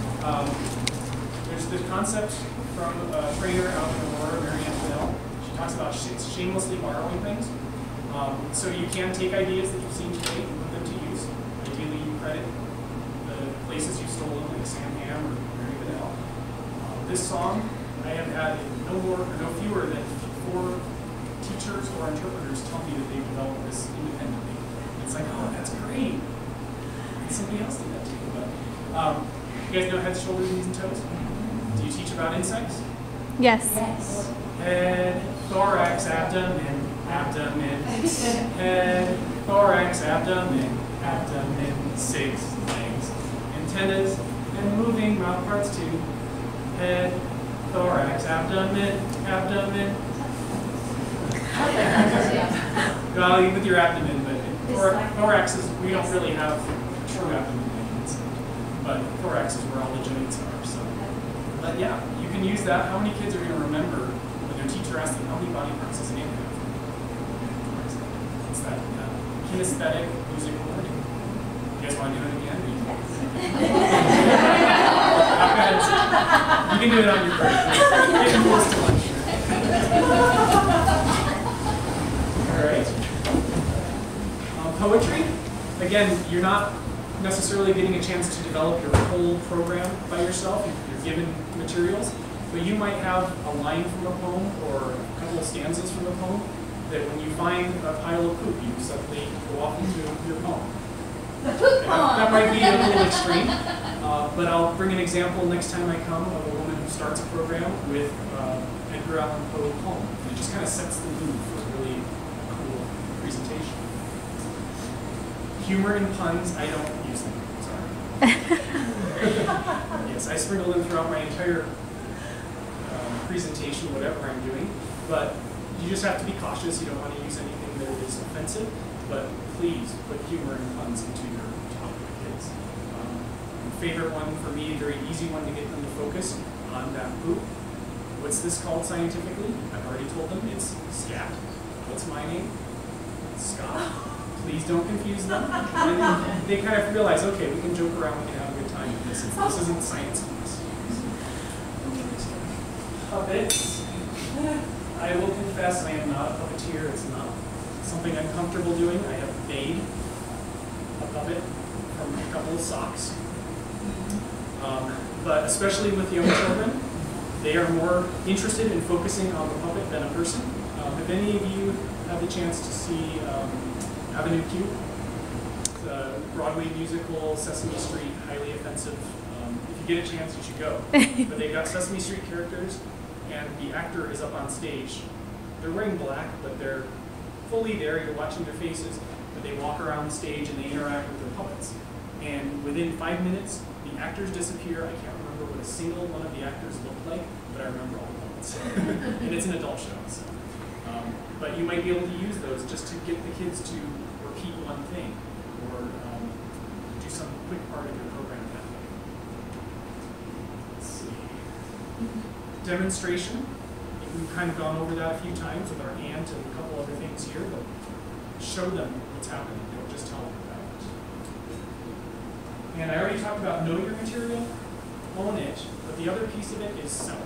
there's the concept from a trainer out in Aurora, Marianne Fennell. She talks about shamelessly borrowing things. So you can take ideas that you've seen today and put them to use. Ideally, you credit the places you've stolen, like Sam Ham or Mary Fennell. This song, I have had no fewer than 4 teachers or interpreters tell me that they've developed this independently. It's like, oh, that's great. And somebody else did that too. But you guys know heads, shoulders, knees, and toes? Do you teach about insects? Yes. Yes. Head, thorax, abdomen, abdomen. Head, thorax, abdomen, abdomen. 6 legs, antennas, and moving mouth parts too. Head, thorax, abdomen, abdomen. Well, with your abdomen, but thorax is, we don't really have true abdomen movements, but thorax is where all the joints are. So, but yeah, you can use that. How many kids are going to remember when their teacher asks them how many body parts does an ant have? It's that kinesthetic music learning. You guys want to do it again? You can do it on your break. Getting close to lunch. All right. Poetry. Again, you're not necessarily getting a chance to develop your whole program by yourself. You're given materials, but you might have a line from a poem or a couple of stanzas from a poem that when you find a pile of poop, you suddenly go off into your poem. That might be a little extreme, but I'll bring an example next time I come of a woman who starts a program with Edgar Allan Poe poem. And it just kind of sets the mood for a really cool presentation. Humor and puns, I don't use them, sorry. Yes, I sprinkle them throughout my entire presentation, whatever I'm doing, but you just have to be cautious. You don't want to use anything that is offensive, but please put humor and puns into your talk with the kids. Favorite one for me, a very easy one to get them to focus on that poop. What's this called scientifically? I've already told them it's scat. What's my name? Scott. Please don't confuse them. And they kind of realize, okay, we can joke around, we can have a good time with this. This isn't science class. Puppets. I will confess I am not a puppeteer. It's not something I'm comfortable doing. I have made a puppet from a couple of socks. But especially with young children, they are more interested in focusing on the puppet than a person. If any of you have the chance to see Avenue Q, it's a Broadway musical, Sesame Street, highly offensive. If you get a chance, you should go. But they've got Sesame Street characters, and the actor is up on stage. They're wearing black, but they're fully there. You're watching their faces, but they walk around the stage and they interact with their puppets. And within 5 minutes, the actors disappear. I can't remember what a single one of the actors looked like, but I remember all the puppets. And it's an adult show. So. But you might be able to use those just to get the kids to repeat one thing or do some quick part of your program that way. Let's see. Demonstration. We've kind of gone over that a few times with our aunt and a couple other things here, but show them what's happening. Don't just tell them about it. And I already talked about know your material. own it, but the other piece of it is sell it.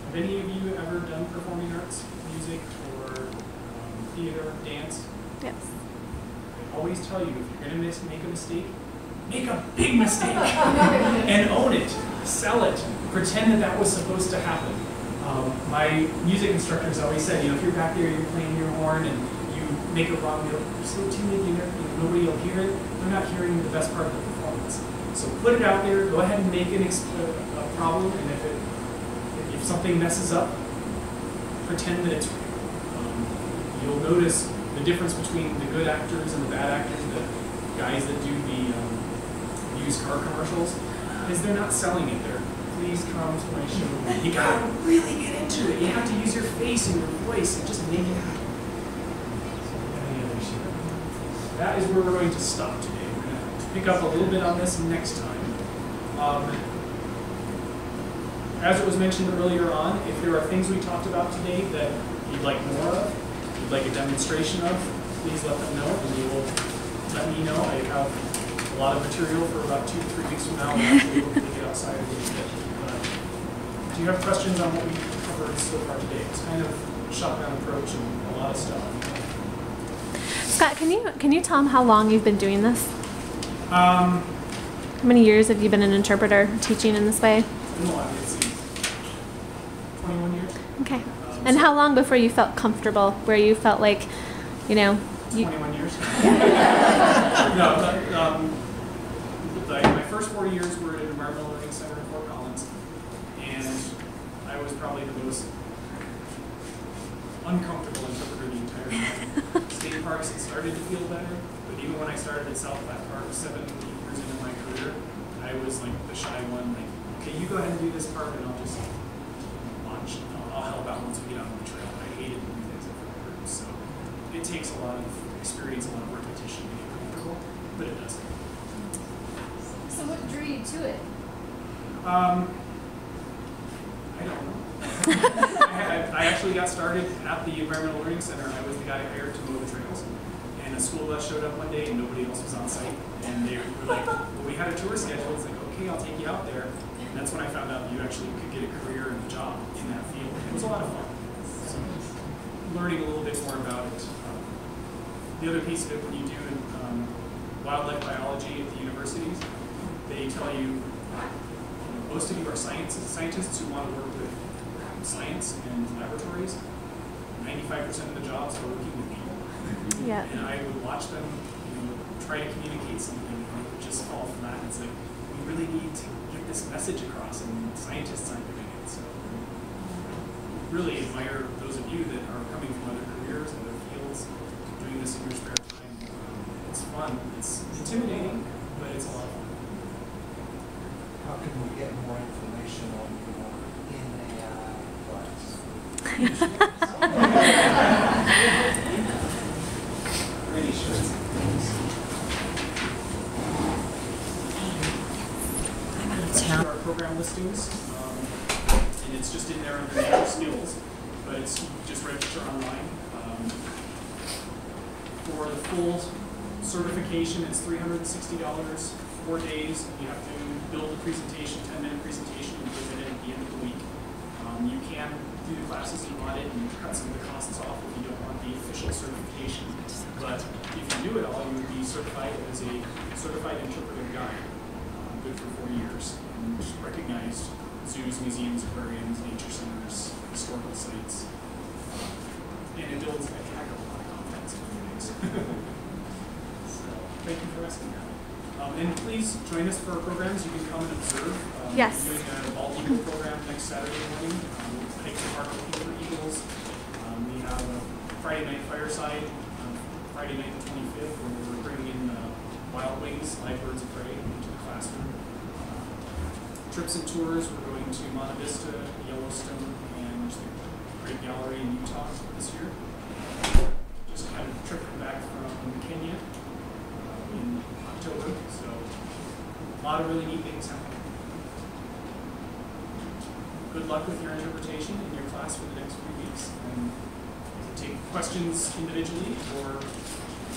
Have any of you ever done performing arts, music, or theater, dance? Yes. I always tell you, if you're going to make a mistake, make a big mistake and own it, sell it, pretend that that was supposed to happen. My music instructors always said, if you're back there, you're playing your horn and you make a wrong note, you're so timid, nobody will hear it. They're not hearing the best part of the performance. So put it out there, go ahead and make a problem, and if something messes up, pretend that it's real. You'll notice the difference between the good actors and the bad actors, the guys that do the used car commercials, is they're not selling it. They're, please come to my show. You gotta really get into it. You have to use your face and your voice and just make it happen. That is where we're going to stop today. We're going to pick up a little bit on this next time. As it was mentioned earlier on, if there are things we talked about today that you'd like more of, you'd like a demonstration of, please let them know, and they will let me know. I have a lot of material for about 2 to 3 weeks from now. We'll actually be able to get outside a little bit. Do you have questions on what we covered so far today? It's kind of a shotgun approach and a lot of stuff. Scott, can you tell them how long you've been doing this? How many years have you been an interpreter teaching in this way? Let's see, 21 years. Okay. And how long before you felt comfortable, where you felt like, 21 years. No, my first 4 years were at an environmental learning center in Fort Collins, and I was probably the most uncomfortable interpreter the entire time. State parks had started to feel better, but even when I started at South Platte Park 7 years into my career, I was like the shy one, like, okay, you go ahead and do this part, and I'll just launch. I'll help out once we get out on the trail. I hated doing things in front of groups, so it takes a lot of experience, a lot of repetition to get comfortable, but it does. So what drew you to it? I don't know. I actually got started at the Environmental Learning Center. I was the guy hired to mow the trails. And a school bus showed up one day and nobody else was on site. And they were like, well, we had a tour schedule. It's like, okay, I'll take you out there. And that's when I found out you actually could get a career and a job in that field. It was a lot of fun. So, learning a little bit more about it. The other piece of it, when you do wildlife biology at the universities, they tell you, most of you are scientists who want to work with science and laboratories. 95% of the jobs are working with people. Yeah. And I would watch them, try to communicate something, and it would just fall flat. It's like, we really need to get this message across, and scientists aren't doing it. So, really admire those of you that are coming from other careers, other fields, doing this in your spare time. It's fun. It's intimidating, but it's a lot of fun. How can we get more information on your NAI class? Pretty sure. Our program listings, and it's just in there under major skills, but it's just register online. For the full certification, it's $360, 4 days. You have to build a presentation, 10-minute presentation, and present it at the end of the week. You can do the classes you want it and cut some of the costs off if you don't want the official certification. But if you do it all, you would be certified as a certified interpretive guide, good for 4 years, and recognized zoos, museums, aquariums, nature centers, historical sites. And it builds a heck of a lot of confidence in your days. So, thank you for asking that. And please join us for our programs. You can come and observe. Yes. We're doing a bald eagle program next Saturday morning. We'll hike the park looking for eagles. We have a Friday night fireside on Friday night the 25th, where we're bringing in wild wings, live birds of prey, into the classroom. Trips and tours. We're going to Monte Vista, Yellowstone, and the Great Gallery in Utah this year. Just kind of tripping back from Kenya in October, so a lot of really neat things happening. Good luck with your interpretation in your class for the next few weeks. And you can take questions individually or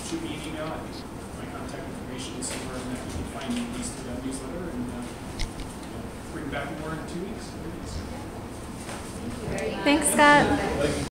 shoot me an email. I think my contact information is somewhere in that you can find me at least through that newsletter. And bring back more in 2 weeks. 3 weeks. Thanks, Scott.